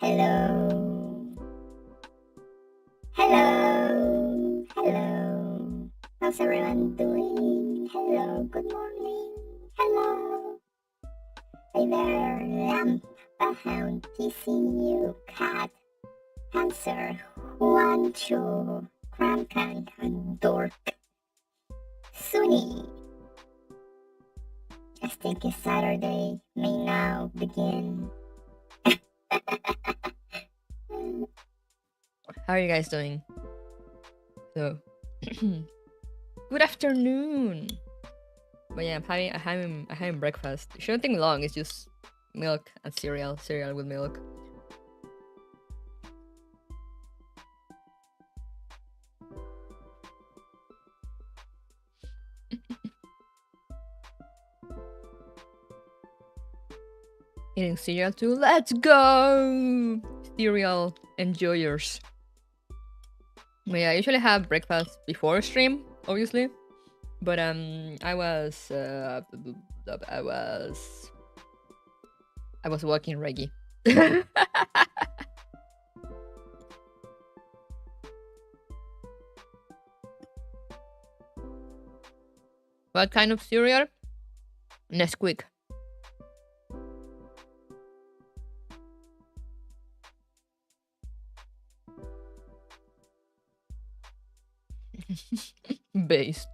Hello. Hello. Hello. How's everyone doing? Hello. Good morning. Hello. Hey there, lamp, a hound, TCU, cat, answer, Juancho, Crankan, and dork, Sunny. I think it's Saturday, may now begin. How are you guys doing? So, good afternoon. But yeah, I'm having breakfast. It shouldn't take long. It's just milk and cereal with milk. Eating cereal too. Let's go, cereal enjoyers. But yeah, I usually have breakfast before stream, obviously. But I was walking Reggie. What kind of cereal? Nesquik. Based.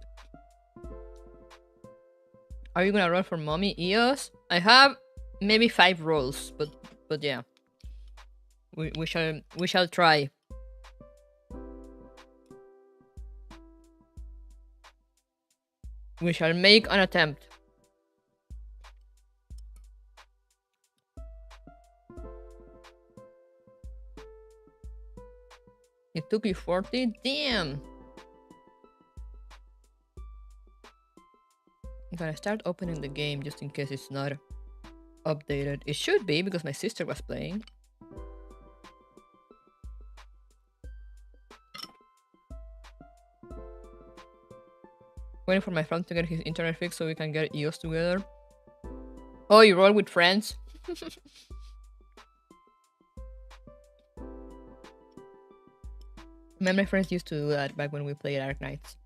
Are you gonna roll for mommy EOS? I have maybe 5 rolls, but yeah. We shall try. We shall make an attempt. It took you 40? Damn! I'm gonna start opening the game just in case it's not updated. It should be because my sister was playing. Waiting for my friend to get his internet fixed so we can get EOS together. Oh, you roll with friends? My friends used to do that back when we played Dark Knights.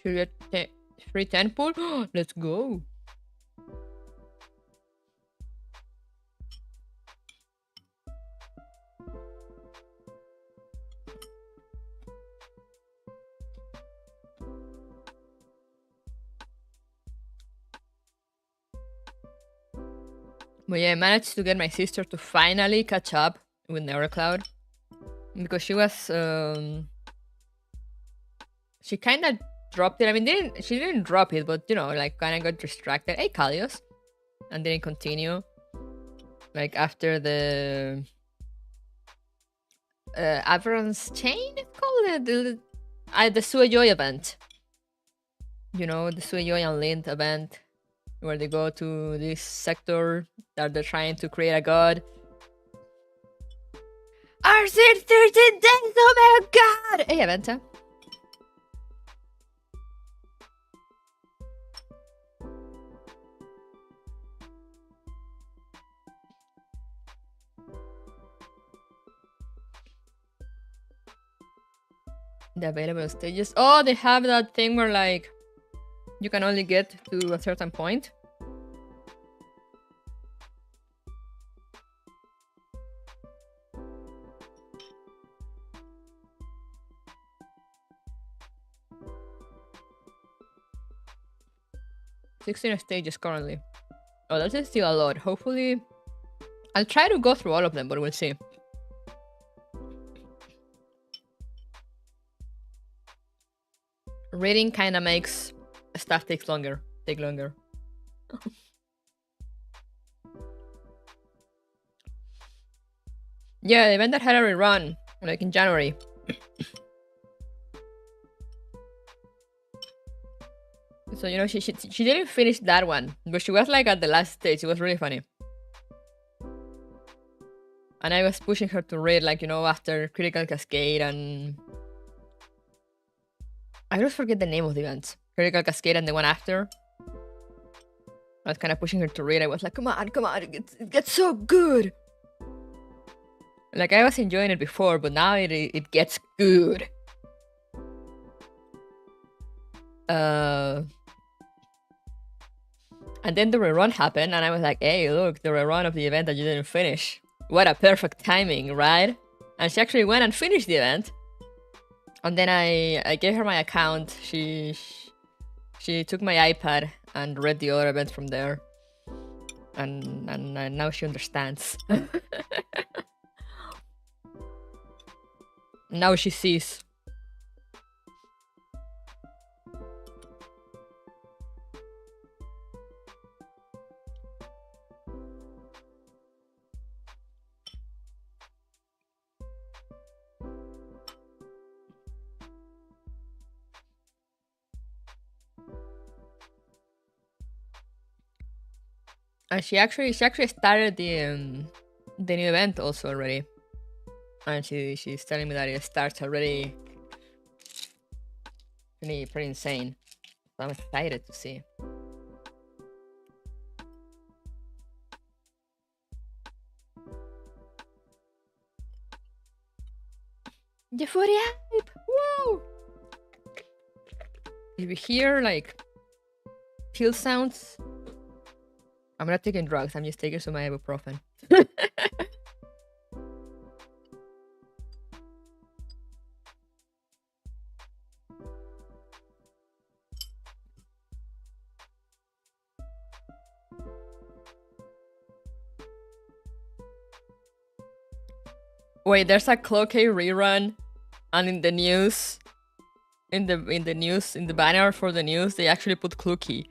Should we get free 10 pool? Let's go. But yeah, I managed to get my sister to finally catch up with Neurocloud. Because she was she kinda dropped it. I mean she didn't drop it, but you know, like kinda got distracted. Hey Kalios. And didn't continue. Like after the Avron's Chain, it's called the Suejoy event. You know, the Suejoy and Lint event where they go to this sector that they're trying to create a god. Arthur 13 days, oh my god! Hey, Aventa. The available stages. Oh, they have that thing where like you can only get to a certain point. "16 stages currently." Oh, that's still a lot. Hopefully, I'll try to go through all of them, but we'll see. Reading kind of makes stuff take longer. Yeah, the event that had a rerun, like in January. So, you know, she didn't finish that one, but she was like at the last stage. It was really funny. And I was pushing her to read, like, you know, after Critical Cascade and... I always forget the name of the event. Critical Cascade and the one after. I was kind of pushing her to read. I was like, come on, it gets so good. Like, I was enjoying it before, but now it gets good. And then the rerun happened, and I was like, hey, look, the rerun of the event that you didn't finish. What a perfect timing, right? And she actually went and finished the event. And then I gave her my account. She took my iPad and read the other event from there. And now she understands. Now she sees. And she actually started the new event also already. And she's telling me that it starts already pretty insane. So I'm excited to see. Euphoria hype! Woo! If you hear like pill sounds, I'm not taking drugs, I'm just taking some ibuprofen. Wait, there's a Clockade rerun, and in the news, in the banner for the news, they actually put Clucky.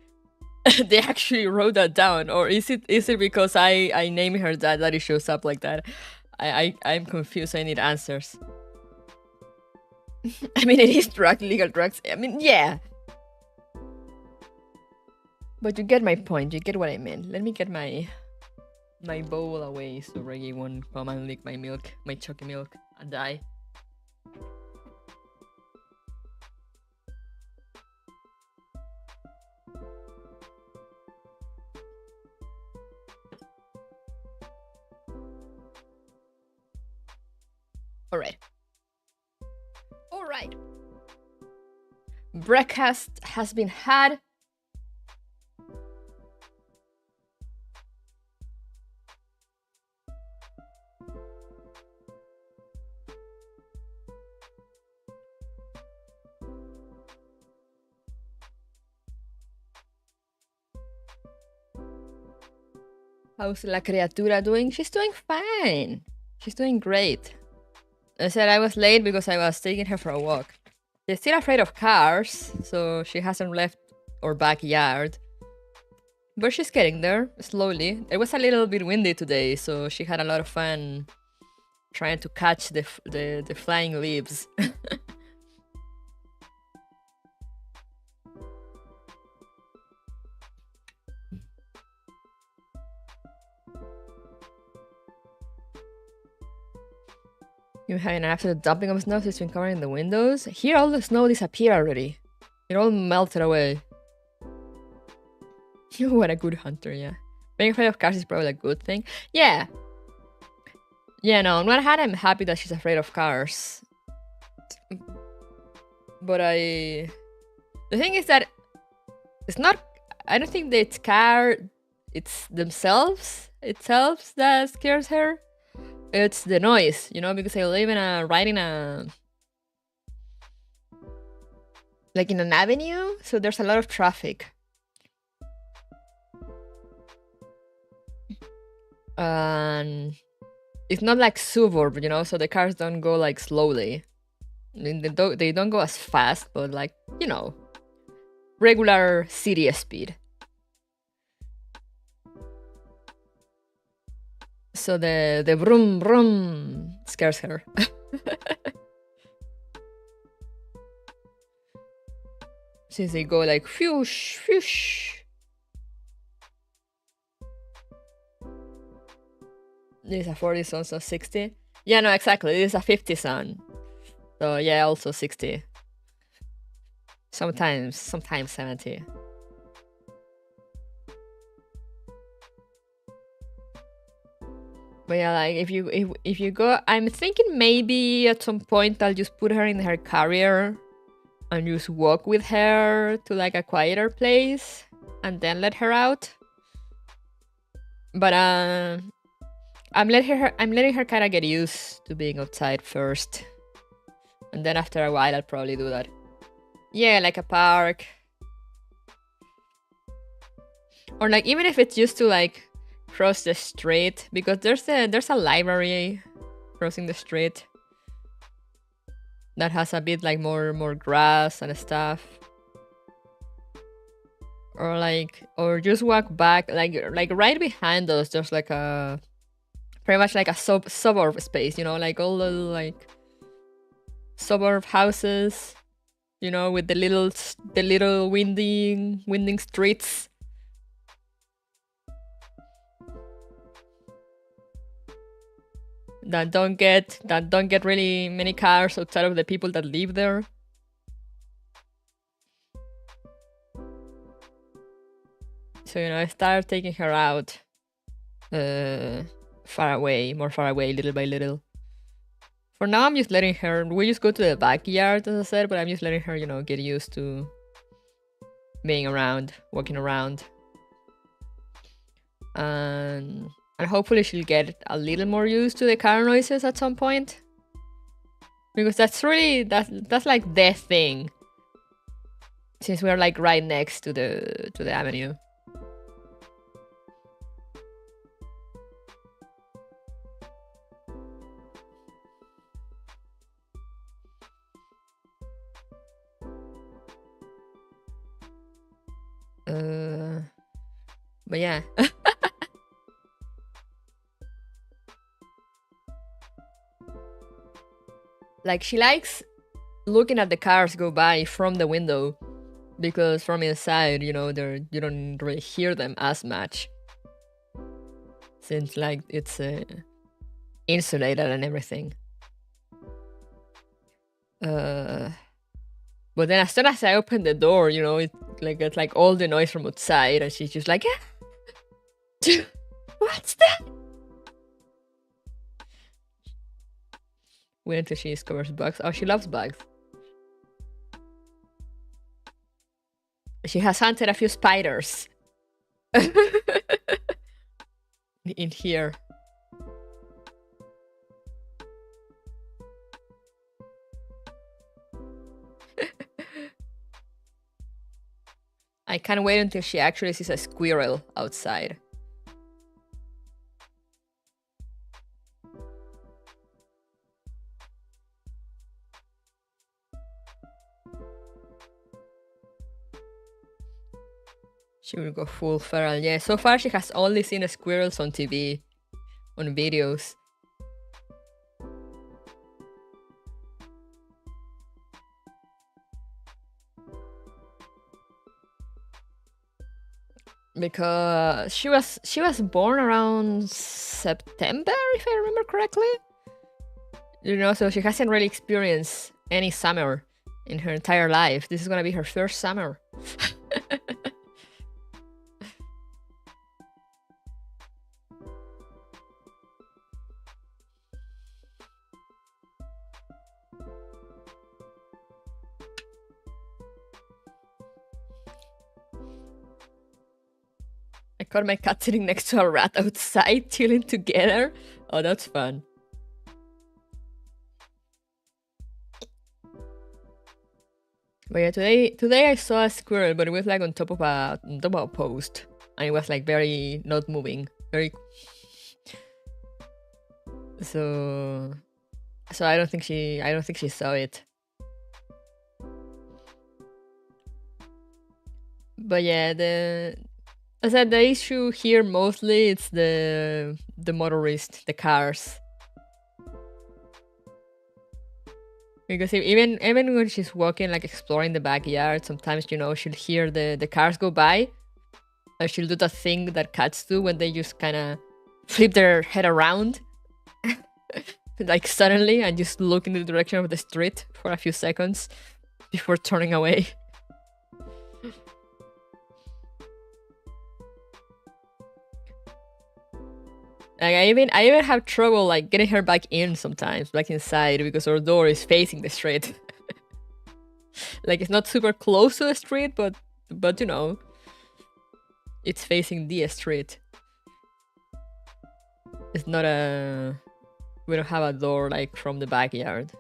They actually wrote that down, or is it because I name her that it shows up like that? I'm confused. I need answers. I mean, it is legal drugs. I mean, yeah. But you get my point. You get what I mean. Let me get my bowl away so Reggie won't come and lick my milk, my chocolate milk, and die. Alright. Breakfast has been had. How's la criatura doing? She's doing fine. She's doing great. I said I was late because I was taking her for a walk. She's still afraid of cars, so she hasn't left our backyard. But she's getting there, slowly. It was a little bit windy today, so she had a lot of fun trying to catch the flying leaves. You having after the dumping of snow, it's been covering the windows. Here, all the snow disappeared already. It all melted away. What a good hunter, yeah. Being afraid of cars is probably a good thing. Yeah. Yeah, no, on one hand, I'm happy that she's afraid of cars. But the thing is that it's not... I don't think that it's themselves itself that scares her. It's the noise, you know, because I live right in an avenue, so there's a lot of traffic. And it's not like suburb, you know, so the cars don't go like slowly. They don't go as fast, but like, you know, regular city speed. So the vroom vroom scares her. Since they go like whoosh whoosh. This is a 40 sun, so 60. Yeah, no, exactly. This is a 50 sun. So yeah, also 60. Sometimes 70. But yeah, like if you go, I'm thinking maybe at some point I'll just put her in her carrier and just walk with her to like a quieter place and then let her out. But I'm letting her kind of get used to being outside first, and then after a while I'll probably do that. Yeah, like a park, or like even if it's just to like cross the street, because there's a library crossing the street that has a bit like more grass and stuff. Or just walk back, like right behind us there's like a pretty much like a suburb space, you know, like all the like suburb houses, you know, with the little winding streets. That don't get really many cars outside of the people that live there. So, you know, I started taking her out more far away, little by little. For now, I'm just letting her, we just go to the backyard, as I said, but I'm just letting her, you know, get used to being around, walking around. And hopefully she'll get a little more used to the car noises at some point. Because that's really, that's like the thing. Since we're like right next to the avenue. But yeah. Like, she likes looking at the cars go by from the window, because from inside, you know, you don't really hear them as much, since like it's insulated and everything. But then as soon as I open the door, you know, it's like all the noise from outside, and she's just like, what's that? Wait until she discovers bugs. Oh, she loves bugs. She has hunted a few spiders. In here. I can't wait until she actually sees a squirrel outside. She will go full feral. Yeah, so far she has only seen squirrels on TV, on videos. Because she was born around September, if I remember correctly. You know, so she hasn't really experienced any summer in her entire life. This is gonna be her first summer. I caught my cat sitting next to a rat outside, chilling together. Oh, that's fun. But yeah, today I saw a squirrel, but it was like on top of a post, and it was like very not moving, very. So I don't think she saw it. But yeah, I said the issue here mostly it's the motorist, the cars. Because even when she's walking, like exploring the backyard, sometimes, you know, she'll hear the cars go by, and she'll do the thing that cats do when they just kind of flip their head around like suddenly and just look in the direction of the street for a few seconds before turning away. Like I even have trouble like getting her back in sometimes, back inside, because our door is facing the street. Like it's not super close to the street, but you know, it's facing the street. It's not a... We don't have a door like from the backyard.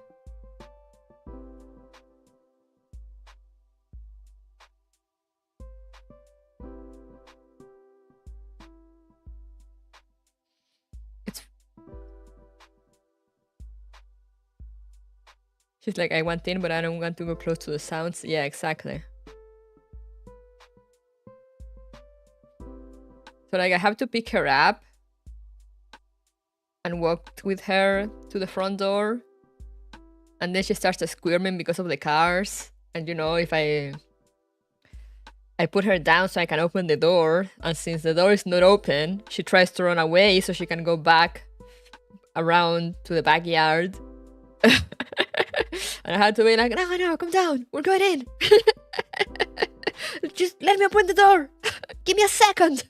She's like, I want in, but I don't want to go close to the sounds. Yeah, exactly. So like I have to pick her up and walk with her to the front door. And then she starts squirming because of the cars. And you know, if I put her down so I can open the door, and since the door is not open, she tries to run away so she can go back around to the backyard. And I had to be like, no, come down, we're going in. Just let me open the door. Give me a second.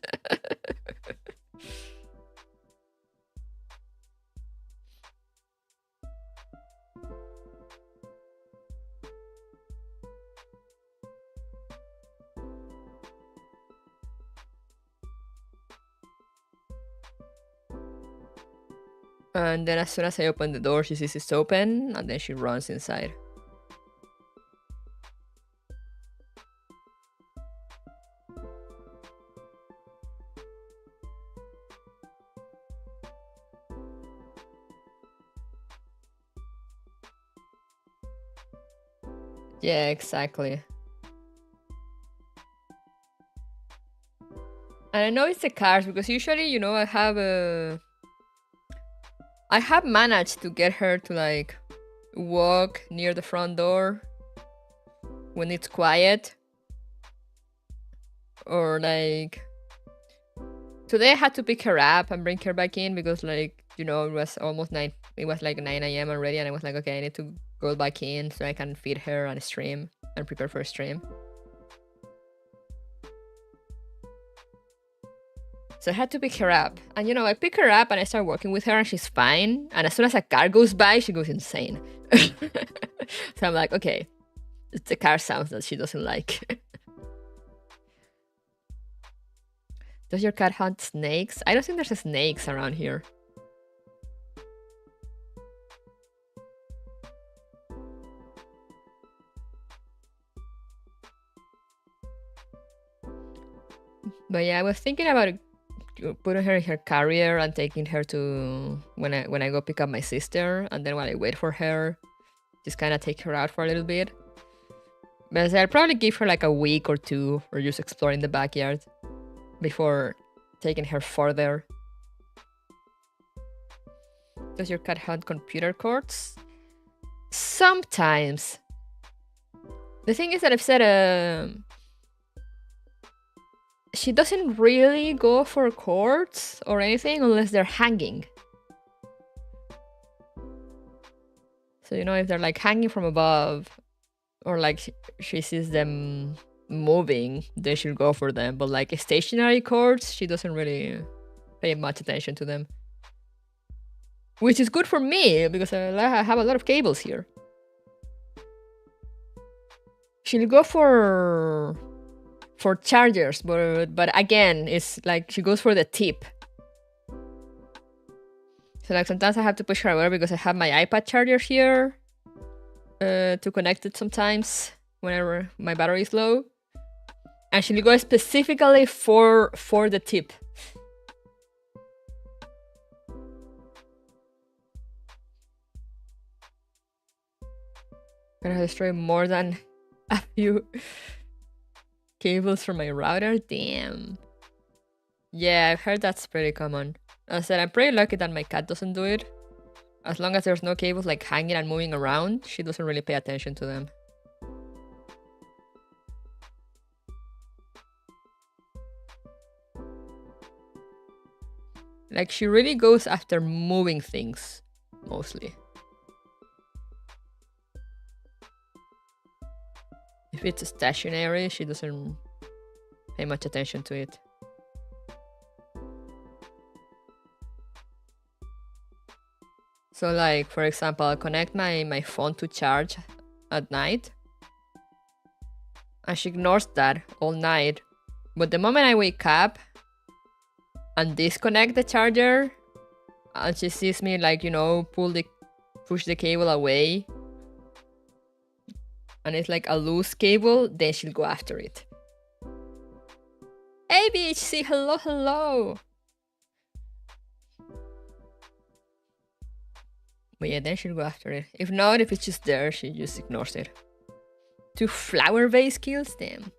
And then as soon as I open the door, she sees it's open, and then she runs inside. Yeah, exactly. And I know it's the cars, because usually, you know, I have managed to get her to like walk near the front door when it's quiet. Or like today I had to pick her up and bring her back in because, like, you know, it was almost 9. It was like 9 a.m. already, and I was like, okay, I need to go back in so I can feed her and stream and prepare for a stream. So I had to pick her up. And, you know, I pick her up and I start working with her and she's fine. And as soon as a car goes by, she goes insane. So I'm like, okay, it's the car sounds that she doesn't like. Does your cat hunt snakes? I don't think there's snakes around here. But yeah, I was thinking about putting her in her carrier and taking her to when I go pick up my sister, and then while I wait for her, just kind of take her out for a little bit. But I'll probably give her like a week or two or just exploring the backyard before taking her further. Does your cat hunt computer cords? Sometimes. The thing is that I've said she doesn't really go for cords or anything unless they're hanging. So, you know, if they're like hanging from above or like she sees them moving, then she'll go for them. But like stationary cords, she doesn't really pay much attention to them. Which is good for me because I have a lot of cables here. She'll go for chargers, but again, it's like she goes for the tip. So like sometimes I have to push her away because I have my iPad charger here to connect it sometimes whenever my battery is low. And she'll go specifically for the tip. Gonna destroy more than a few cables from my router? Damn. Yeah, I've heard that's pretty common. As I said, I'm pretty lucky that my cat doesn't do it. As long as there's no cables like hanging and moving around, she doesn't really pay attention to them. Like, she really goes after moving things, mostly. If it's stationary, she doesn't pay much attention to it. So, like, for example, I'll connect my phone to charge at night, and she ignores that all night. But the moment I wake up and disconnect the charger, and she sees me, like, you know, push the cable away, and it's like a loose cable, then she'll go after it. Hey bitch, say hello, hello. But yeah, then she'll go after it. If not, if it's just there, she just ignores it. 2 flower vase kills them.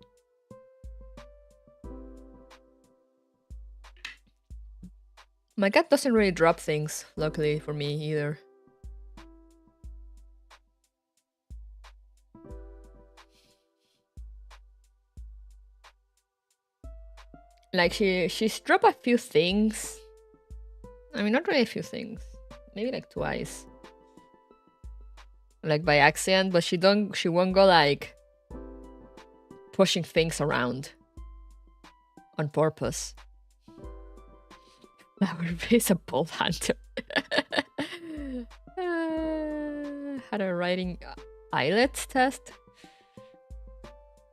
My cat doesn't really drop things, luckily for me either. Like, she's dropped a few things. I mean, not really a few things. Maybe like twice. Like by accident, but she won't go like pushing things around on purpose. Flower vase, a bull hunter. Had a writing eyelets test.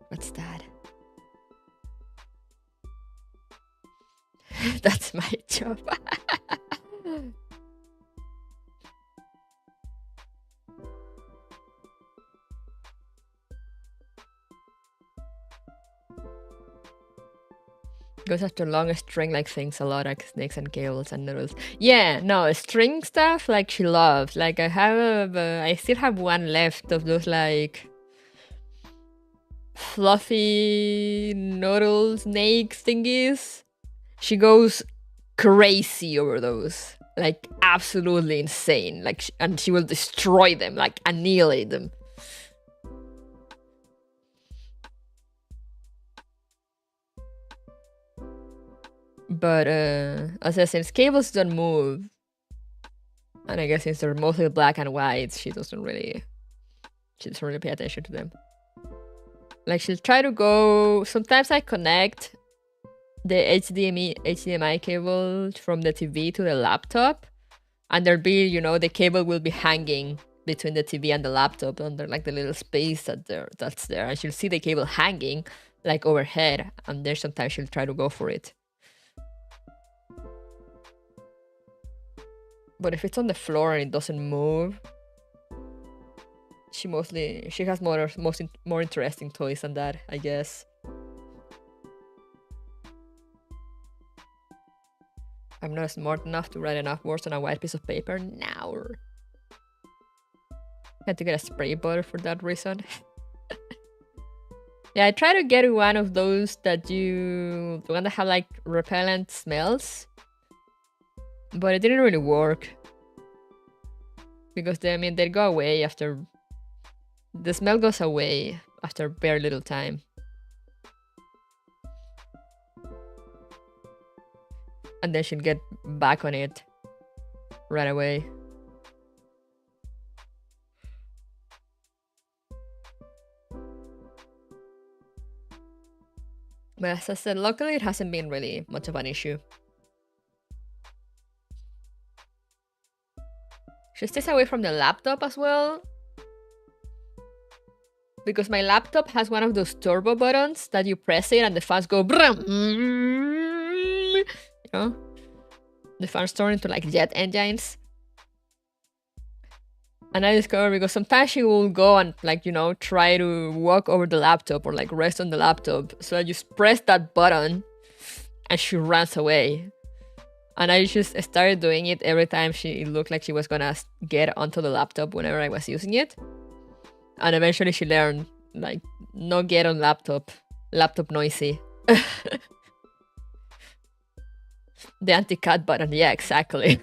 What's that? That's my job. Goes after long string like things a lot, like snakes and cables and noodles. Yeah, no, string stuff like she loves. Like I still have one left of those like fluffy noodle snake thingies. She goes crazy over those, like absolutely insane. Like, and she will destroy them, like annihilate them. But as I said, since cables don't move, and I guess since they're mostly black and white, she doesn't really pay attention to them. Like, she'll try to go. Sometimes I connect the HDMI cable from the TV to the laptop, and there'll be, you know, the cable will be hanging between the TV and the laptop under like the little space that's there, and she'll see the cable hanging like overhead, and there sometimes she'll try to go for it. But if it's on the floor and it doesn't move, she has more interesting toys than that, I guess. I'm not smart enough to write enough words on a white piece of paper now. Had to get a spray bottle for that reason. Yeah, I tried to get one of those the one that have like repellent smells, but it didn't really work because they go away after. The smell goes away after very little time. And then she'll get back on it right away. But as I said, luckily it hasn't been really much of an issue. She stays away from the laptop as well, because my laptop has one of those turbo buttons that you press it and the fans go brum. You know? The fans turn into like jet engines. And I discovered because sometimes she will go and like, you know, try to walk over the laptop or like rest on the laptop. So I just press that button and she runs away. And I just started doing it every time it looked like she was gonna get onto the laptop whenever I was using it. And eventually she learned, like, no get on laptop noisy. The anti-cut button, yeah, exactly.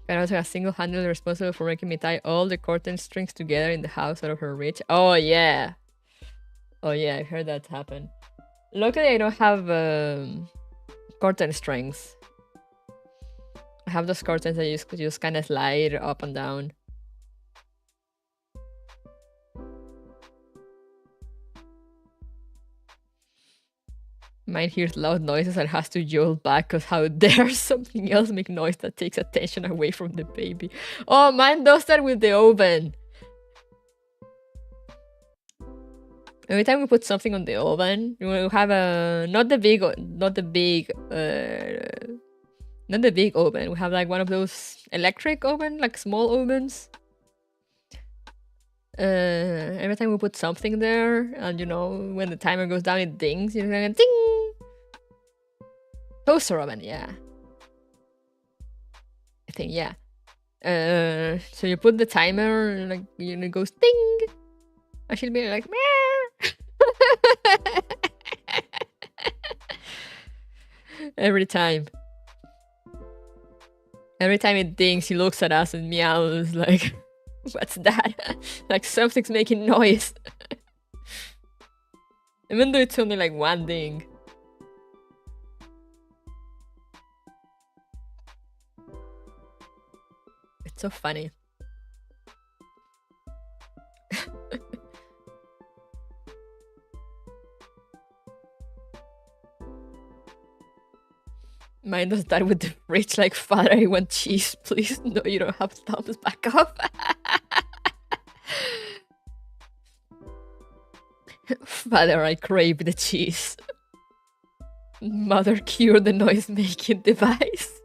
Carlos was single-handedly responsible for making me tie all the curtain strings together in the house out of her reach. Oh yeah. Oh yeah, I heard that happen. Luckily, I don't have curtain strings. I have those curtains that you just kind of slide up and down. Mine hears loud noises and has to jolt back because how dare something else make noise that takes attention away from the baby. Oh, mine does that with the oven. Every time we put something on the oven, we have a not the big oven. We have like one of those electric oven, like small ovens. Every time we put something there, and you know, when the timer goes down, it dings. You know, ding. Toaster oven, yeah. I think yeah. So you put the timer, like you know, it goes ding, and she'll be like, meow. Every time. Every time it dings, he looks at us and meows like, what's that? Like something's making noise. Even though it's only like one ding. It's so funny. Mine does that with the fridge, like, father, I want cheese, please. No, you don't have thumbs, back up. Father, I crave the cheese. Mother, cure the noise-making device.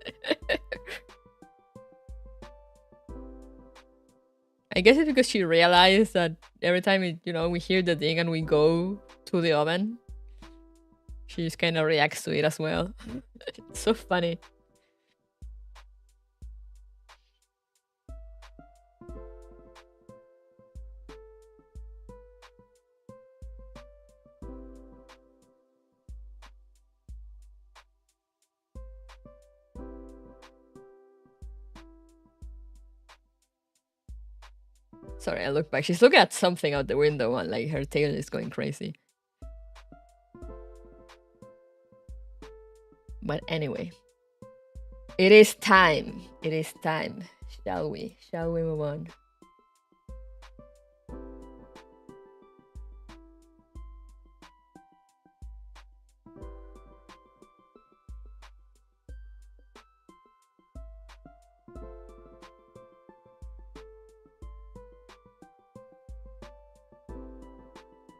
I guess it's because she realized that every time we hear the ding and we go to the oven, she just kind of reacts to it as well. It's so funny. Sorry, I look back. She's looking at something out the window and like her tail is going crazy. But anyway, it is time. It is time. Shall we? Shall we move on?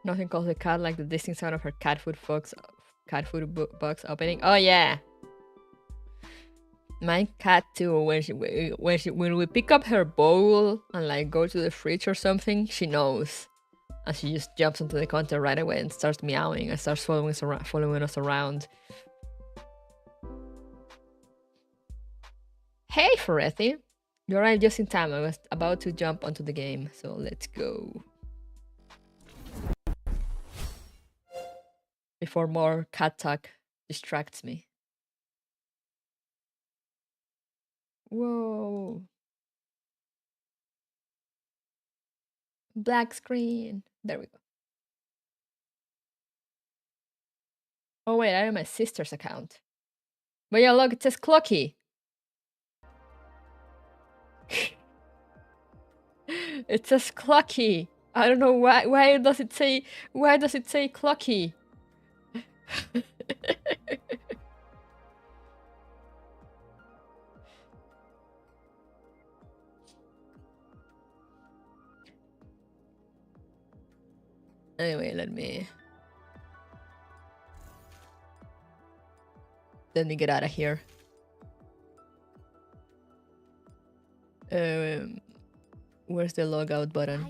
Nothing calls a cat like the distinct sound of her cat food box opening. Oh yeah. My cat too. When we pick up her bowl and like go to the fridge or something, she knows, and she just jumps onto the counter right away and starts meowing and starts following us around. Hey, Ferretti, you arrived just in time. I was about to jump onto the game, so let's go. Before more cat talk distracts me. Whoa. Black screen. There we go. Oh wait, I have my sister's account. But yeah, look, it says Clocky. It says Clocky. I don't know why does it say Clocky? Anyway, let me get out of here. Where's the logout button?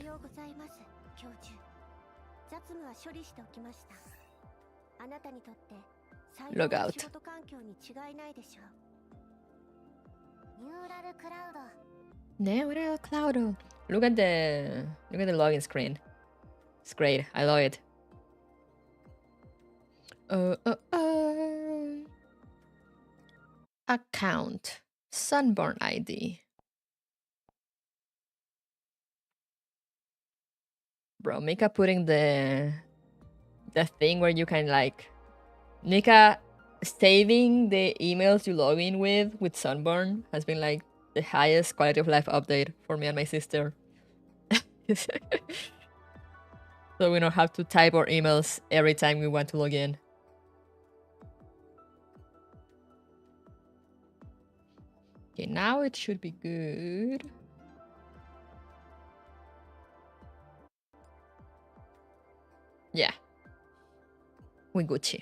Logout. Neural Cloudo. Look at the login screen. It's great. I love it. Account. Sunburn ID. Bro, Mika putting the thing where you can like Mika saving the emails you log in with Sunburn has been like the highest quality of life update for me and my sister. So we don't have to type our emails every time we want to log in. Okay, now it should be good. Yeah. We Gucci.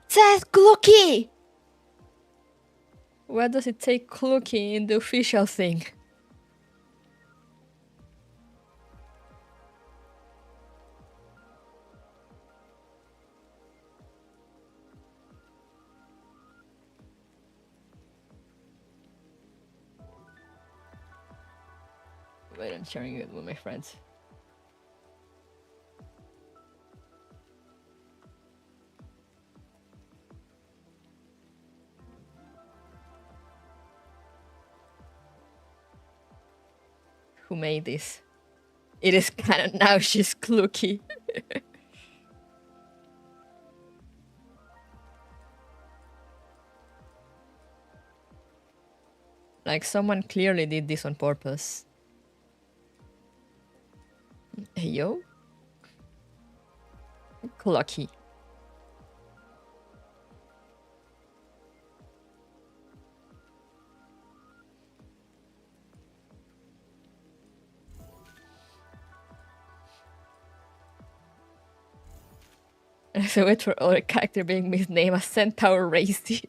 Says Clucky! Why does it say Clucky in the official thing? Wait, I'm sharing it with my friends. Who made this? It is canon now, she's Clucky. Like someone clearly did this on purpose. Hey yo? Clucky. So wait for other character being misnamed as Centaur Racy.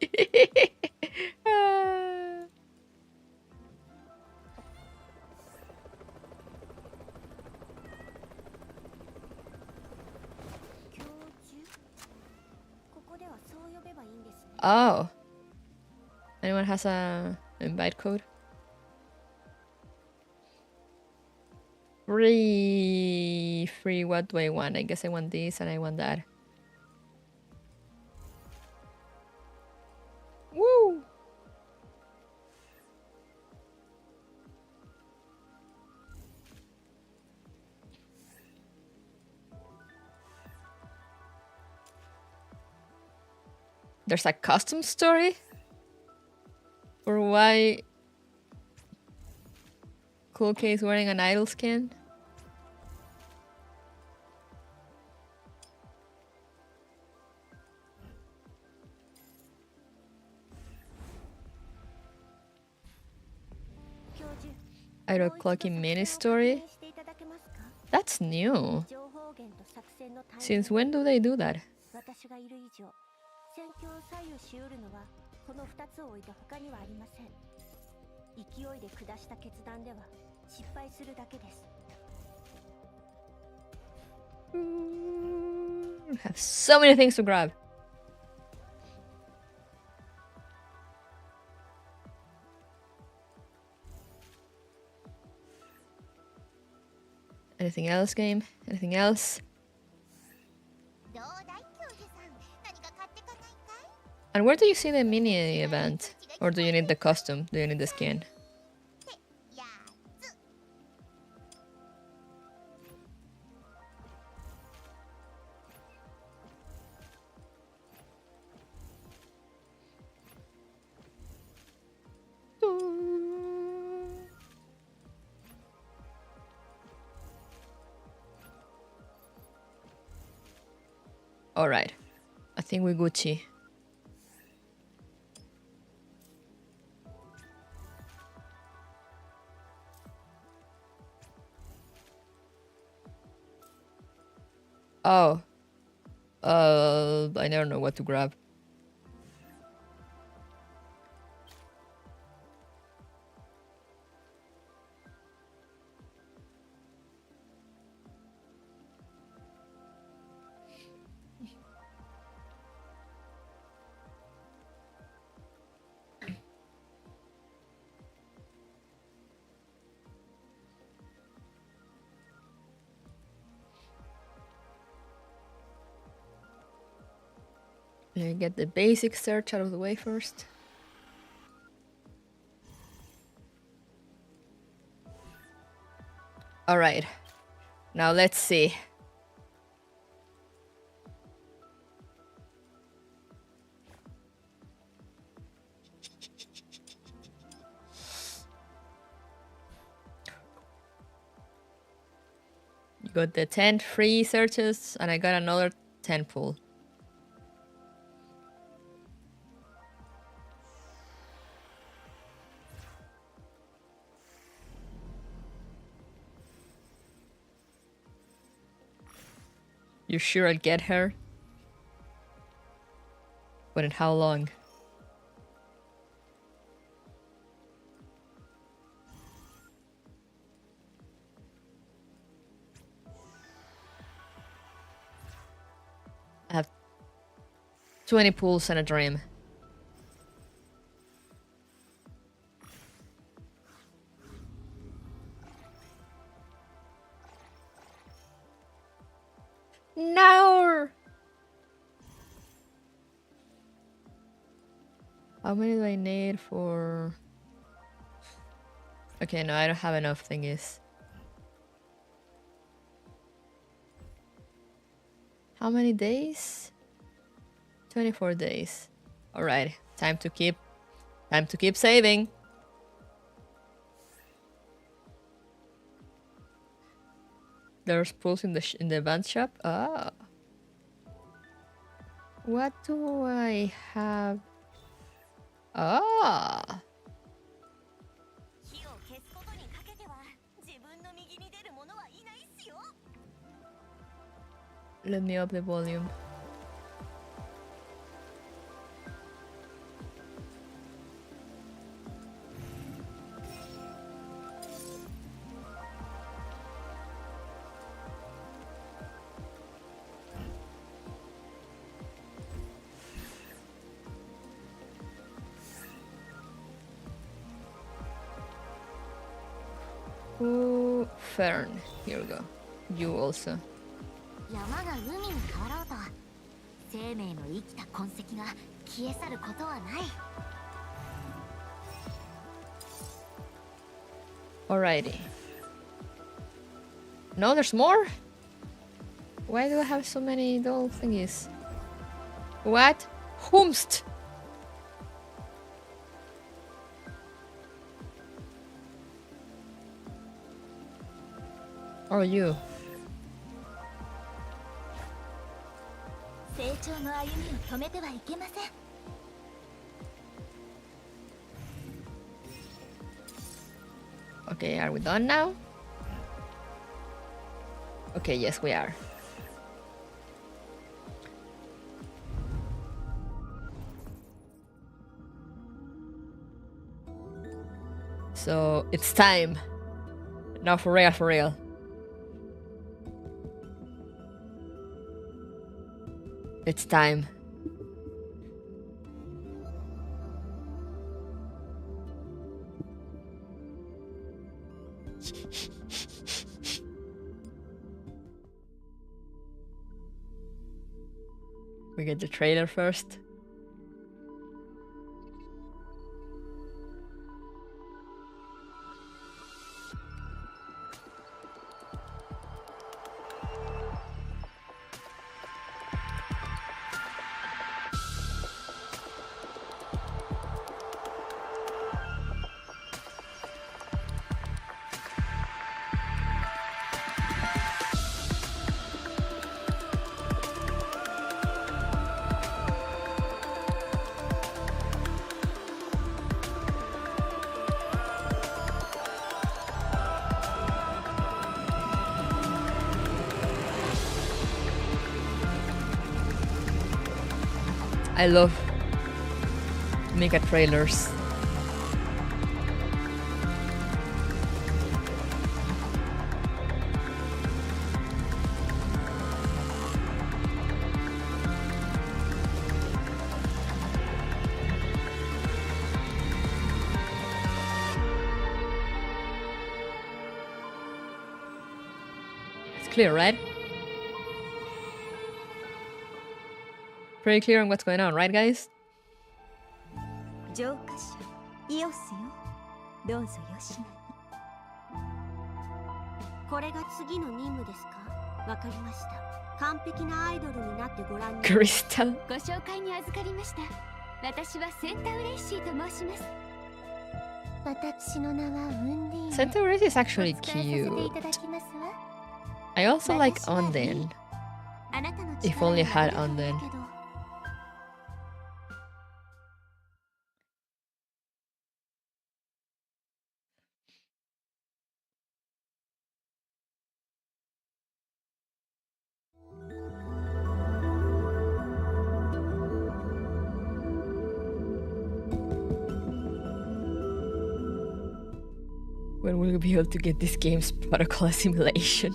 Oh. Anyone has a invite code? Free. What do I want? I guess I want this and I want that. Woo! There's a custom story for why Cool K is wearing an idol skin. Idol Clocky mini story? That's new. Since when do they do that? I have so many things to grab. Anything else, game? Anything else? And where do you see the mini event? Or do you need the custom? Do you need the skin? Alright. I think we're Gucci. Oh. I never know what to grab. Let me get the basic search out of the way first. All right. Now let's see. You got the 10 free searches, and I got another 10 pull. You sure I'll get her? But in how long? I have 20 pulls and a dream. No! How many do I need for... Okay, no, I don't have enough thingies. How many days? 24 days. Alright, time to keep saving. There's pulls in the event shop. Ah. What do I have? Ah. Let me up the volume. Ooh, Fern. Here we go. You also. 山が海に変わろうと生命の生きた痕跡が消え去ることはない。 Alrighty. No, there's more? Why do I have so many doll thingies? What? Whomst? Or you? 成長の歩みを止めてはいけません。 Okay, are we done now? Okay, yes, we are. So, it's time. Now for real, for real. It's time. We get the trailer first. I love mega trailers. It's clear, right? Pretty clear on what's going on, right, guys? 浄化者イオスよ、どうぞよしなに。これが次の任務ですか？わかりました。完璧なアイドルになってご覧に。 Crystal. ご紹介に預かりました。私はセンタウレイシーと申します。私の名はウンディーン。 Santa Rose is actually お伝えさせてい cute. ただきますわ。 I also like Onden. あなたの If 力 only に had はありがとう Onden. けど。When will we be able to get this game's protocol simulation?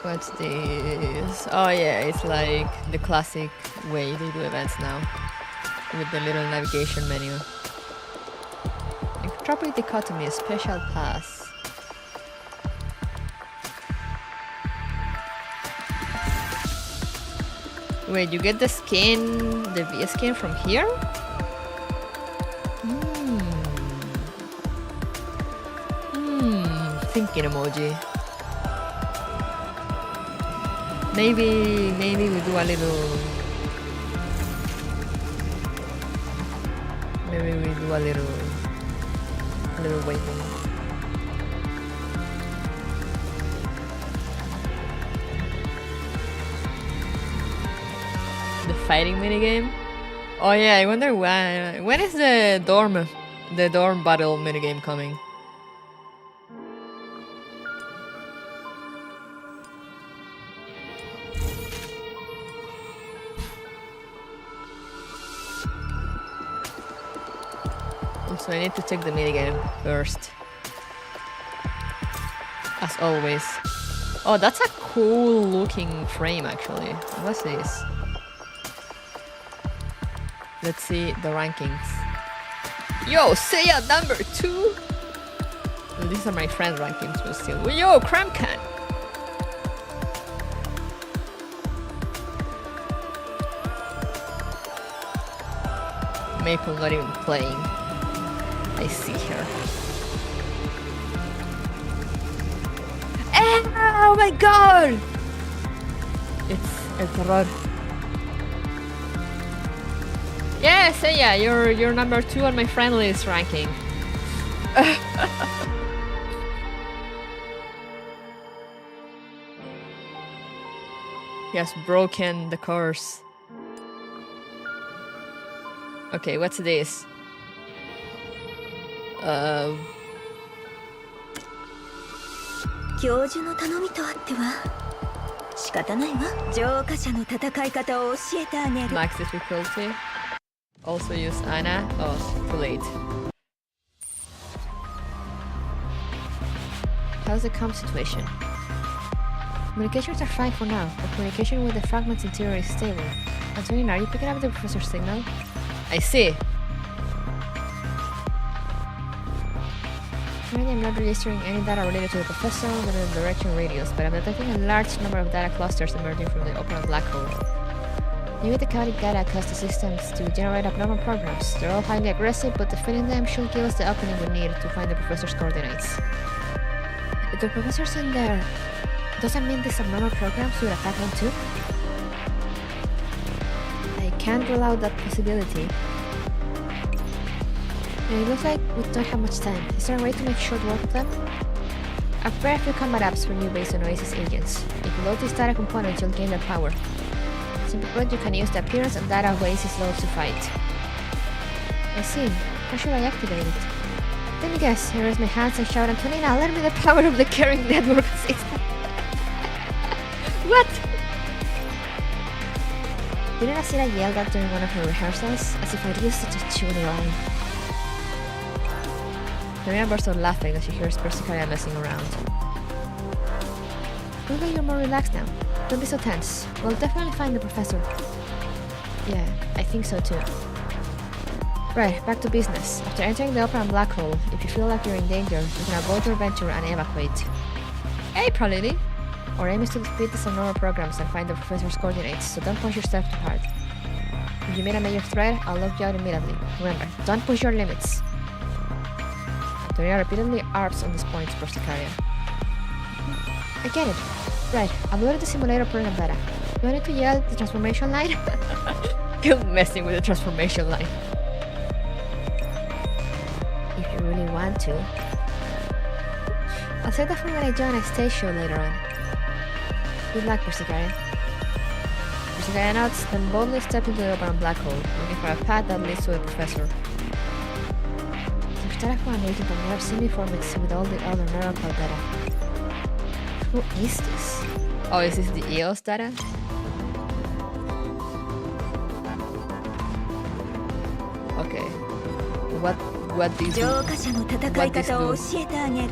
What's this? Oh yeah, it's like the classic way they do events now. With the little navigation menu. Entropic Dichotomy, special pass. Wait, you get the skin, the V skin from here? Thinking emoji. Maybe we do a little. Maybe we do a little waiting. The fighting minigame? Oh yeah, I wonder when is the dorm battle minigame coming? So I need to check the minigame first. As always. Oh, that's a cool looking frame actually. What's this? Let's see the rankings. Yo, Seiya number 2! Well, these are my friend rankings, but still. Yo, Cramcan! Maple not even playing. I see her. Oh my god! It's El Terror. Yes, yeah, you're number 2 on my friend list ranking. He has broken the curse. Okay, what's this? 教授の頼みとあっては仕方ないわ。浄化者の戦い方を教えてあげる。 Max difficulty. Also use Anna. Oh, too late. How's the comp situation? Communications are fine for now, but communication with the fragment's interior is stable. Antonin, are you picking up the professor's signal? I see. Currently, I'm not registering any data related to the professor other than the direction radius, but I'm detecting a large number of data clusters emerging from the open black hole. Maybe the chaotic data cause the systems to generate abnormal programs. They're all highly aggressive, but defeating them should give us the opening we need to find the professor's coordinates. If the professor's in there, does that mean these abnormal programs will attack them too? I can't rule out that possibility. It looks like we don't have much time. Is there a way to make short work of them? I've prepared a few combat apps for you based on Oasis agents. If you load these data components, you'll gain their power. Simply put, you can use the appearance and data of Oasis loads to fight. I see. How should I activate it? Let me guess. I raise my hands and shout, Antonina, lend me the power of the carrying network system. What? Didn't Asira yell that during one of her rehearsals? As if I'd used such a puny line. Marina bursts out laughing as she hears Persicaria messing around. Look like you're more relaxed now. Don't be so tense. We'll definitely find the professor. Yeah, I think so too. Right, back to business. After entering the open black hole, if you feel like you're in danger, you can abort your venture and evacuate. Hey, Pralini! Our aim is to defeat the abnormal programs and find the professor's coordinates, so don't push yourself too hard. If you meet a major threat, I'll lock you out immediately. Remember, don't push your limits. Antonia repeatedly harps on this point to Persicaria. I get it. Right, I've loaded the simulator program data. Do I need to yell the transformation line? You're messing with the transformation line. If you really want to. I'll save that for when I join a stage show later on. Good luck, Persicaria. Persicaria nods, then boldly steps into the open black hole, looking for a path that leads to the professor. There's data for an agent I've never seen before mixed with all the other miracle data. Who is this? Oh, is this the EOS data? Okay. What these do? 浄化者の戦い方を教えてあげる。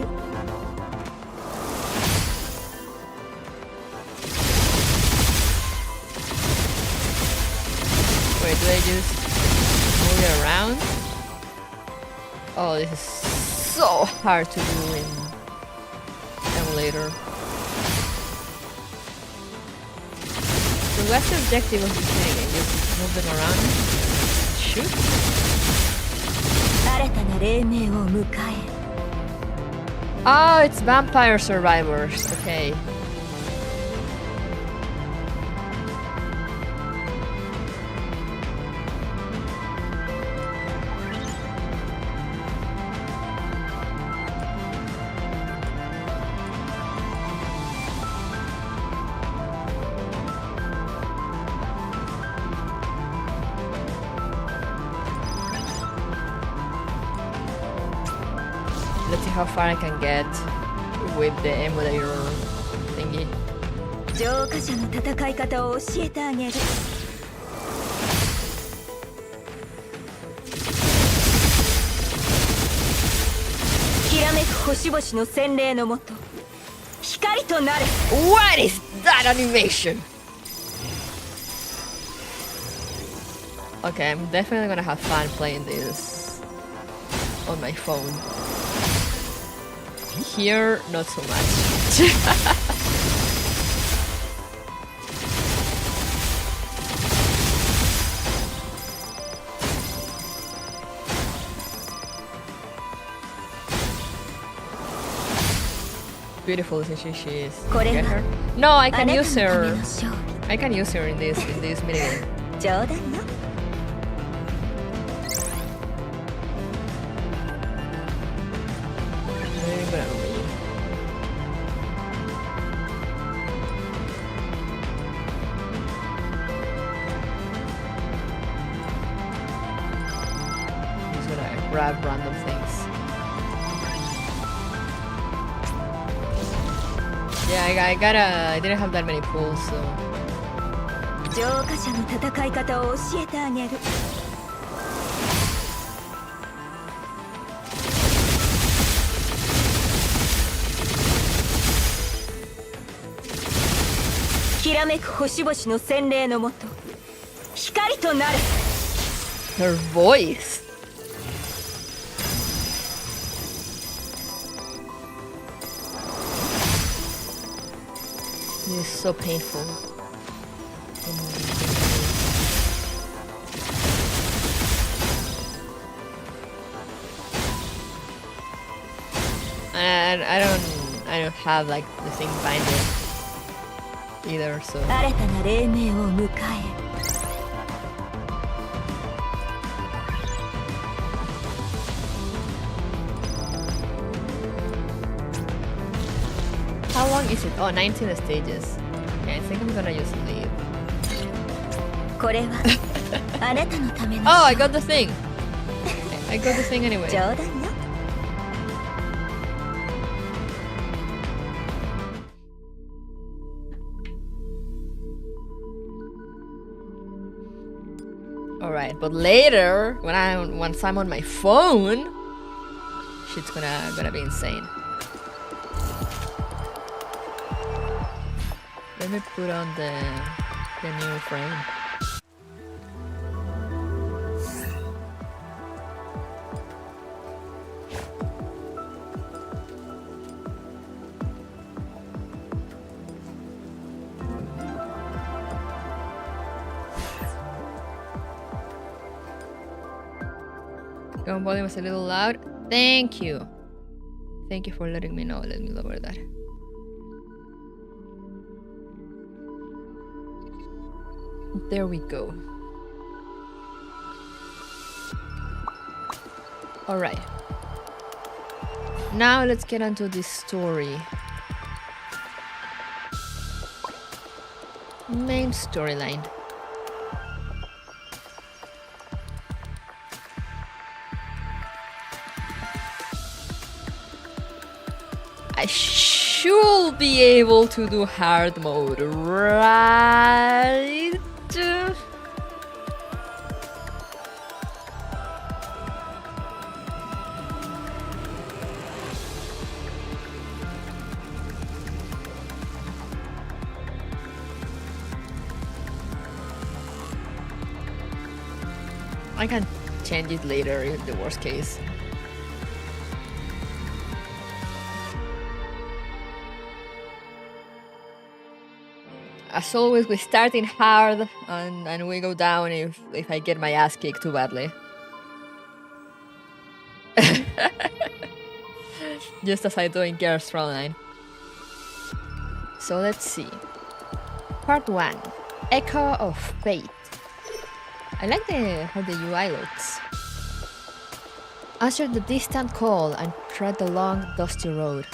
Wait, do they just move it around? Oh, this is so hard to do in emulator. So what's the objective of this minigame? Just move them around? Shoot? 新たな黎明を迎え。 Oh, it's vampire survivors. Okay. Let's see how far I can get with the emulator thingy. 浄化者の戦い方を教えてあげる。きらめく星々の洗礼のもと、光となれ。 What is that animation? Okay, I'm definitely gonna have fun playing this on my phone. Here, not so much. Beautiful, isn't she? She is. Get her? No, I can use her. I can use her in this minigame. 冗談よ。 Maybe gonna read. He's gonna grab random things. Yeah, I didn't have that many pulls, so. 浄化者の戦い方を教えてあげる。きらめく星々の洗礼のもと、光となれ。 Her voice. This is so painful. And I don't have like the thing binded either, so. 新たな黎明を迎え。 How long is it? Oh, 19 stages. Okay, I think I'm gonna just leave. これはあなたのための。 Oh, I got the thing. I got the thing anyway. 冗談よ。 Alright, but later, once I'm on my phone, shit's gonna be insane. Let me put on the new frame. Your volume is a little loud. Thank you. Thank you for letting me know. Let me lower that. There we go. Alright. Now let's get onto this story. Main storyline. I should be able to do hard mode, right? I can change it later in the worst case. As always, we start in hard and we go down if I get my ass kicked too badly. Just as I do in Gears Frontline. So let's see. Part 1. Echo of Fate. I like how the UI looks. Answer the distant call and tread the long, dusty road.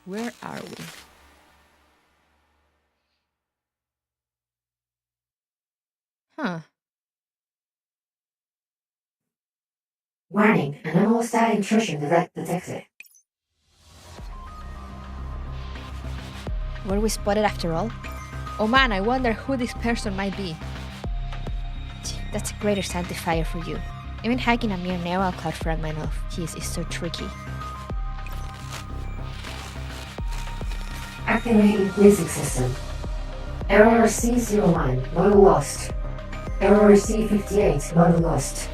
Where are we? Huh. Warning, anomalous data intrusion detected. Were we spotted after all? Oh man, I wonder who this person might be. That's a greater sanctifier for you. Even hacking a mere neural cloud fragment of his is so tricky. Activating leasing system. Error C01, model lost. Error C58, model lost.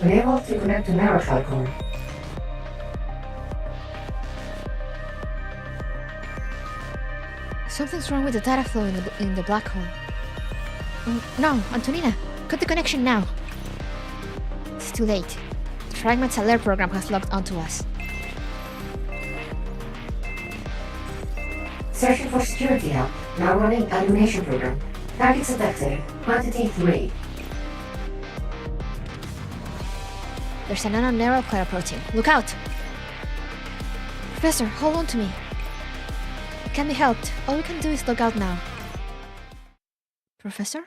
Unable to connect to neural cloud core. Something's wrong with the data flow in the black hole. No, Antonina, cut the connection now. It's too late. The Fragment's alert program has logged onto us. Searching for security help. Now running elimination program. Target detected. Quantity 3. There's an unknown neural cloud approaching. Look out! Professor, hold on to me. It can be helped. All we can do is log out now. Professor?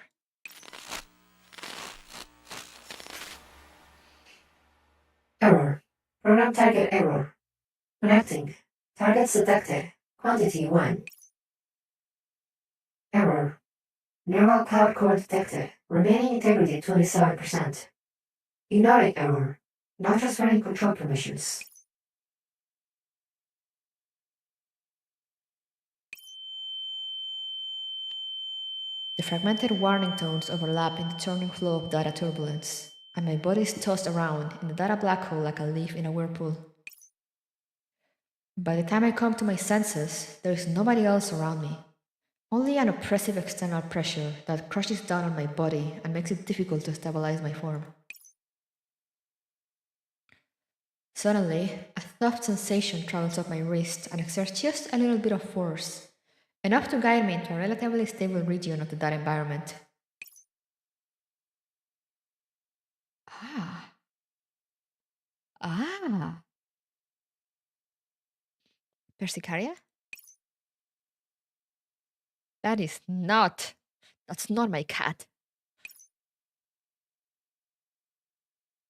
Error. Program target error. Connecting. Targets detected. Quantity 1. Error. Neural cloud core detected. Remaining integrity 27%. Ignoring error. Not transferring control permissions. The fragmented warning tones overlap in the turning flow of data turbulence, and my body is tossed around in the data black hole like a leaf in a whirlpool. By the time I come to my senses, there is nobody else around me. Only an oppressive external pressure that crushes down on my body and makes it difficult to stabilize my form. Suddenly, a soft sensation travels up my wrist and exerts just a little bit of force, enough to guide me into a relatively stable region of the data environment. Ah. Persicaria? That's not my cat.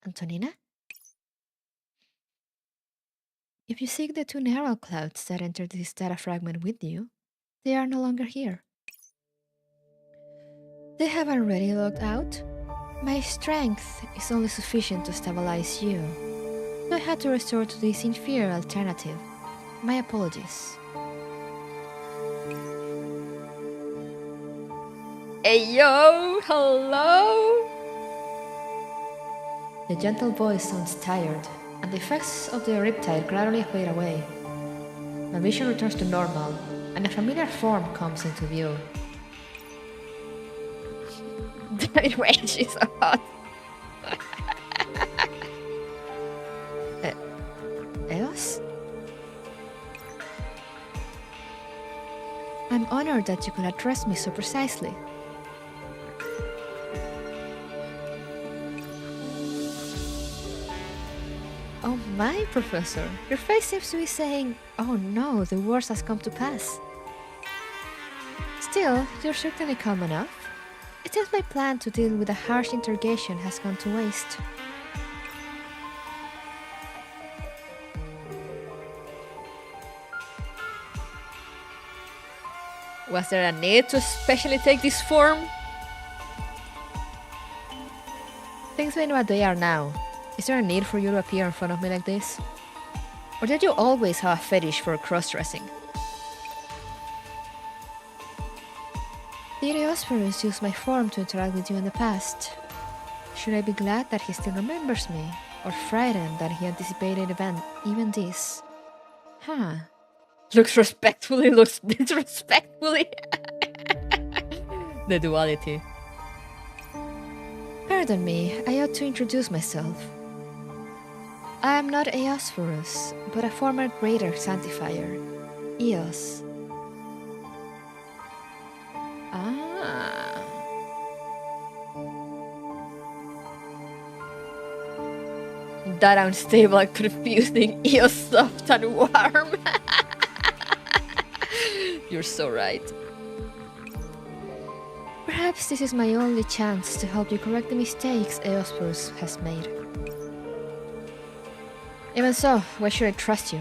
Antonina? If you seek the two neural clouds that entered this data fragment with you, they are no longer here. They have already logged out. My strength is only sufficient to stabilize you, so I had to resort to this inferior alternative. My apologies. Hey yo, hello? The gentle voice sounds tired, and the effects of the riptide gradually fade away. My vision returns to normal, and a familiar form comes into view. David Rage is so hot. I'm honored that you could address me so precisely. Oh my, Professor. Your face seems to be saying, oh no, the worst has come to pass. Still, you're certainly calm enough. It seems my plan to deal with a harsh interrogation has gone to waste. Was there a need to especially take this form? Things being what they are now. Is there a need for you to appear in front of me like this? Or did you always have a fetish for cross-dressing? The Eosphorus used my form to interact with you in the past. Should I be glad that he still remembers me? Or frightened that he anticipated even this? Huh. Looks respectfully, looks disrespectfully. The duality. Pardon me, I ought to introduce myself. I am not Eosphorus, but a former greater sanctifier, Eos. Ah. That unstable and confusing Eos, soft and warm. You're so right. Perhaps this is my only chance to help you correct the mistakes Eosphorus has made. Even so, why should I trust you?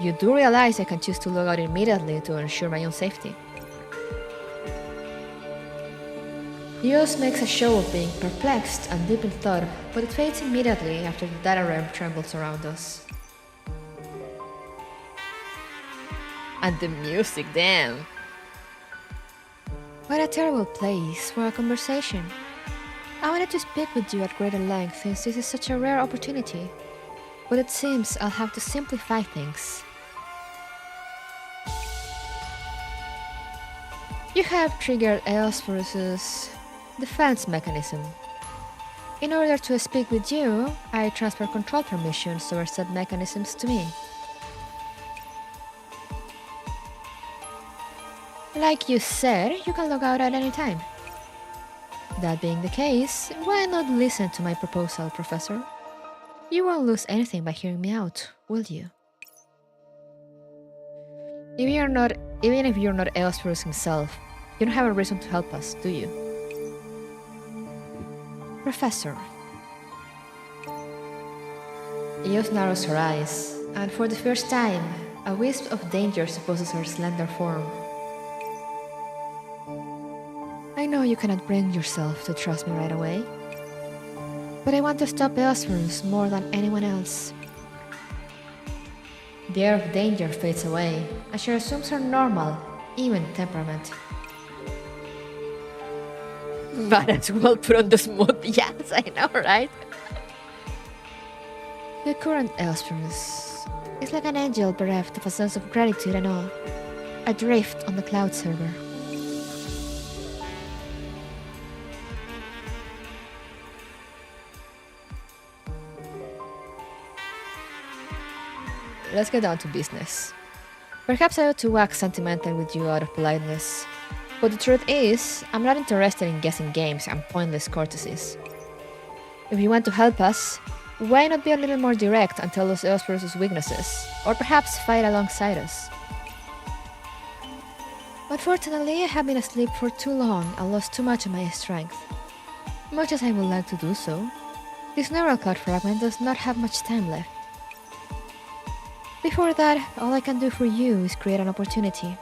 You do realize I can choose to log out immediately to ensure my own safety. Eos makes a show of being perplexed and deep in thought, but it fades immediately after the data realm trembles around us. And the music, damn! What a terrible place for a conversation. I wanted to speak with you at greater length since this is such a rare opportunity, but it seems I'll have to simplify things. You have triggered Eosphorus's defense mechanism. In order to speak with you, I transfer control permissions over said mechanisms to me. Like you said, you can log out at any time. That being the case, why not listen to my proposal, Professor? You won't lose anything by hearing me out, will you? Even if you're not Eosphorus himself, you don't have a reason to help us, do you? Professor. Eos narrows her eyes, and for the first time, a wisp of danger supposes her slender form. I know you cannot bring yourself to trust me right away, but I want to stop Eosphorus more than anyone else. The air of danger fades away, as she assumes her normal, even temperament. Might as well put on the smooth yes, I know, right? The current Eosphorus is like an angel bereft of a sense of gratitude and awe, adrift on the cloud server. Let's get down to business. Perhaps I ought to wax sentimental with you out of politeness, but the truth is, I'm not interested in guessing games and pointless courtesies. If you want to help us, why not be a little more direct and tell us Eosphorus' weaknesses, or perhaps fight alongside us? Unfortunately, I have been asleep for too long and lost too much of my strength. Much as I would like to do so, this neural cloud fragment does not have much time left. Before that, all I can do for you is create an opportunity.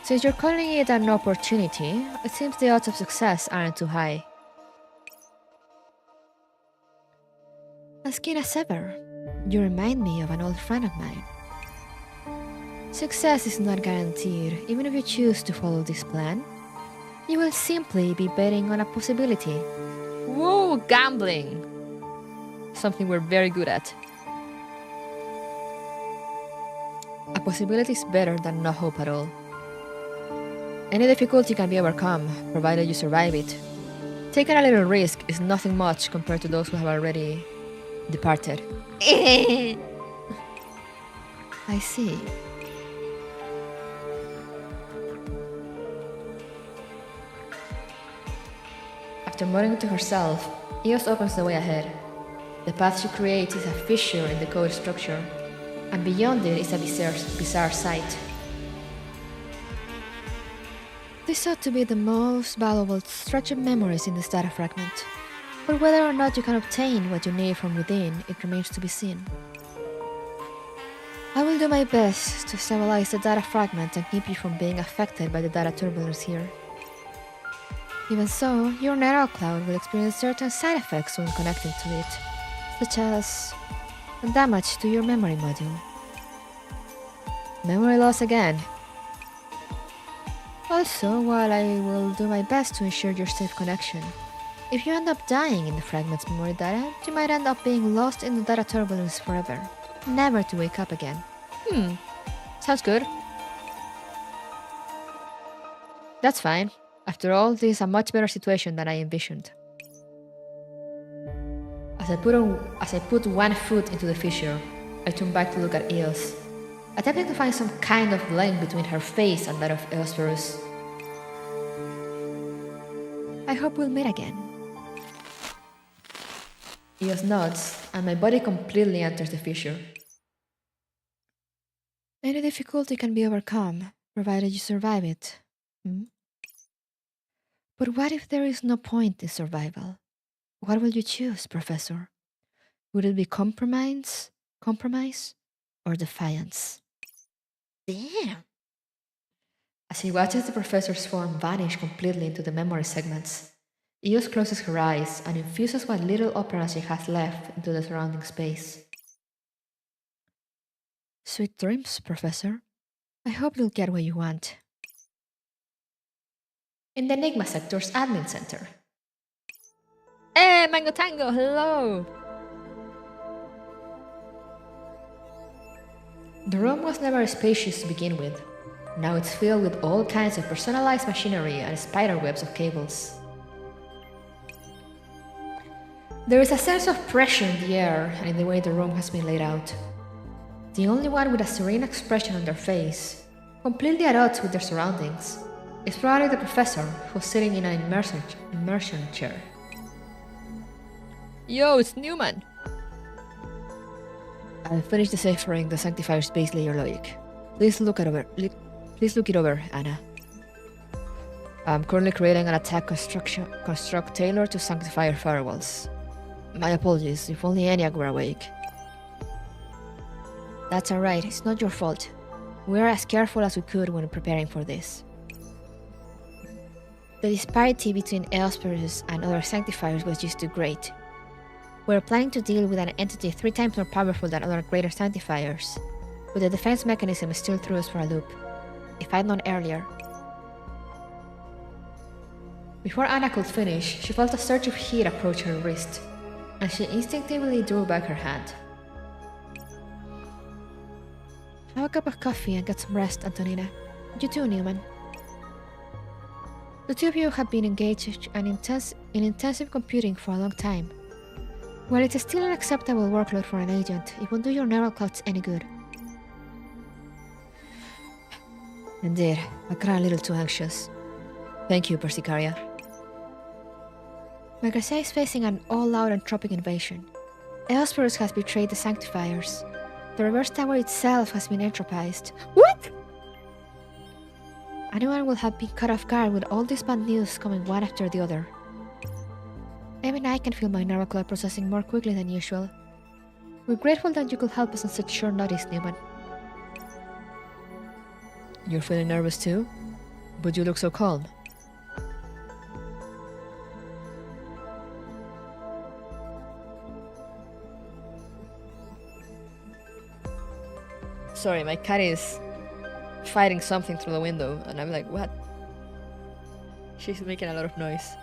Since you're calling it an opportunity, it seems the odds of success aren't too high. As keen as ever, you remind me of an old friend of mine. Success is not guaranteed, even if you choose to follow this plan. You will simply be betting on a possibility. Whoa, gambling! Something we're very good at. A possibility is better than no hope at all. Any difficulty can be overcome, provided you survive it. Taking a little risk is nothing much compared to those who have already departed. I see. After muttering to herself, Eos opens the way ahead. The path she creates is a fissure in the code structure, and beyond it is a bizarre sight. This ought to be the most valuable stretch of memories in this data fragment, but whether or not you can obtain what you need from within, it remains to be seen. I will do my best to stabilize the data fragment and keep you from being affected by the data turbulence here. Even so, your neural cloud will experience certain side effects when connecting to it, such as damage to your memory module. Memory loss again. Also, while I will do my best to ensure your safe connection, if you end up dying in the fragment's memory data, you might end up being lost in the data turbulence forever, never to wake up again. Sounds good. That's fine. After all, this is a much better situation than I envisioned. As I put one foot into the fissure, I turn back to look at Eos, attempting to find some kind of link between her face and that of Eosperus. I hope we'll meet again. Eos nods, and my body completely enters the fissure. Any difficulty can be overcome, provided you survive it. But what if there is no point in survival? What will you choose, Professor? Would it be compromise, or defiance? Damn! As he watches the professor's form vanish completely into the memory segments, Eos closes her eyes and infuses what little opera she has left into the surrounding space. Sweet dreams, Professor. I hope you'll get what you want. In the Enigma Sector's admin center. Hey, Mango Tango, hello! The room was never spacious to begin with. Now it's filled with all kinds of personalized machinery and spiderwebs of cables. There is a sense of pressure in the air and in the way the room has been laid out. The only one with a serene expression on their face, completely at odds with their surroundings, is probably the professor who's sitting in an immersion chair. Yo, it's Newman! I've finished deciphering the Sanctifier's base layer logic. Please look it over, Anna. I'm currently creating an attack construct tailored to Sanctifier firewalls. My apologies, if only Eniac were awake. That's alright, it's not your fault. We are as careful as we could when preparing for this. The disparity between Eosperus and other Sanctifiers was just too great. We're planning to deal with an entity 3 times more powerful than other greater Sanctifiers, but the defense mechanism still threw us for a loop. If I'd known earlier. Before Anna could finish, she felt a surge of heat approach her wrist, and she instinctively drew back her hand. Have a cup of coffee and get some rest, Antonina. You too, Newman. The two of you have been engaged in intensive computing for a long time. While it is still an acceptable workload for an agent, it won't do your neural clouds any good. Indeed, I got a little too anxious. Thank you, Persicaria. Megacia is facing an all-out Entropic invasion. Eosperus has betrayed the Sanctifiers. The reverse tower itself has been entropized. What?! Anyone will have been caught off guard with all this bad news coming one after the other. Even I can feel my neural cloud processing more quickly than usual. We're grateful that you could help us on such short notice, Newman. You're feeling nervous too? But you look so calm. Sorry, my cat is fighting something through the window, and I'm like, what? She's making a lot of noise.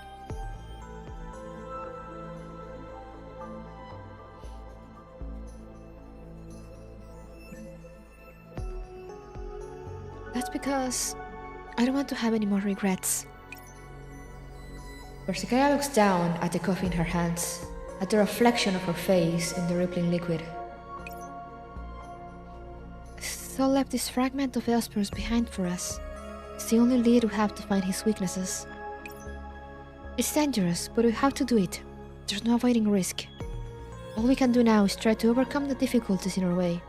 That's because I don't want to have any more regrets. Persicaria looks down at the coffee in her hands, at the reflection of her face in the rippling liquid. Sol left this fragment of Eosperus behind for us. It's the only lead we have to find his weaknesses. It's dangerous, but we have to do it. There's no avoiding risk. All we can do now is try to overcome the difficulties in our way.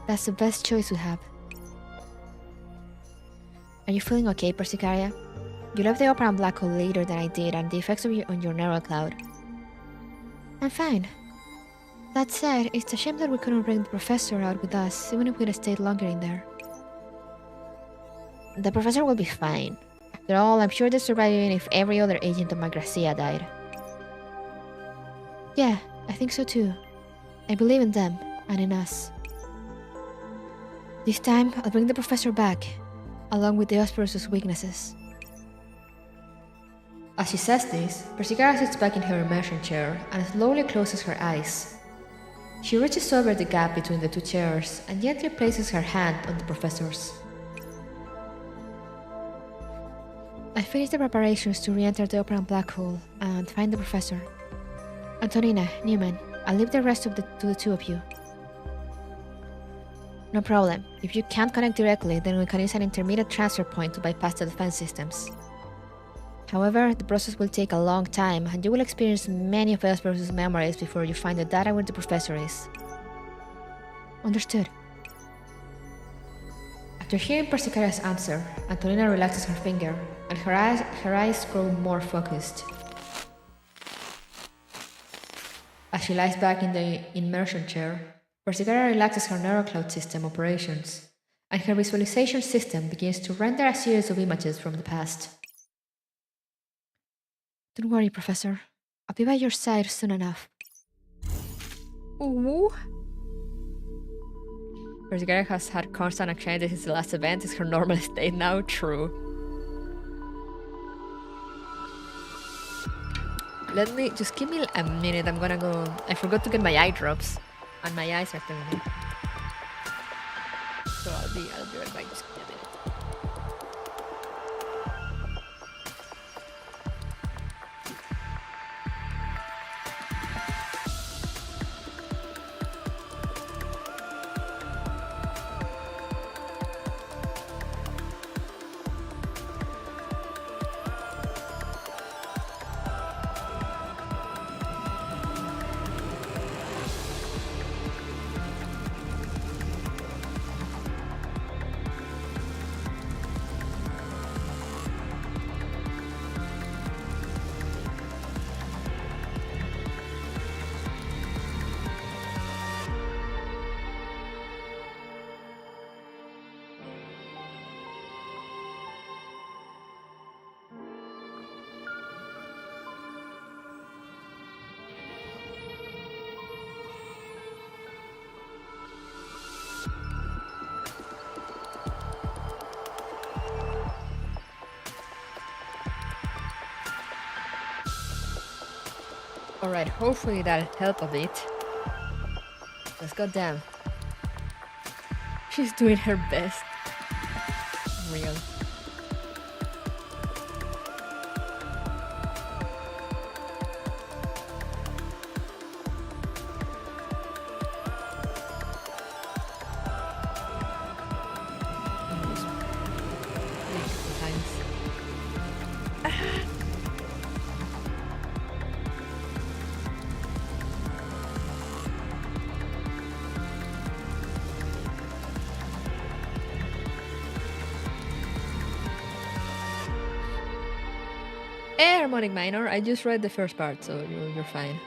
That's the best choice we have. Are you feeling okay, Persicaria? You left the opera and black hole later than I did, and the effects on your neural cloud. I'm fine. That said, it's a shame that we couldn't bring the professor out with us, even if we'd have stayed longer in there. The professor will be fine. After all, I'm sure they'd survive even if every other agent of Magracia died. Yeah, I think so too. I believe in them, and in us. This time, I'll bring the professor back, along with the Osperus's weaknesses. As she says this, Persicara sits back in her immersion chair and slowly closes her eyes. She reaches over the gap between the two chairs and gently places her hand on the professor's. I finished the preparations to re-enter the operant black hole and find the professor. Antonina, Newman, I'll leave the rest to the two of you. No problem. If you can't connect directly, then we can use an intermediate transfer point to bypass the defense systems. However, the process will take a long time, and you will experience many of Osperus's memories before you find the data where the professor is. Understood. After hearing Persicaria's answer, Antonina relaxes her finger, and her eyes grow more focused. As she lies back in the immersion chair, Persicaria relaxes her neurocloud system operations, and her visualization system begins to render a series of images from the past. Don't worry, Professor. I'll be by your side soon enough. Ooh. Persicaria has had constant anxiety since the last event. Is her normal state now? True. Just give me a minute. I'm gonna go. I forgot to get my eye drops, and my eyes are turning. So I'll be right back. Just give me a minute. Alright, hopefully that'll help a bit. Because goddamn, she's doing her best. Real. Harmonic minor. I just read the first part, so you're fine.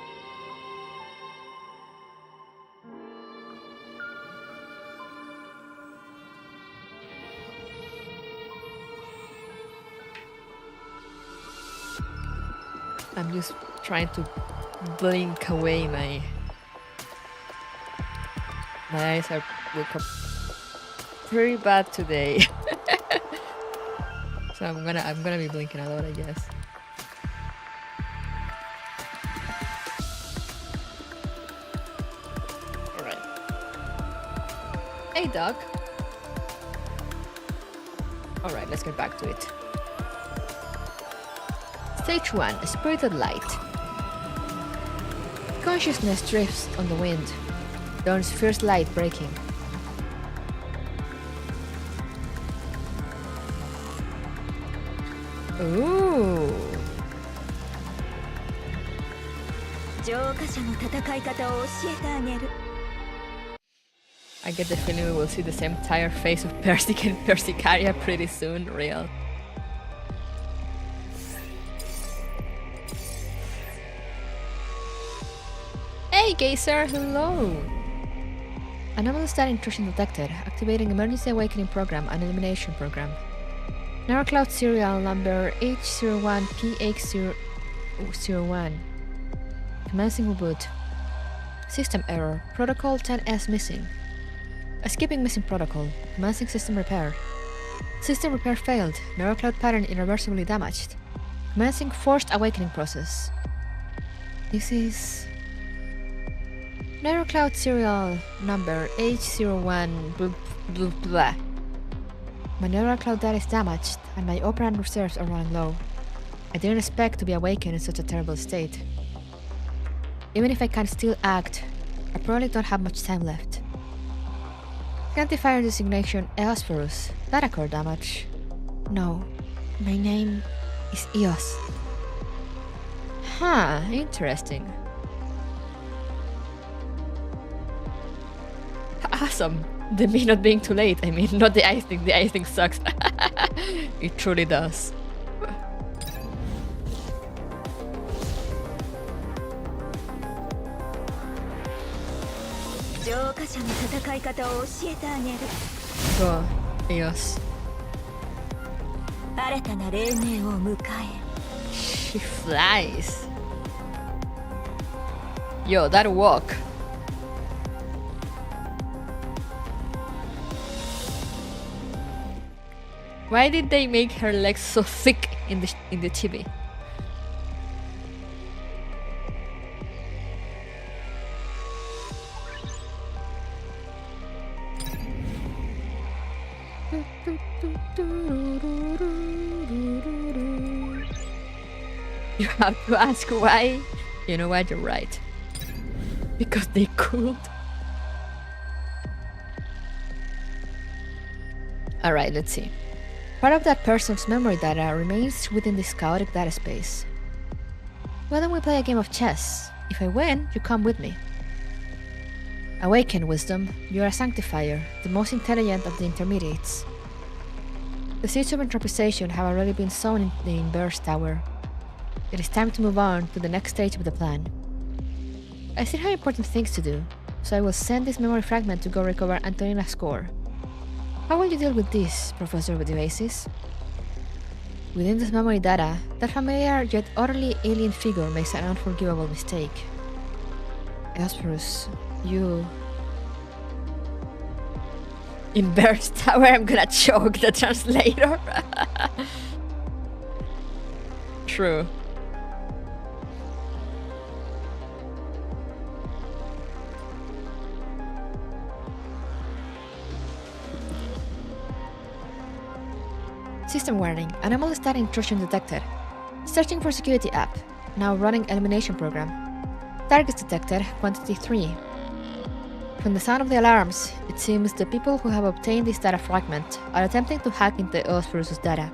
I'm just trying to blink away my eyes are woke up pretty bad today. So I'm gonna be blinking a lot, I guess. Hey, Doc. Alright, let's get back to it. Stage 1, a spirited light. Consciousness drifts on the wind. Dawn's first light breaking. Ooh. 浄化者の戦い方を教えてあげる。 I get the feeling we will see the same tired face of Persik and Persicaria pretty soon, real. Hey Geyser, hello! Anomalous data intrusion detected, activating emergency awakening program and elimination program. Neurocloud serial number H01PX001. Commencing reboot. System error, protocol 10S missing. Skipping missing protocol, commencing system repair. System repair failed, Neurocloud pattern irreversibly damaged. Commencing forced awakening process. This is... Neurocloud serial number H01 blah blah blah. My Neurocloud data is damaged, and my operand reserves are running low. I didn't expect to be awakened in such a terrible state. Even if I can still act, I probably don't have much time left. Identifier designation Eosphorus. Data core damage. No, my name is Eos. Huh, interesting. Awesome. The me not being too late. I mean, not the icing. The icing sucks. It truly does. 浄化者の戦い方を教えてあげる。 Go, Eos. 新たな黎明を迎え。 She flies. Yo, that walk. Why did they make her legs so thick in the chibi? You have to ask why? You know what, you're right. Because they could. Alright, let's see. Part of that person's memory data remains within this chaotic data space. Why don't we play a game of chess? If I win, you come with me. Awaken, Wisdom. You are a sanctifier, the most intelligent of the intermediates. The seeds of entropization have already been sown in the Inverse Tower. It is time to move on to the next stage of the plan. I still have important things to do, so I will send this memory fragment to go recover Antonina's core. How will you deal with this, Professor with the Oasis? Within this memory data, that familiar yet utterly alien figure makes an unforgivable mistake. Eosphorus, you... In Bear's Tower, I'm gonna choke the translator. True. System warning. Anomalous data intrusion detected. Searching for security app. Now running elimination program. Targets detected. Quantity 3. From the sound of the alarms, it seems the people who have obtained this data fragment are attempting to hack into Eosphorus' data.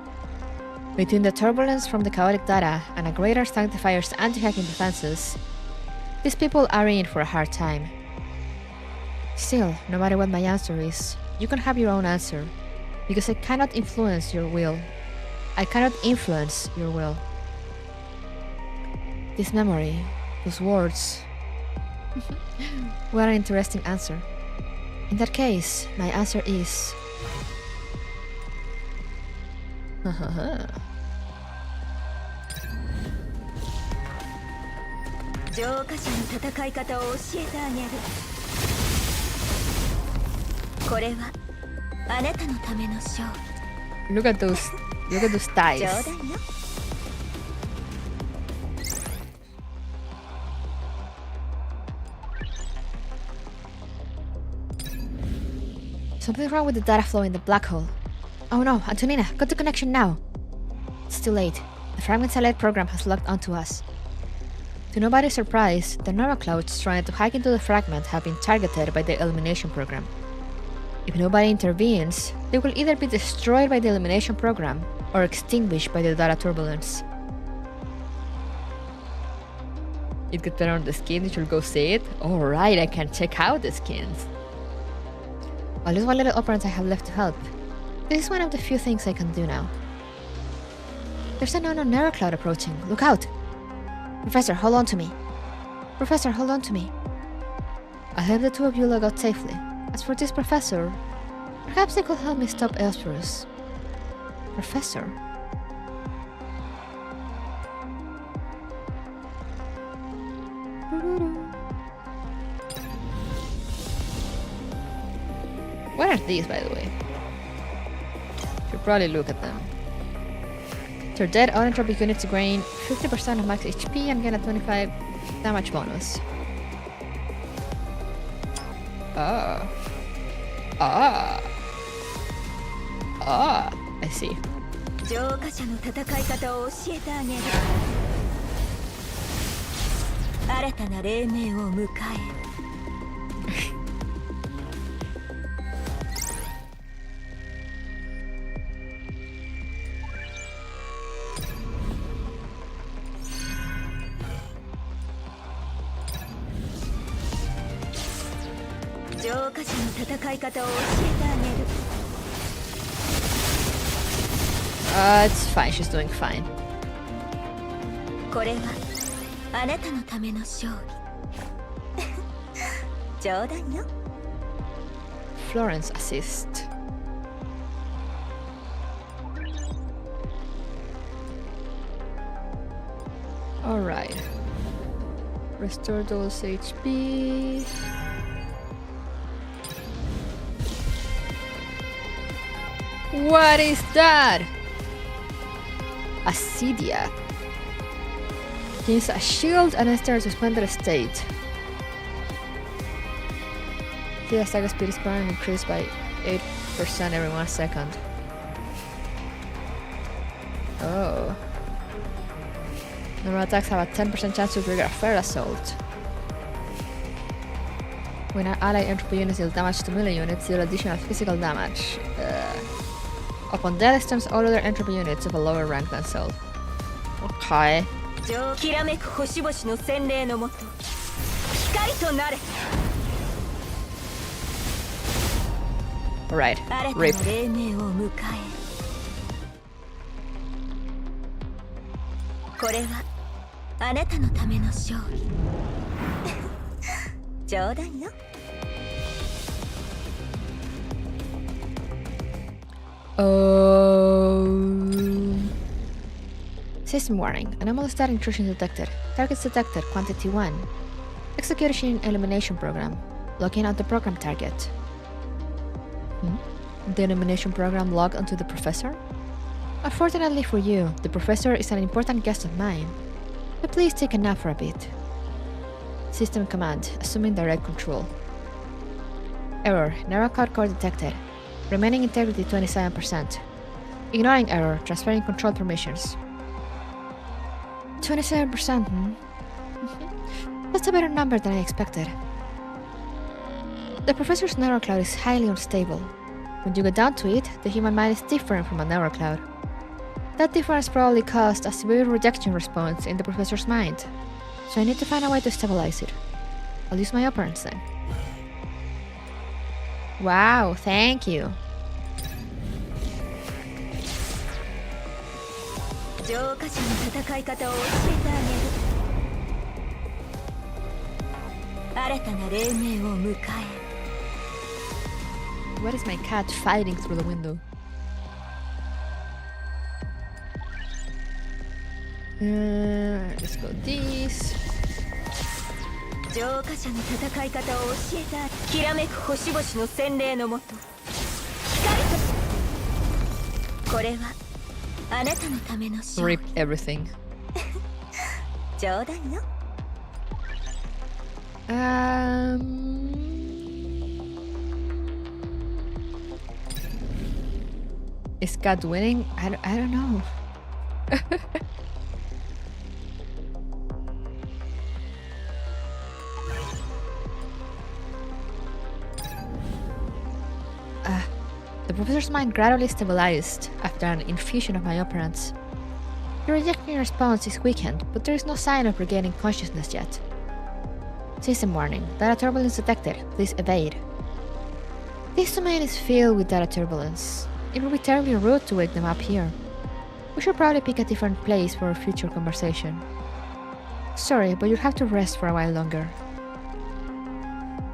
Between the turbulence from the chaotic data and a greater sanctifier's anti-hacking defenses, these people are in for a hard time. Still, no matter what my answer is, you can have your own answer. Because I cannot influence your will. I cannot influence your will. This memory, those words... what an interesting answer. In that case, my answer is... 浄化者の戦い方を教えてあげる。これはあなたのための勝負。 Look at those thighs. 冗談よ。 Something's wrong with the data flow in the black hole. Oh no, Antonina, cut the connection now. It's too late. The fragment select program has locked onto us. To nobody's surprise, the neuroclouds trying to hack into the fragment have been targeted by the elimination program. If nobody intervenes, they will either be destroyed by the elimination program or extinguished by the data turbulence. it gets better on the skin, you should go see it. Alright, I can check out the skins. Well, there's one little operant I have left to help. This is one of the few things I can do now. There's an unknown narrow cloud approaching. Look out! Professor, hold on to me. Professor, hold on to me. I hope the two of you log out safely. As for this professor, perhaps they could help me stop Elsperus. Professor? What are these, by the way? Should probably look at them. They're dead, all entropic units gain 50% of max HP and gain a 25 damage bonus. I see. 浄化者の戦い方を教えてあげる。新たな黎明を迎え。浄化者の戦い方を教えてあげる。It's fine, she's doing fine. これはあなたのための勝利。冗談よ。Florence assist. Alright. Restore those HP. What is that? Acedia. Gains a shield and enters a suspended state. The attack speed is currently increased by 8% every 1 second. Oh. Normal attacks have a 10% chance to trigger a fair assault. When an allied entropy unit deals damage to melee units, deal additional physical damage. Upon death, extends all other entropy units of a lower rank than self. Okay. きらめく星々の洗礼のもと光となれ。 Alright, 新たな rape. 黎明を迎え。これはあなたのための勝利。冗談よ。System warning. Anomalous stat intrusion detected. Targets detected. Quantity 1. Execution elimination program. Locking out the program target. The elimination program logged onto the professor? Unfortunately for you, the professor is an important guest of mine. But please take a nap for a bit. System command. Assuming direct control. Error. Narrow cloud core detected. Remaining integrity 27%. Ignoring error. Transferring control permissions. 27%, That's a better number than I expected. The professor's narrow cloud is highly unstable. When you go down to it, the human mind is different from a narrow cloud. That difference probably caused a severe rejection response in the professor's mind, so I need to find a way to stabilize it. I'll use my operands then. Wow, thank you. 浄化者の戦い方を教えてあげる。新たな黎明を迎え。 What is my cat fighting through the window? Let's go this. 浄化者の戦い方を教えてあげる。きらめく星々の洗礼のもと光と。これはあなたのための勝利。 Rip everything. 冗談よ。Is Cat winning? I don't know. The professor's mind gradually stabilized after an infusion of my operants. Your ejection response is weakened, but there is no sign of regaining consciousness yet. System warning. Data turbulence detected. Please evade. This domain is filled with data turbulence. It would be terribly rude to wake them up here. We should probably pick a different place for a future conversation. Sorry, but you'll have to rest for a while longer.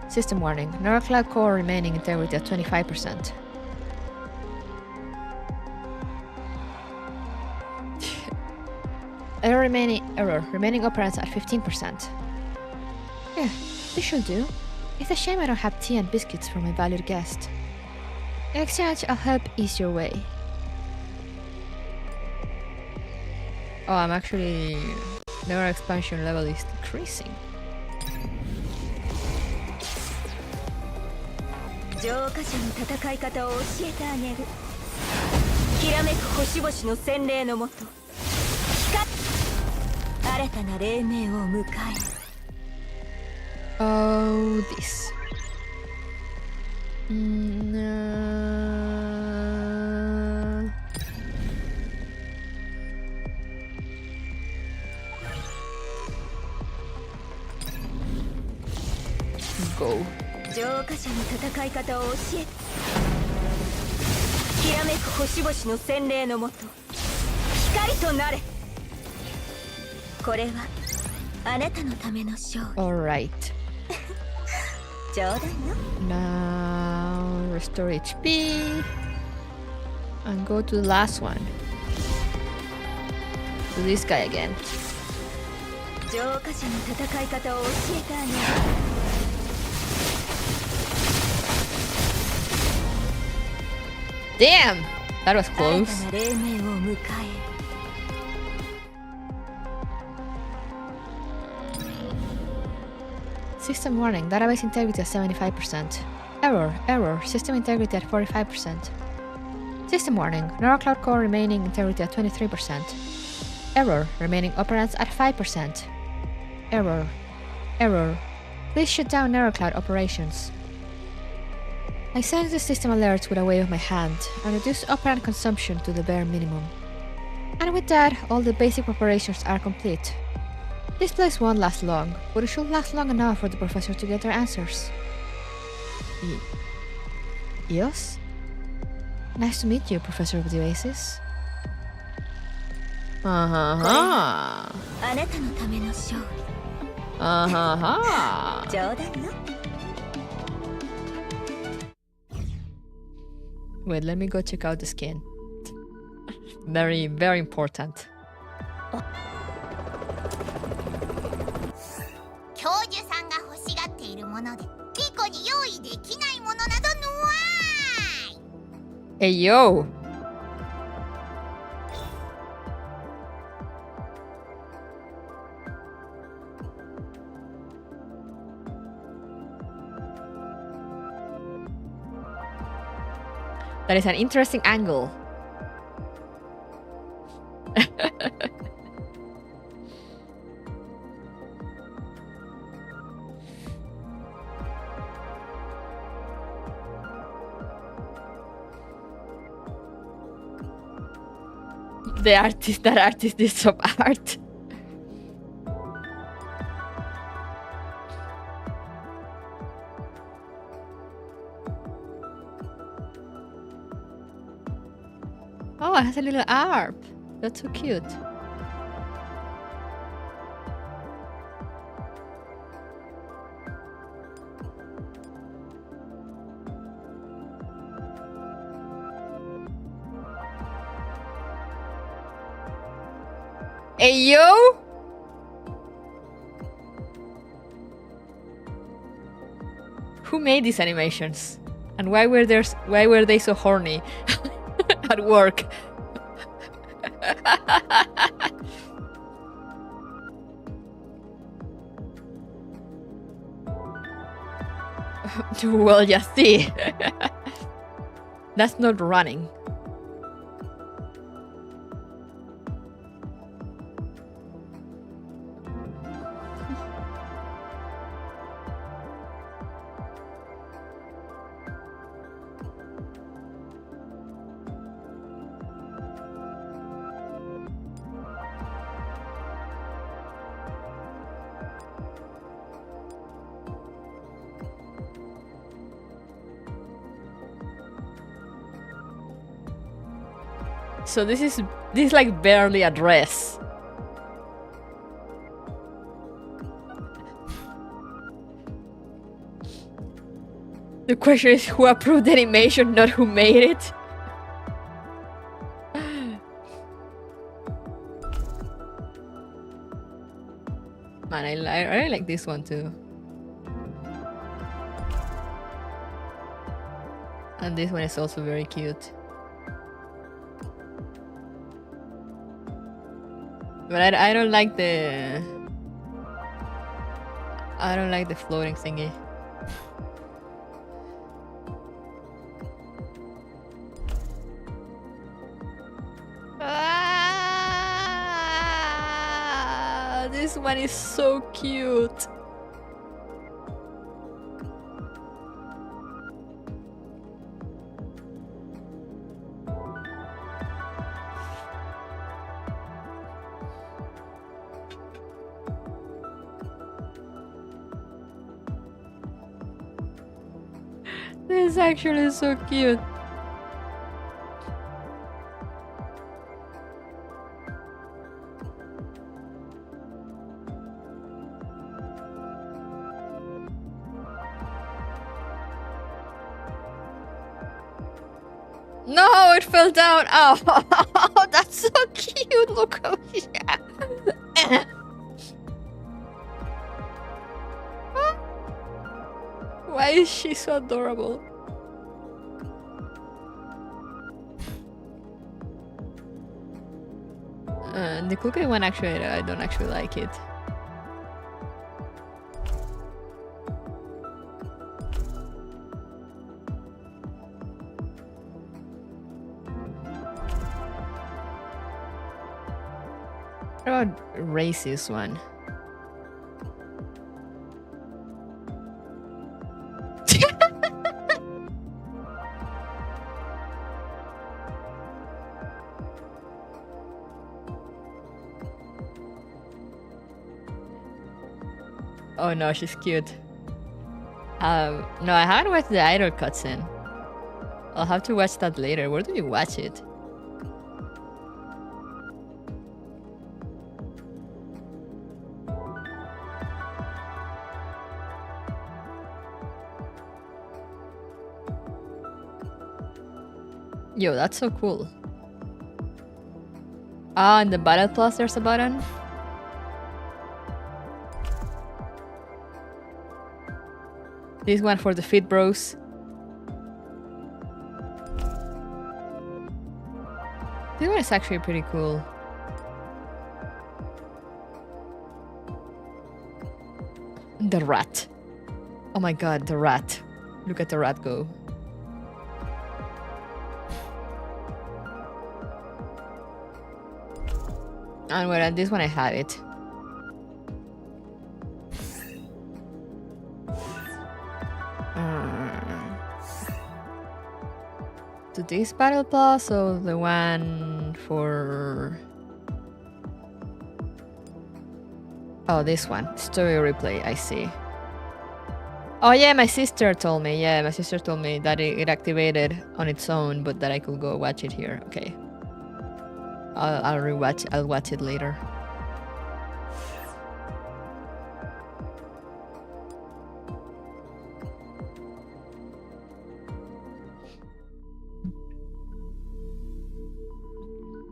System warning. Neural cloud core remaining integrity at 25%. Remaining operands at 15%. Yeah, this should do. It's a shame I don't have tea and biscuits for my valued guest. In exchange, I'll help ease your way. Oh, I'm actually... Neural expansion level is decreasing. 浄化者の戦い方を教えてあげる。きらめく星々の洗礼のもと、新たな黎明を迎える。Oh, this. Go. 浄化者の戦い方を教えて。きらめく星々の洗礼のもと、光となれ。これはあなたのための勝利。 Alright. 冗談よ。 Now restore HP. And go to the last one. To this guy again. 浄化者の戦い方を教えてあげる。 Damn! That was close. 新たな黎明を迎える。 System warning. Database integrity at 75%. Error. System integrity at 45%. System warning. Neural cloud core remaining integrity at 23%. Error. Remaining operands at 5%. Error. Please shut down neural cloud operations. I sense the system alerts with a wave of my hand and reduce operand consumption to the bare minimum. And with that, all the basic operations are complete. This place won't last long, but it should last long enough for the professor to get their answers. Yes? Nice to meet you, Professor of the Oasis. あなたのための勝利。冗談よ。 Wait, let me go check out the skin. Very, very important. 教授さんが欲しがっているものでリコに用意できないものなどぬわーい。 Hey, yo! That is an interesting angle. That artist is some art. Oh, it has a little harp. That's so cute. Hey, yo! Who made these animations? And why were they so horny at work? Well, just see. That's not running. So this is like barely a dress. The question is who approved the animation, not who made it. Man, I really like this one too. And this one is also very cute. But I don't like the... I don't like the floating thingy. This one is so cute. This is actually so cute. No, it fell down. Oh, that's so cute. Look how Why is she so adorable? The cookie one, actually, I don't actually like it. What about racist one? Oh no, she's cute. No, I haven't watched the idol cutscene. I'll have to watch that later. Where do you watch it? Yo, that's so cool. Ah, in the Battle Plus there's a button. This one for the Fit Bros. This one is actually pretty cool. The rat. Oh my god, the rat. Look at the rat go. And well, on this one I have it. To this battle pass or the one for... Oh, this one. Story replay, I see. Oh yeah, my sister told me. Yeah, my sister told me that it activated on its own, but that I could go watch it here. Okay. I'll rewatch. I'll watch it later.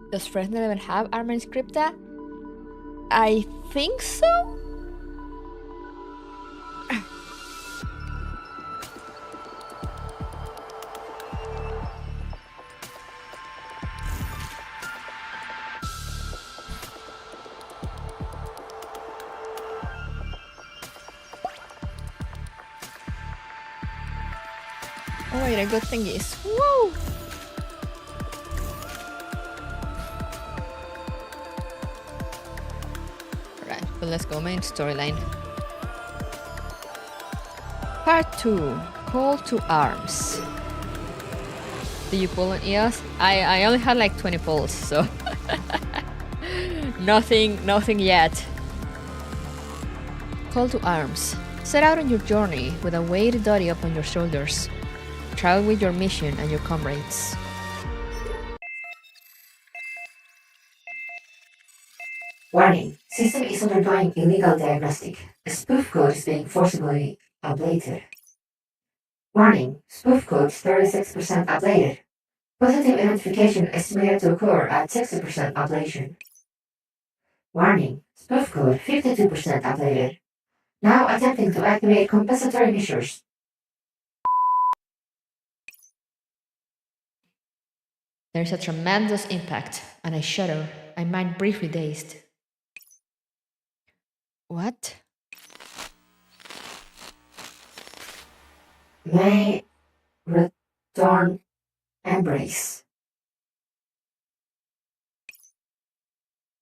Does Fresno even have Arma Inscripta? I think so. Oh wait, a good thing is, whoa! Alright, but let's go main storyline. Part 2, Call to Arms. Did you pull an EOS? I only had like 20 pulls, so nothing yet. Call to Arms. Set out on your journey with a weighted body upon your shoulders. Travel with your mission and your comrades. Warning, system is undergoing illegal diagnostic. A spoof code is being forcibly updated. Warning, spoof code 36% updated. Positive identification estimated to occur at 60% ablation. Warning, spoof code 52% updated. Now attempting to activate compensatory measures. There's a tremendous impact, and I shudder, my mind briefly dazed. What? May return embrace.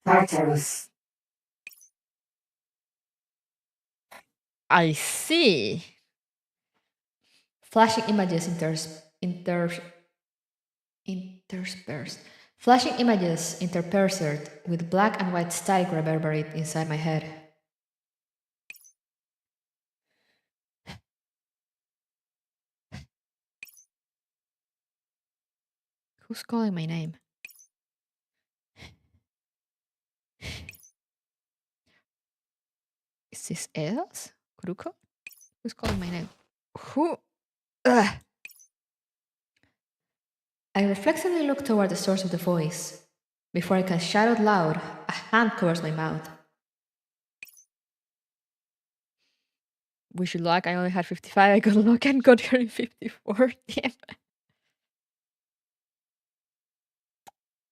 Tartarus. I see. Flashing images interspersed. Flashing images interspersed with black and white static reverberate inside my head. Who's calling my name? Is this else? Kuruko? Who's calling my name? Who? Ugh. I reflexively look toward the source of the voice. Before I can shout out loud, a hand covers my mouth. Wish you luck, I only had 55. I got luck and got here in 54. Damn.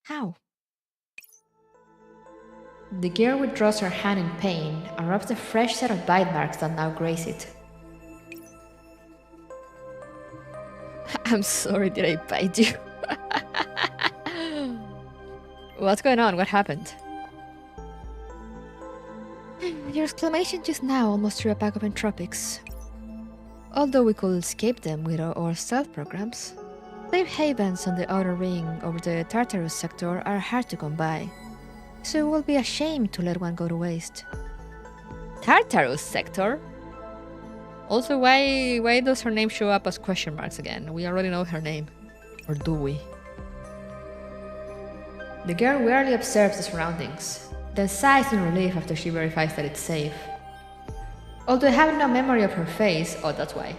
How? The girl withdraws her hand in pain and rubs the fresh set of bite marks that now graze it. I'm sorry, did I bite you? What's going on? What happened? Your exclamation just now almost threw a pack of entropics. Although we could escape them with our stealth programs, safe havens on the outer ring over the Tartarus sector are hard to come by, so it will be a shame to let one go to waste. Tartarus sector? Also, why does her name show up as question marks again? We already know her name. Or do we? The girl wearily observes the surroundings, then sighs in relief after she verifies that it's safe. Although I have no memory of her face, that's why.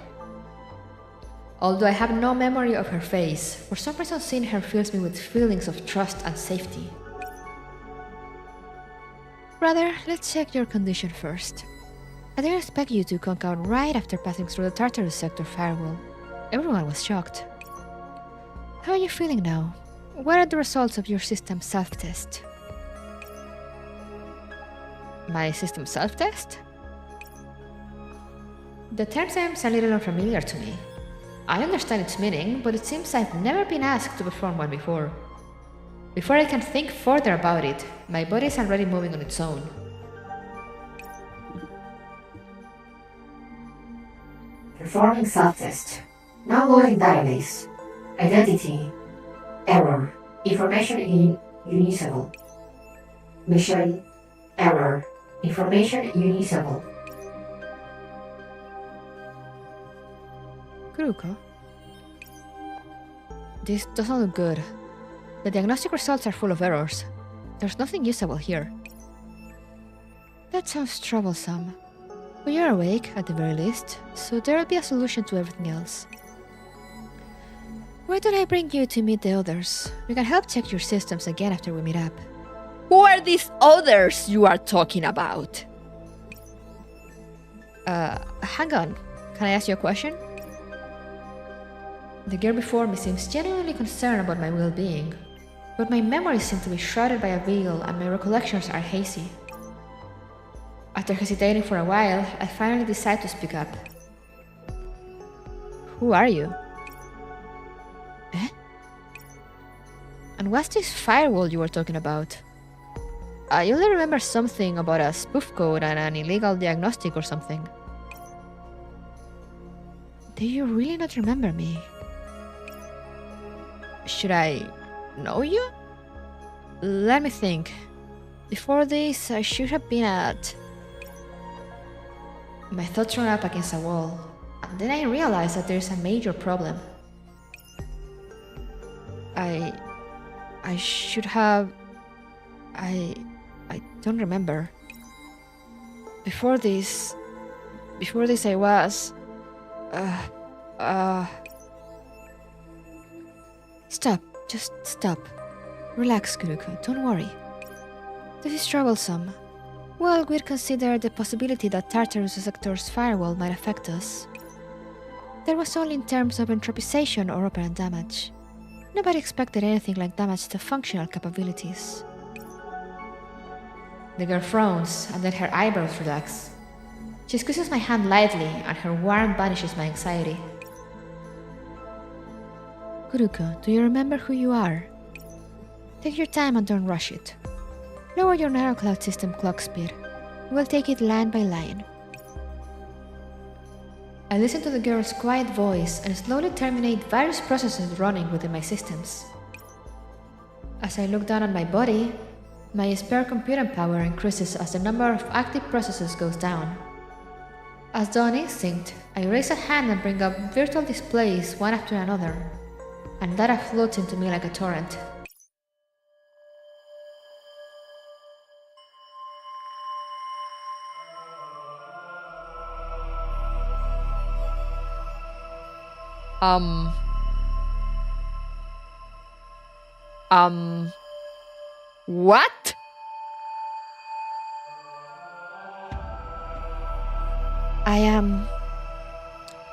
Although I have no memory of her face, for some reason seeing her fills me with feelings of trust and safety. Brother, let's check your condition first. I didn't expect you to conk out right after passing through the Tartarus sector firewall. Everyone was shocked. How are you feeling now? What are the results of your system self-test? My system self-test? The term seems a little unfamiliar to me. I understand its meaning, but it seems I've never been asked to perform one before. Before I can think further about it, my body is already moving on its own. Performing self-test. Now loading database. Identity. Error. Information unusable. Mission. Error. Information unusable. Kuruko? This doesn't look good. The diagnostic results are full of errors. There's nothing usable here. That sounds troublesome. But you're awake, at the very least, so there'll be a solution to everything else. Why don't I bring you to meet the others? We can help check your systems again after we meet up. Who are these others you are talking about? Hang on. Can I ask you a question? The girl before me seems genuinely concerned about my well-being, but my memories seem to be shrouded by a veil and my recollections are hazy. After hesitating for a while, I finally decide to speak up. Who are you? Eh? And what's this firewall you were talking about? I only remember something about a spoof code and an illegal diagnostic or something. Do you really not remember me? Should I know you? Let me think. Before this, I should have been at... My thoughts run up against a wall, and then I realize that there's a major problem. I should have... I don't remember. Before this I was... Stop. Just stop. Relax, Kuruku. Don't worry. This is troublesome. Well, we'd consider the possibility that Tartarus sector's firewall might affect us. That was only in terms of entropization or operant damage. Nobody expected anything like damage to functional capabilities. The girl frowns, and then her eyebrows relax. She squeezes my hand lightly, and her warmth banishes my anxiety. Kuruko, do you remember who you are? Take your time and don't rush it. Lower your narrowcloud system clock speed. We'll take it line by line. I listen to the girl's quiet voice and slowly terminate various processes running within my systems. As I look down at my body, my spare computing power increases as the number of active processes goes down. As though on instinct, I raise a hand and bring up virtual displays one after another, and data floats into me like a torrent. What? I am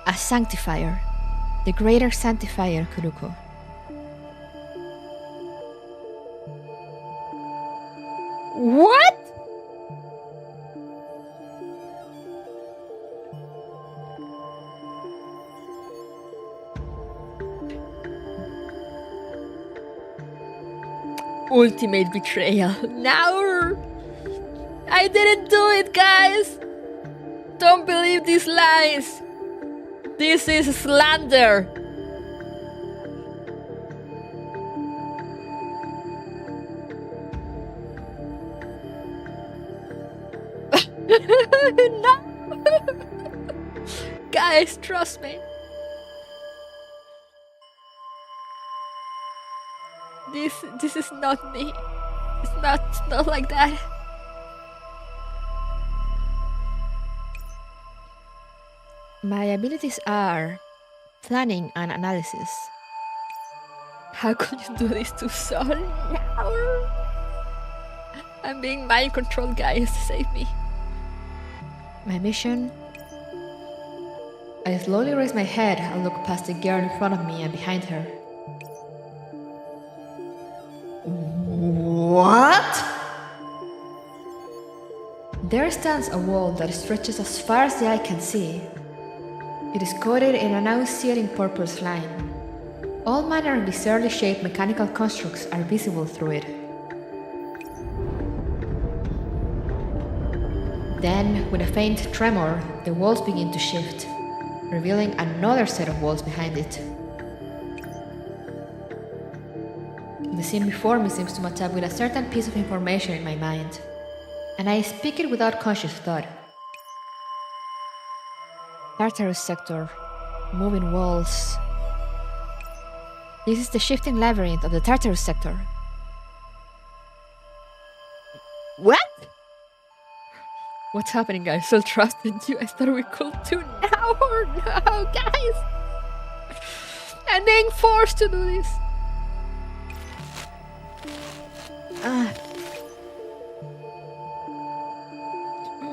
a sanctifier, the greater sanctifier, Kuruko. What? Ultimate betrayal. No! I didn't do it, guys! Don't believe these lies! This is slander! No! Guys, trust me. This is not me. It's not like that. My abilities are planning and analysis. How could you do this to Sol? No! I'm being mind controlled, guys. Save me. My mission? I slowly raise my head and look past the girl in front of me and behind her. What? There stands a wall that stretches as far as the eye can see. It is coated in an nauseating purple slime. All manner of bizarrely shaped mechanical constructs are visible through it. Then, with a faint tremor, the walls begin to shift, revealing another set of walls behind it. The scene before me seems to match up with a certain piece of information in my mind, and I speak it without conscious thought. Tartarus sector, moving walls. This is the shifting labyrinth of the Tartarus sector. What? What's happening, guys? Still trusted you. I thought we could too. No, guys! I'm being forced to do this.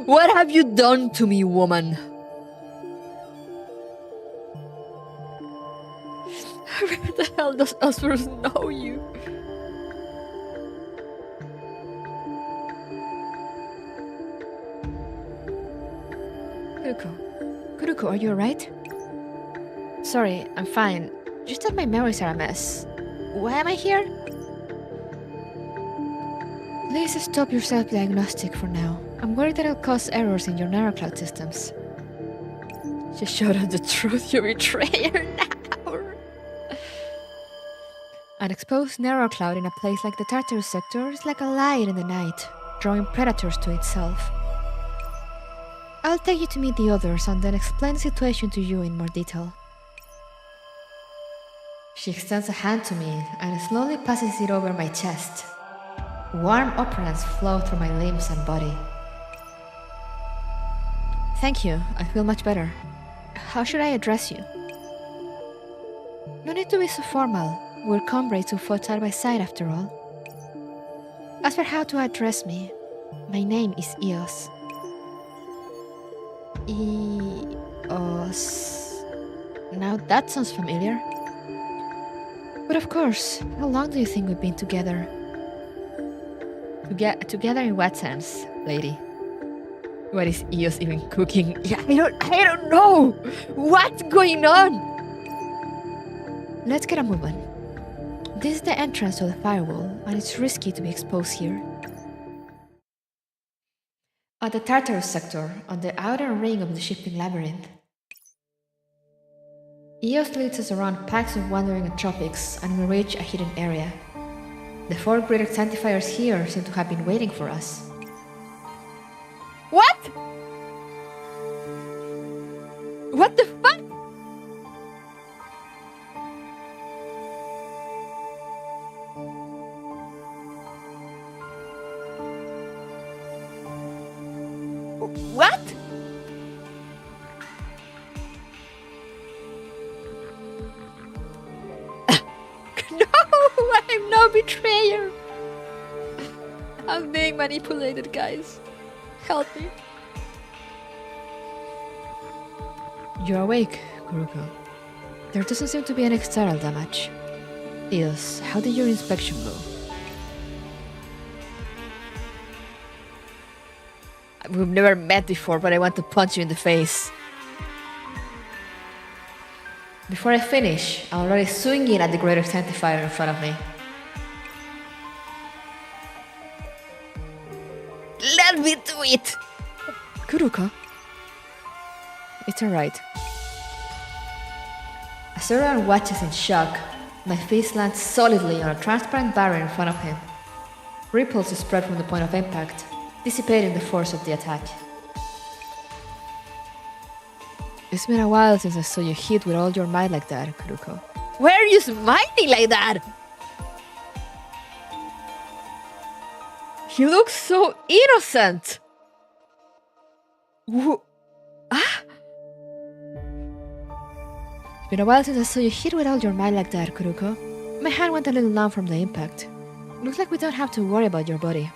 What have you done to me, woman? Where the hell does Osprus know you? Kuruko, are you alright? Sorry, I'm fine. Just that my memories are a mess. Why am I here? Please stop your self-diagnostic for now. I'm worried that it'll cause errors in your narrowcloud systems. She showed us the truth, you betrayer now! An exposed narrowcloud in a place like the Tartarus sector is like a lion in the night, drawing predators to itself. I'll take you to meet the others and then explain the situation to you in more detail. She extends a hand to me and slowly passes it over my chest. Warm operants flow through my limbs and body. Thank you, I feel much better. How should I address you? No need to be so formal. We're comrades who fought side by side after all. As for how to address me, my name is Eos. Eos. Now that sounds familiar. But of course, how long do you think we've been together? Together in what sense, lady? What is Eos even cooking? Yeah, I don't know! What's going on? Let's get a move on. This is the entrance to the firewall, and it's risky to be exposed here. At the Tartarus sector, on the outer ring of the shifting labyrinth, Eos leads us around packs of wandering entropics, and we reach a hidden area. The 4 greater sanctifiers here seem to have been waiting for us. What? What the fuck? What? No, I'm no betrayer. I'm being manipulated, guys. Help me. You're awake, Kuruko. There doesn't seem to be any external damage. Eos, how did your inspection go? We've never met before, but I want to punch you in the face. Before I finish, I'm already swinging at the greater sanctifier in front of me. Let me do it! Kuruko? It's alright. As everyone watches in shock, my face lands solidly on a transparent barrier in front of him. Ripples spread from the point of impact, dissipating the force of the attack. It's been a while since I saw you hit with all your might like that, Kuruko. Why are you smiling like that? He looks so innocent! It's been a while since I saw you hit with all your might like that, Kuruko. My hand went a little numb from the impact. Looks like we don't have to worry about your body.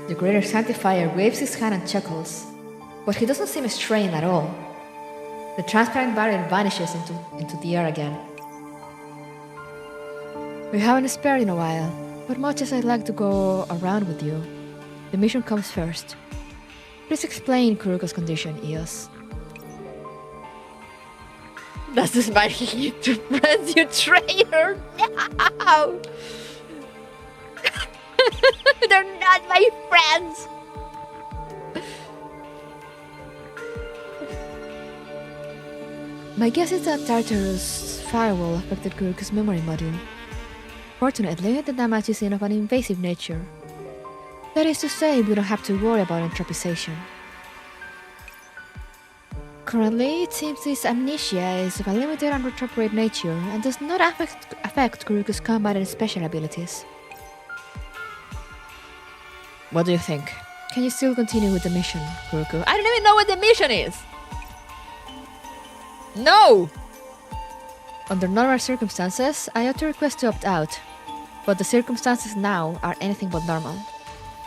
The greater sanctifier waves his hand and chuckles, but he doesn't seem strained at all. The transparent barrier vanishes into the air again. We haven't spared in a while, but much as I'd like to go around with you, the mission comes first. Please explain Kuruko's condition, Eos. That's the smile he gave to friends, you traitor! No! They're not my friends! My guess is that Tartarus' firewall affected Kuruko's memory module. Fortunately, the damage is of an invasive nature. That is to say, we don't have to worry about entropization. Currently, it seems this amnesia is of a limited and retrograde nature and does not affect Kuruko's combat and special abilities. What do you think? Can you still continue with the mission, Kuruko? I don't even know what the mission is! No! Under normal circumstances, I ought to request to opt out, but the circumstances now are anything but normal.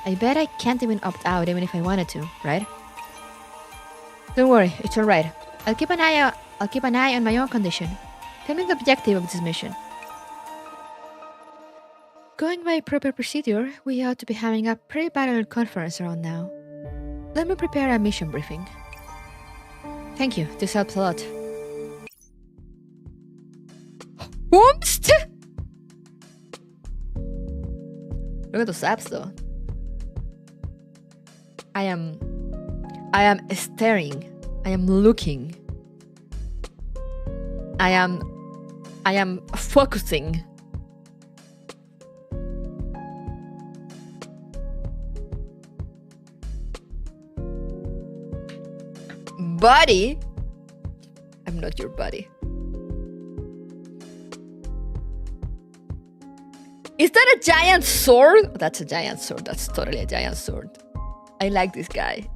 I bet I can't even opt out even if I wanted to, right? Don't worry, it's alright. I'll keep an eye on my own condition. Tell me the objective of this mission. Going by proper procedure, we ought to be having a pre-battle conference around now. Let me prepare a mission briefing. Thank you, this helps a lot. Whoomst! Look at those abs though. I am staring. I am looking. I am focusing. Buddy? I'm not your buddy. Is that a giant sword? That's a giant sword. That's totally a giant sword. I like this guy.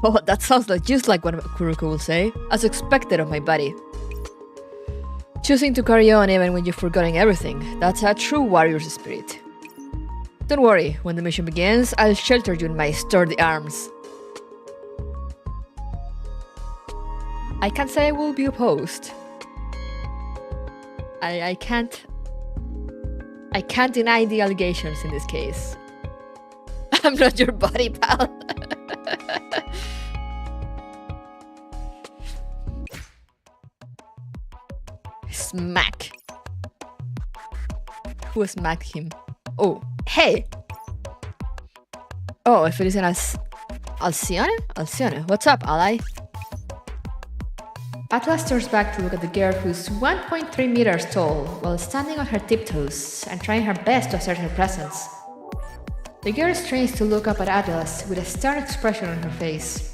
Oh, that sounds like just like what Kuruko will say. As expected of my buddy. Choosing to carry on even when you've forgotten everything. That's a true warrior's spirit. Don't worry, when the mission begins, I'll shelter you in my sturdy arms. I can't say I will be opposed. I can't deny the allegations in this case. I'm not your buddy, pal. Smack. Who smacked him? Oh, hey! Oh, if it is an Alcyone? Alcyone, what's up, ally? Atlas turns back to look at the girl who's 1.3 meters tall while standing on her tiptoes and trying her best to assert her presence. The girl strains to look up at Atlas with a stern expression on her face.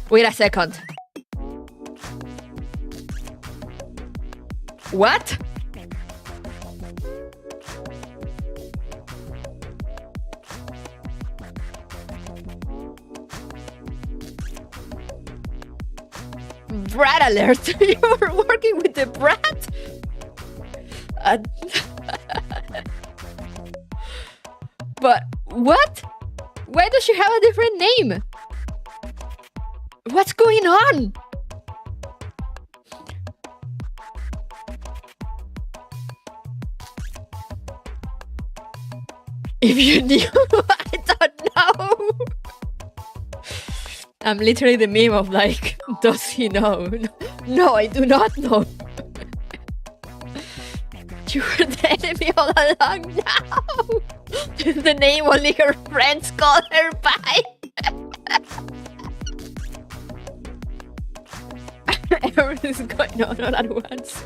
Wait a second. What? Brat alert! You're working with the brat? But what? Why does she have a different name? What's going on? If you knew, I don't know. I'm literally the meme of like, does he know? No, I do not know. You were the enemy all along now. The name only her friends call her by. Everything's going on all at once.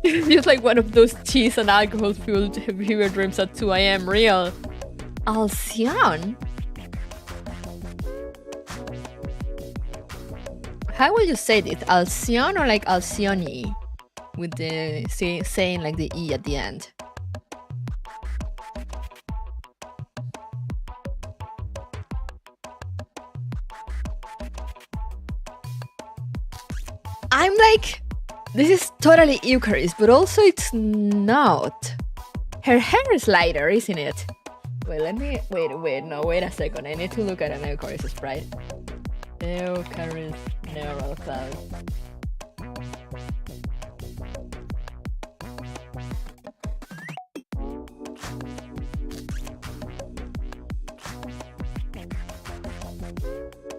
It's just like one of those cheese and alcohol fueled fever dreams at 2 AM real. Alcyone? How will you say this? Alcyone or like Alcyone? With the saying like the E at the end. I'm like, this is totally Eucharist, but also it's not. Her hair is lighter, isn't it? Wait, wait a second. I need to look at an Eucharist sprite. Eucharist neural cloud.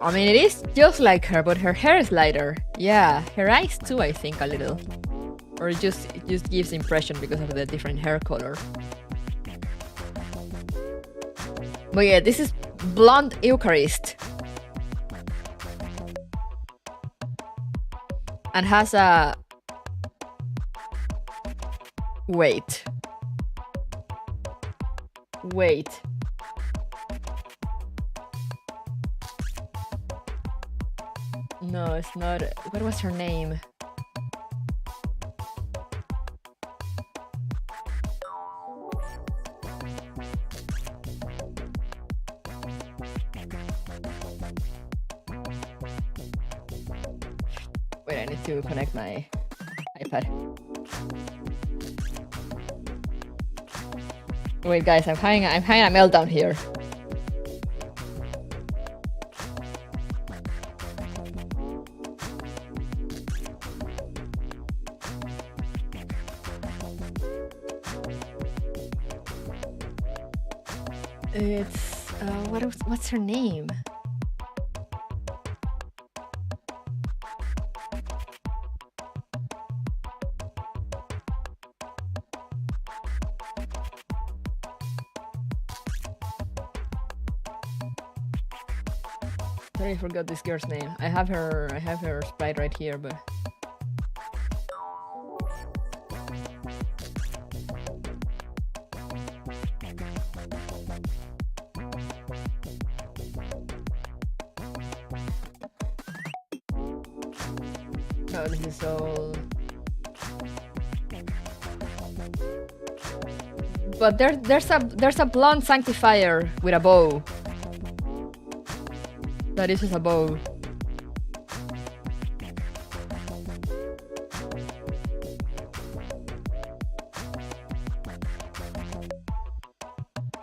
I mean, it is just like her, but her hair is lighter. Yeah, her eyes too, I think, a little. Or it just gives the impression because of the different hair color. But yeah, this is blonde Eucharist. And has a... Wait. No, it's not. What was her name? Wait, I need to connect my iPad. Wait, guys, I'm having a meltdown here. It's what's her name? Sorry, I forgot this girl's name. I have her sprite right here, but No, this is all. But there's a blonde sanctifier with a bow. That is just a bow.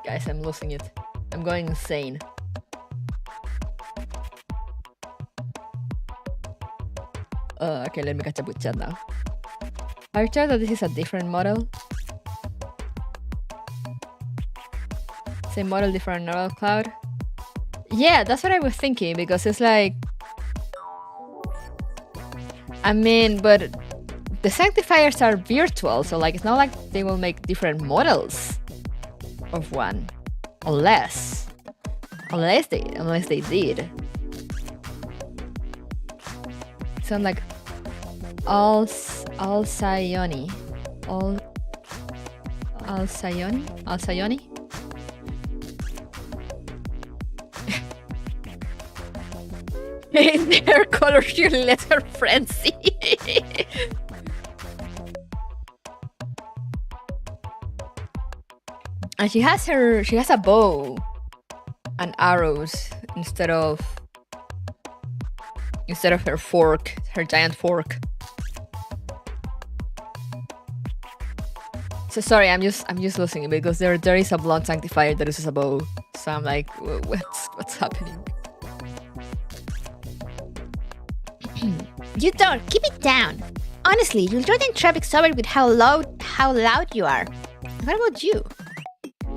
Guys, I'm losing it. I'm going insane. Okay, let me catch up with chat now. Are you sure that this is a different model? Same model, different neural cloud? Yeah, that's what I was thinking, because it's like... I mean, but the sanctifiers are virtual, so like it's not like they will make different models of one. Unless they did. Sound like Alcyone. Alcyone? In their color, she let her friends see. And she has a bow and arrows instead of her fork, her giant fork. So sorry, I'm just losing it because there is a blonde sanctifier that uses a bow. So I'm like, what's happening? You don't. Keep it down. Honestly, you'll drive the Entropic sober with how loud you are. What about you?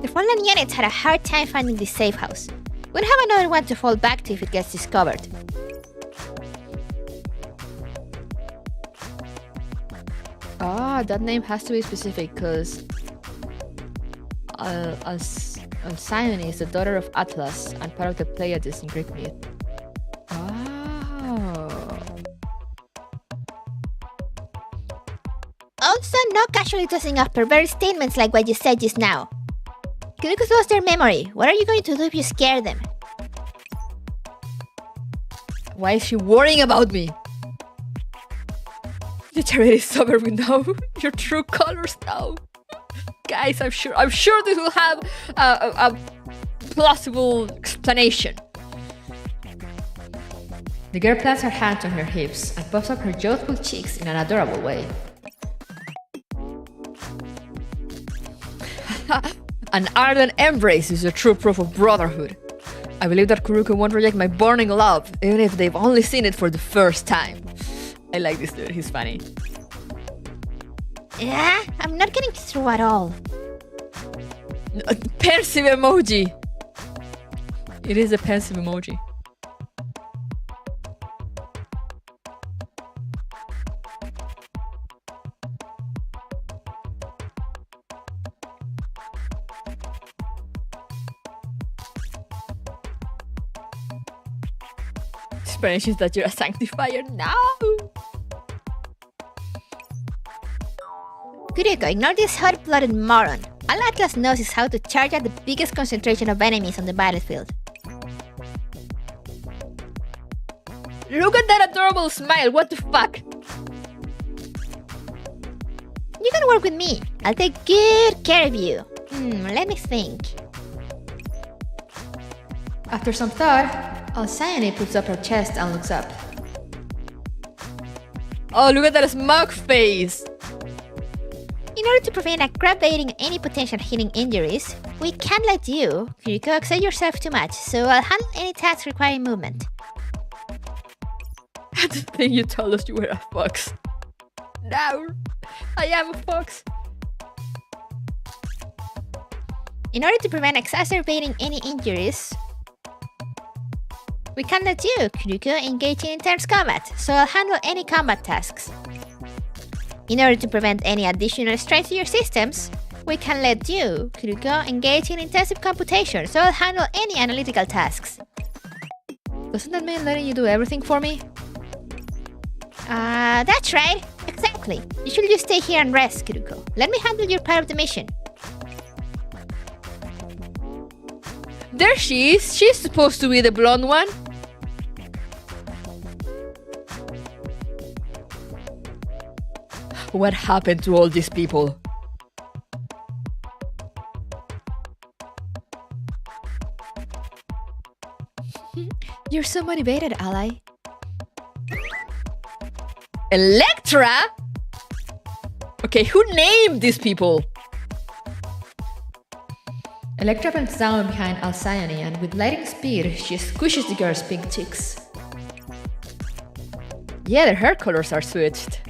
The fallen units had a hard time finding this safe house. We'll have another one to fall back to if it gets discovered. Ah, that name has to be specific because Alcyone is the daughter of Atlas and part of the Pleiades in Greek myth. Also, no casually tossing off perverse statements like what you said just now. Kuruku's lost their memory. What are you going to do if you scare them? Why is she worrying about me? Literally sober, we know your true colors now. Guys, I'm sure this will have a plausible explanation. The girl plants her hands on her hips and puffs up her youthful cheeks in an adorable way. An ardent embrace is the true proof of brotherhood. I believe that Kuruku won't reject my burning love, even if they've only seen it for the first time. I like this dude, he's funny. Yeah, I'm not getting through at all. Pensive emoji! It is a pensive emoji. Explanations that you're a sanctifier now. Kuruku, ignore this hot-blooded moron. All Atlas knows is how to charge at the biggest concentration of enemies on the battlefield. Look at that adorable smile, what the fuck? You can work with me. I'll take good care of you. Let me think. After some thought, Alcyone puts up her chest and looks up. Oh, look at that smug face! In order to prevent aggravating any potential healing injuries, we can't let you, Kuruku, excite yourself too much, so I'll handle any tasks requiring movement. The thing you told us you were a fox. Now, I am a fox. In order to prevent exacerbating any injuries, we can't let you, Kuruku, engage in intense combat, so I'll handle any combat tasks. In order to prevent any additional strain to your systems, we can let you, Kuruku, engage in intensive computation, so I'll handle any analytical tasks. Doesn't that mean letting you do everything for me? That's right. Exactly. You should just stay here and rest, Kuruku. Let me handle your part of the mission. There she is. She's supposed to be the blonde one. What happened to all these people? You're so motivated, ally. Electra? Okay, who named these people? Electra bends down behind Alcyone and with lightning speed, she squishes the girl's pink cheeks. Yeah, their hair colors are switched.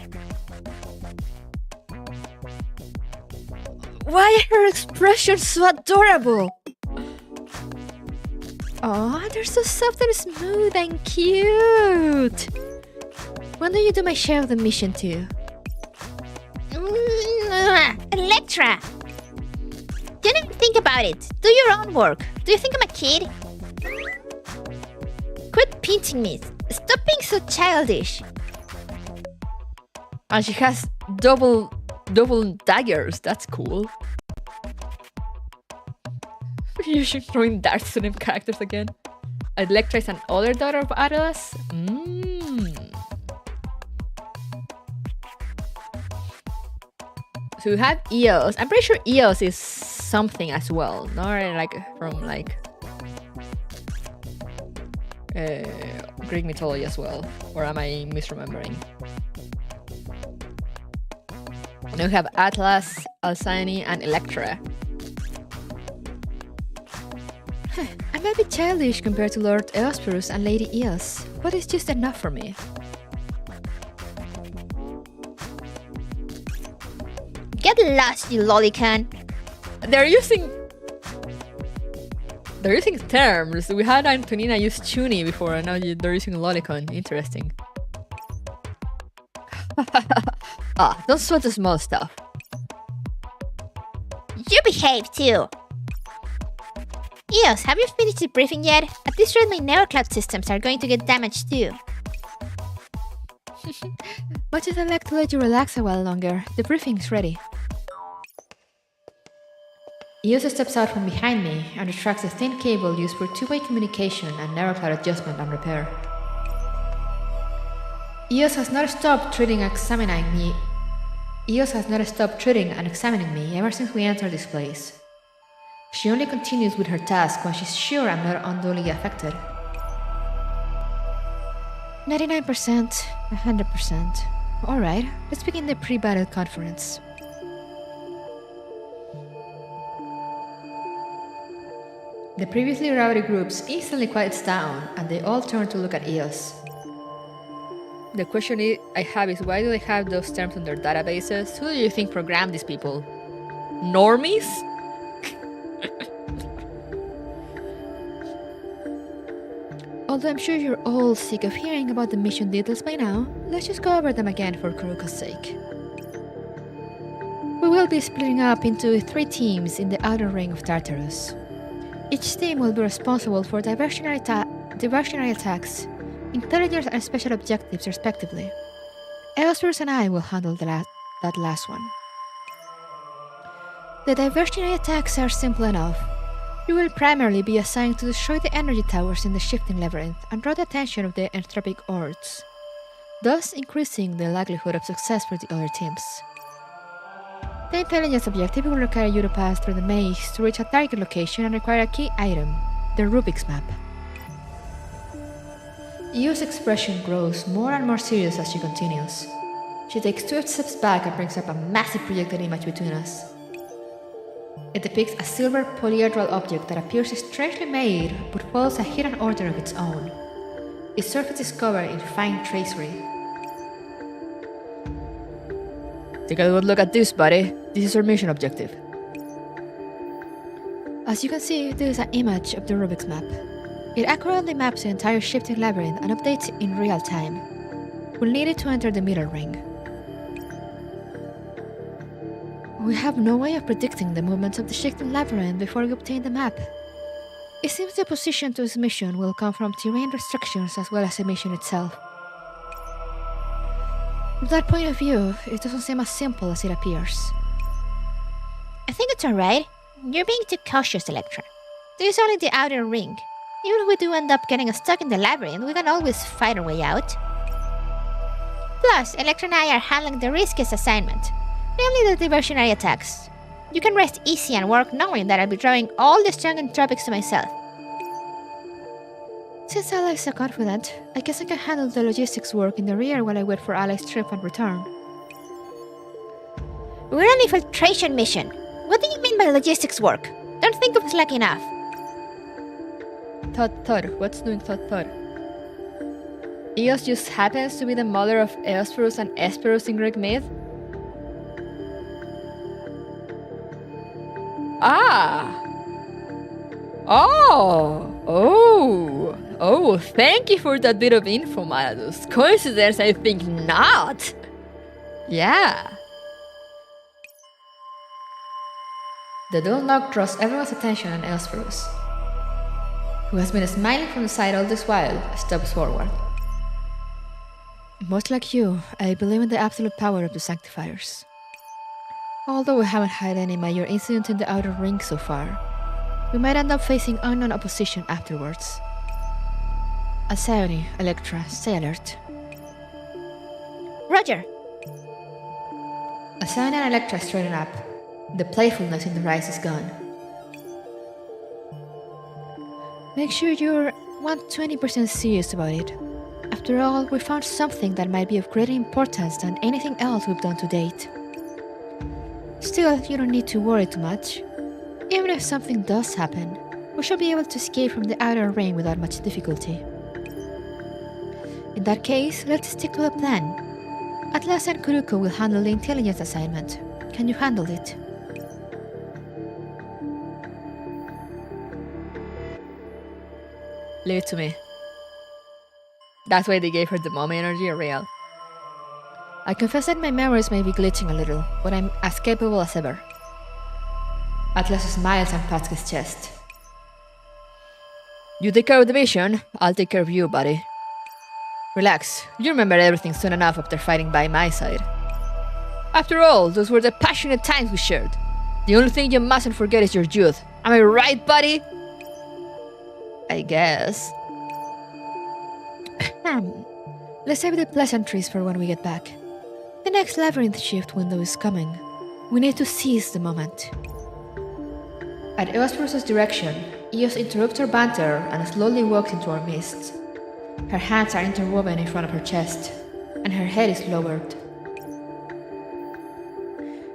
Why are her expressions so adorable? Oh, they're so soft and smooth and cute. When do you do my share of the mission too? Electra! Don't even think about it. Do your own work. Do you think I'm a kid? Quit pinching me. Stop being so childish. And she has double daggers. That's cool. You should throwing darts to them characters again. Electra is an older daughter of Atlas. So we have Eos. I'm pretty sure Eos is something as well. Not like from like Greek mythology as well. Or am I misremembering? Now we have Atlas, Alcyone, and Electra. I might be childish compared to Lord Eosporus and Lady Eos, but it's just enough for me. Get lost, you lolicon. They're using terms. We had Antonina use Chuni before, and now they're using lolicon. Interesting. Don't sweat the small stuff. You behave too. Eos, have you finished the briefing yet? At this rate, my neurocloud systems are going to get damaged too. Much as I'd like to let you relax a while longer, the briefing is ready. Eos steps out from behind me and retracts a thin cable used for two-way communication and neurocloud adjustment and repair. Eos has not stopped treating and examining me. Eos has not stopped treating and examining me ever since we entered this place. She only continues with her task when she's sure I'm not unduly affected. 99%, 100%. Alright, let's begin the pre-battle conference. The previously rowdy groups instantly quiets down and they all turn to look at Eos. The question I have is, why do they have those terms in their databases? Who do you think programmed these people? Normies? Although I'm sure you're all sick of hearing about the mission details by now, let's just go over them again for Kuruka's sake. We will be splitting up into 3 teams in the outer ring of Tartarus. Each team will be responsible for diversionary attacks, intelligence and special objectives respectively. Eosporus and I will handle that last one. The diversionary attacks are simple enough. You will primarily be assigned to destroy the energy towers in the shifting labyrinth and draw the attention of the Entropic hordes, thus increasing the likelihood of success for the other teams. The intelligence objective will require you to pass through the maze to reach a target location and require a key item, the Rubik's Map. Yu's expression grows more and more serious as she continues. She takes 2 steps back and brings up a massive projected image between us. It depicts a silver polyhedral object that appears strangely made but follows a hidden order of its own. Its surface is covered in fine tracery. Take a good look at this, buddy. This is our mission objective. As you can see, this is an image of the Rubik's Map. It accurately maps the entire shifting labyrinth and updates it in real time. We'll need it to enter the middle ring. We have no way of predicting the movements of the shifting labyrinth before we obtain the map. It seems the opposition to this mission will come from terrain restrictions as well as the mission itself. From that point of view, it doesn't seem as simple as it appears. I think it's alright. You're being too cautious, Electra. This is only the outer ring. Even if we do end up getting stuck in the labyrinth, we can always fight our way out. Plus, Electra and I are handling the riskiest assignment, namely the diversionary attacks. You can rest easy and work knowing that I'll be drawing all the strong entropics to myself. Since Ally is so confident, I guess I can handle the logistics work in the rear while I wait for Ally's trip and return. We're on an infiltration mission. What do you mean by logistics work? Don't think of it like enough. Thud. What's doing Thud? Eos just happens to be the mother of Eosphorus and Hesperus in Greek myth? Ah! Oh, thank you for that bit of info, Maladus. Coincidence, I think not. Yeah. The dual knock draws everyone's attention on Eosphorus, who has been smiling from the side all this while, steps forward. Much like you, I believe in the absolute power of the Sanctifiers. Although we haven't had any major incidents in the outer ring so far, we might end up facing unknown opposition afterwards. Alcyone, Electra, stay alert. Roger! Alcyone and Electra straighten up. The playfulness in their eyes is gone. Make sure you're 120% serious about it. After all, we found something that might be of greater importance than anything else we've done to date. Still, you don't need to worry too much. Even if something does happen, we should be able to escape from the outer ring without much difficulty. In that case, let's stick to the plan. Atlas and Kuruko will handle the intelligence assignment. Can you handle it? Leave it to me. That's why they gave her the mommy energy, real. I confess that my memories may be glitching a little, but I'm as capable as ever. Atlas smiles and pats his chest. You take care of the mission, I'll take care of you, buddy. Relax, you remember everything soon enough after fighting by my side. After all, those were the passionate times we shared. The only thing you mustn't forget is your youth. Am I right, buddy? I guess. Let's save the pleasantries for when we get back. The next labyrinth shift window is coming. We need to seize the moment. At Eosphorus' direction, Eos interrupts her banter and slowly walks into our midst. Her hands are interwoven in front of her chest, and her head is lowered.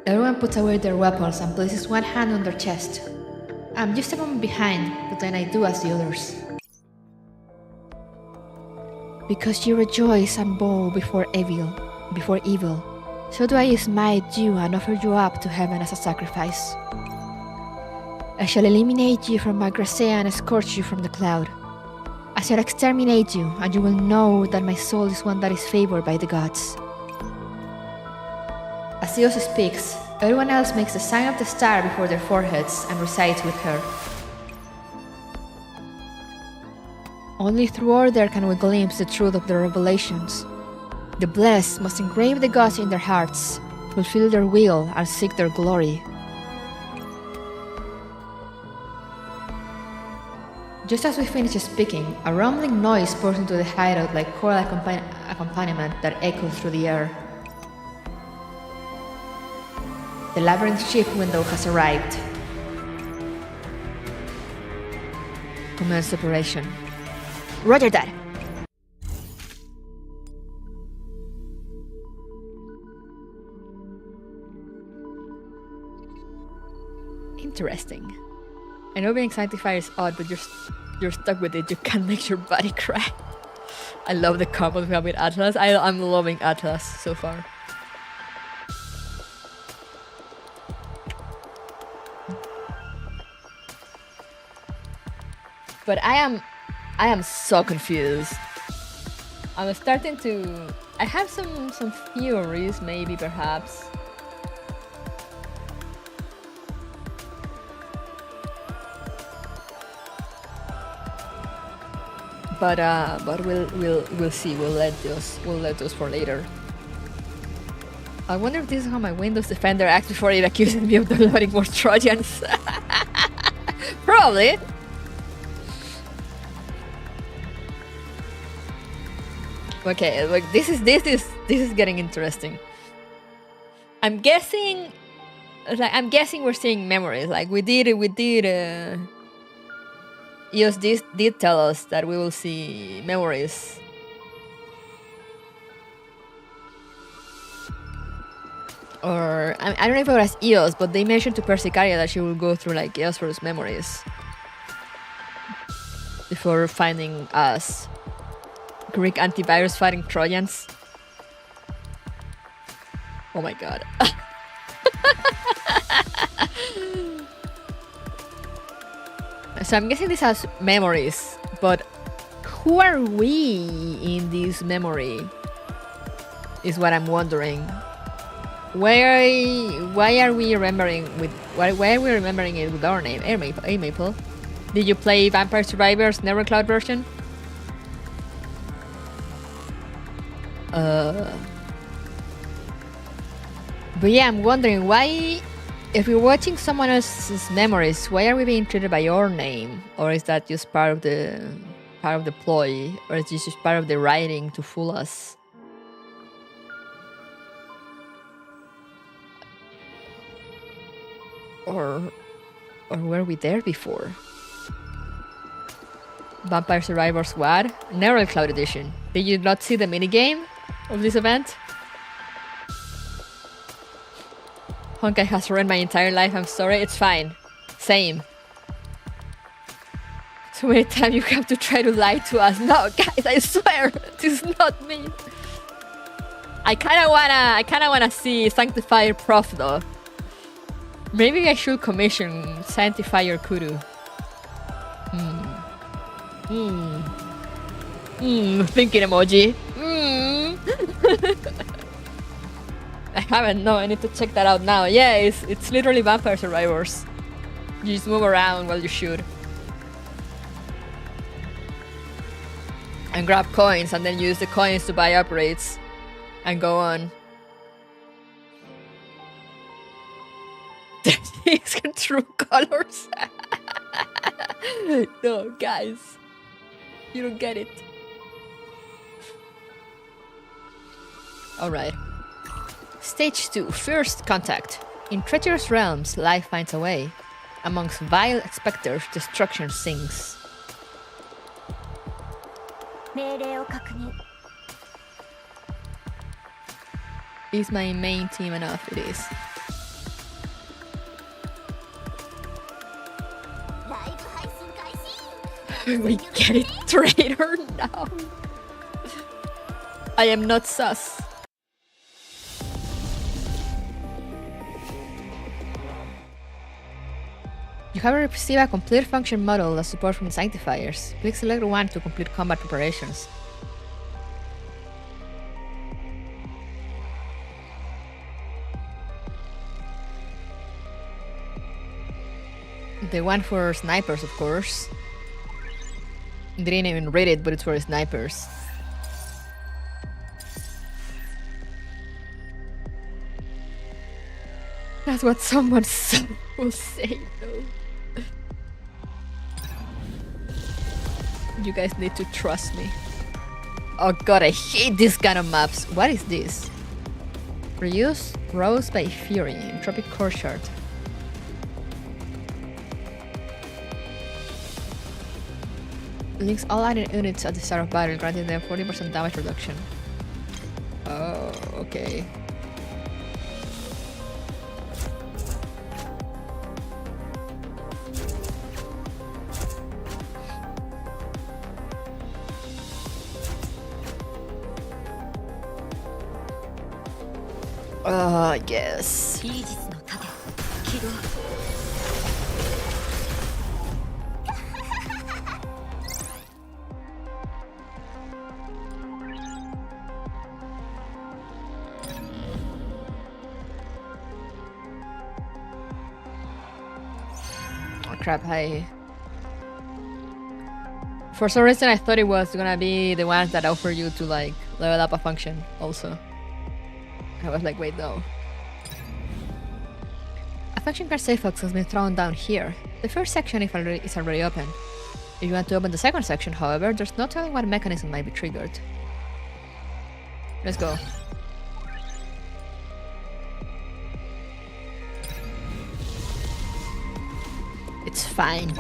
Everyone puts away their weapons and places one hand on their chest. I'm just a moment behind, but then I do as the others. Because you rejoice and bow before evil, so do I smite you and offer you up to heaven as a sacrifice. I shall eliminate you from my Gracia and scorch you from the cloud. I shall exterminate you, and you will know that my soul is one that is favored by the gods. As Eos speaks, everyone else makes the sign of the star before their foreheads and recites with her. Only through order can we glimpse the truth of their revelations. The blessed must engrave the gods in their hearts, fulfill their will, and seek their glory. Just as we finish speaking, a rumbling noise pours into the hideout like choral accompaniment that echoes through the air. The labyrinth shift window has arrived. Commence operation. Roger that! Interesting. I know being sanctified is odd, but you're stuck with it. You can't make your body cry. I love the combo we have with Atlas. I'm loving Atlas so far. But I am so confused. I'm starting to... I have some theories, maybe, perhaps. But we'll see. We'll let those for later. I wonder if this is how my Windows Defender acts before it accuses me of downloading more Trojans. Probably. Okay, like this is getting interesting. I'm guessing we're seeing memories. Like we did EOS did tell us that we will see memories. Or I don't know if it was EOS, but they mentioned to Persicaria that she will go through like EOS's memories before finding us. Greek antivirus fighting Trojans. Oh my god. So I'm guessing this has memories, but who are we in this memory? Is what I'm wondering. Why are we remembering with why are we remembering it with our name? A Maple. Did you play Vampire Survivors Nevercloud version? But yeah, I'm wondering why, if we're watching someone else's memories, why are we being treated by your name? Or is that just part of the ploy? Or is this just part of the writing to fool us? Or were we there before? Vampire Survivors what? Nevercloud Edition. Did you not see the minigame of this event? Honkai has ruined my entire life, I'm sorry, it's fine. Same. So many times you have to try to lie to us. No, guys, I swear, this is not me. I kinda wanna see Sanctifier Prof though. Maybe I should commission Sanctifier Kudu. Thinking emoji. I haven't, no, I need to check that out now. Yeah, it's literally Vampire Survivors. You just move around while you shoot. And grab coins and then use the coins to buy upgrades. And go on. These are true colors. No, guys. You don't get it. Alright. Stage 2. First contact. In treacherous realms, life finds a way. Amongst vile specters, destruction sings. Is my main team enough? It is. We get it, traitor, now. I am not sus. You have received a complete function model that supports from Sanctifiers. Please select one to complete combat preparations. The one for snipers, of course. Didn't even read it, but it's for snipers. That's what someone will say, though. You guys need to trust me. Oh god, I hate this kind of maps. What is this? Reuse Rose by Fury, Entropic Core Shard. Links all allied units at the start of battle, granting them 40% damage reduction. Oh, okay. I guess. Crap, for some reason I thought it was gonna be the ones that offer you to like level up a function also. I was like, wait, no. A function card safe box has been thrown down here. The first section is already open. If you want to open the second section, however, there's no telling what mechanism might be triggered. Let's go. It's fine.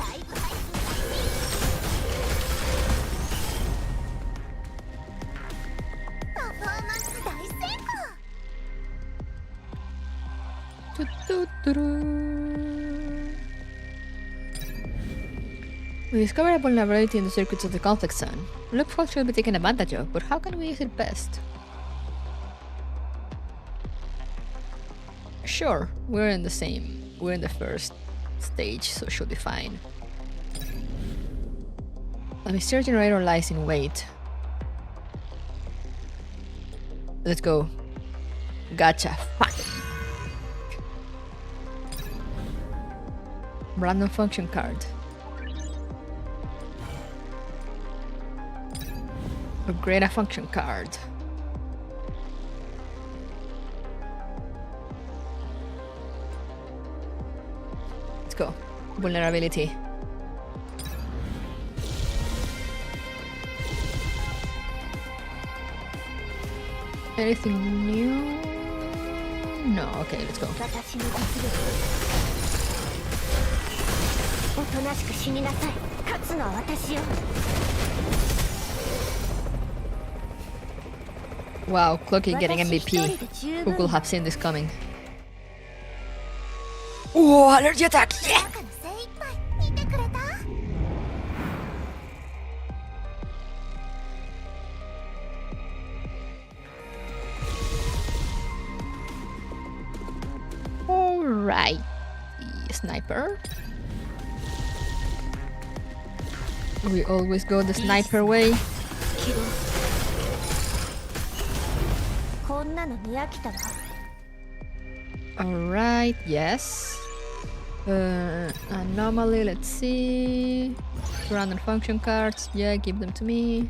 We discovered a vulnerability in the circuits of the conflict zone. Loophole should be taken advantage of, but how can we use it best? Sure, we're in the first stage, so it should be fine. A mysterious generator lies in wait. Let's go. Gotcha. Fuck. Random function card. Upgrade a function card. Let's go. Vulnerability. Anything new? No, okay, let's go. 私の実力おとなしく死になさい勝つのは私よ Wow, Cloaky getting MVP. Who could have seen this coming? Oh, allergy attack! Yeah! 中の精一杯見てくれた Alright. Sniper. We always go the sniper way. こんなの見飽きたわ Alright, yes. Anomaly, let's see. Random function cards, yeah, give them to me.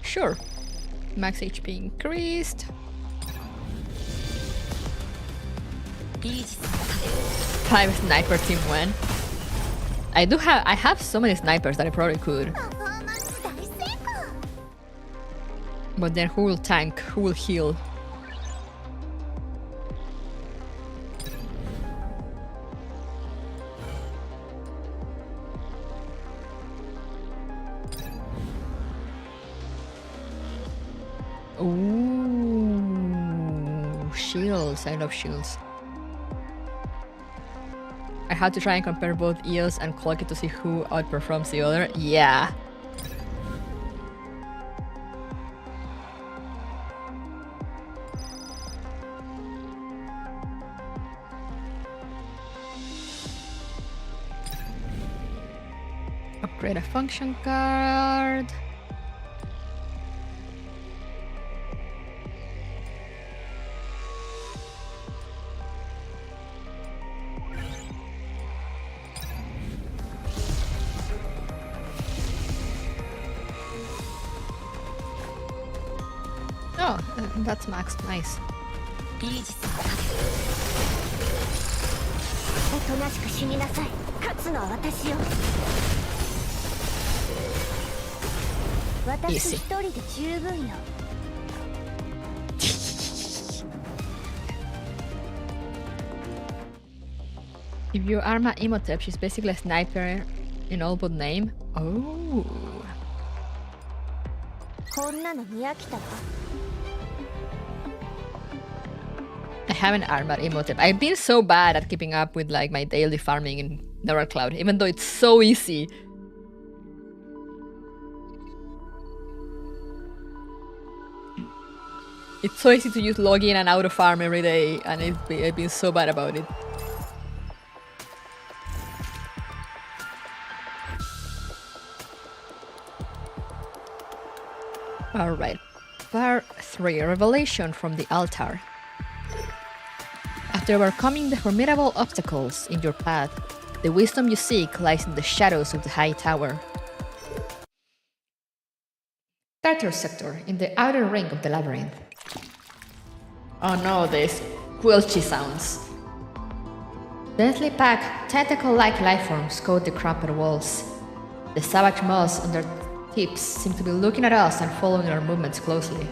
Sure. Max HP increased. Five sniper team win. I have so many snipers that I probably could. パフォーマンス大成功 But then who will tank? Who will heal? Ooh, shields. I love shields. I had to try and compare both EOS and Cloaky to see who outperforms the other. Yeah. Upgrade a function card. Oh, that's maxed. Nice. おとなしく死になさい勝つのは私よ私一人で十分よ If you arma Imhotep, she's basically a sniper in all but name. Oh. こんなの見飽きたわ I haven't armored Imhotep. I've been so bad at keeping up with like my daily farming in Nevercloud, even though it's so easy. It's so easy to use login and auto farm every day, and I've been so bad about it. Alright. Part 3. Revelation from the Altar. After overcoming the formidable obstacles in your path, the wisdom you seek lies in the shadows of the high tower. Tartar sector, in the outer ring of the labyrinth. Oh no, these squelchy sounds. Densely packed, tentacle-like lifeforms coat the crumpled walls. The savage moths on their tips seem to be looking at us and following our movements closely.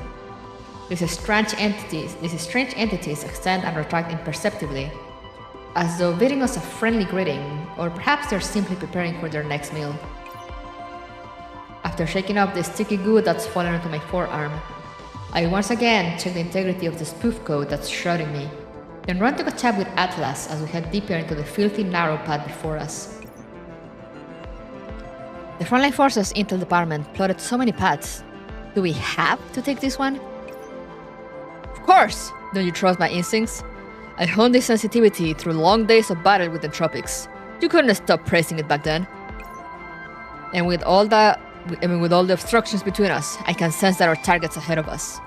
These strange entities extend and retract imperceptibly, as though bidding us a friendly greeting, or perhaps they're simply preparing for their next meal. After shaking off the sticky goo that's fallen onto my forearm, I once again check the integrity of the spoof code that's shrouding me, then run to catch up with Atlas as we head deeper into the filthy narrow path before us. The frontline forces intel department plotted so many paths. Do we have to take this one? Of course! Don't you trust my instincts? I honed this sensitivity through long days of battle with Entropics. You couldn't stop praising it back then. And with all the obstructions between us, I can sense that our target's ahead of us.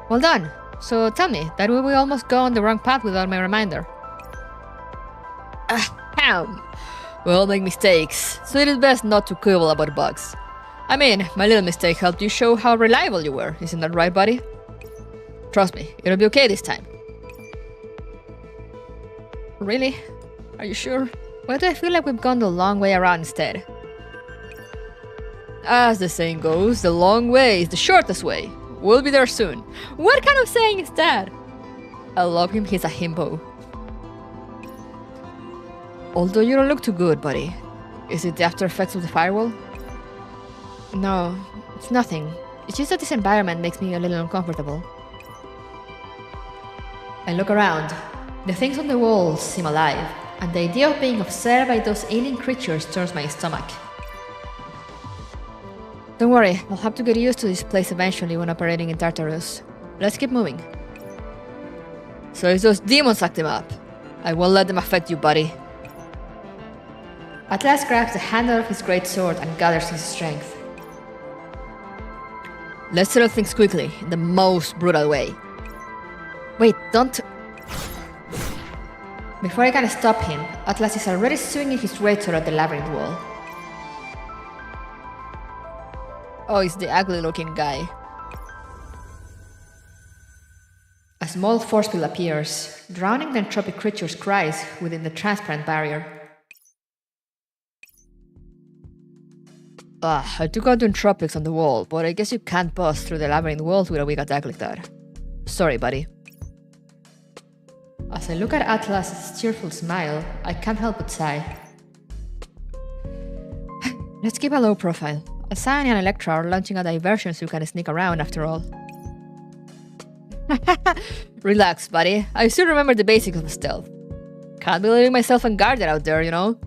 Well done. So tell me, that way we almost go on the wrong path without my reminder. Ahem. We all make mistakes, so it is best not to quibble about bugs. I mean, my little mistake helped you show how reliable you were, isn't that right, buddy? Trust me, it'll be okay this time. Really? Are you sure? Why do I feel like we've gone the long way around instead? As the saying goes, the long way is the shortest way. We'll be there soon. What kind of saying is that? I love him, he's a himbo. Although you don't look too good, buddy. Is it the after effects of the firewall? No, it's nothing. It's just that this environment makes me a little uncomfortable. I look around. The things on the walls seem alive, and the idea of being observed by those alien creatures turns my stomach. Don't worry, I'll have to get used to this place eventually when operating in Tartarus. Let's keep moving. So it's those demons acting up. I won't let them affect you, buddy. Atlas grabs the handle of his great sword and gathers his strength. Let's settle things quickly, in the most brutal way. Wait, don't... Before I can stop him, Atlas is already swinging his greatsword at the labyrinth wall. Oh, it's the ugly-looking guy. A small force field appears, drowning the entropic creature's cries within the transparent barrier. I took out the entropics on the wall, but I guess you can't bust through the labyrinth walls with a weak attack like that. Sorry, buddy. As I look at Atlas's cheerful smile, I can't help but sigh. Let's keep a low profile. Asani and Electra are launching a diversion so you can sneak around after all. Relax, buddy. I still remember the basics of stealth. Can't be leaving myself unguarded out there, you know?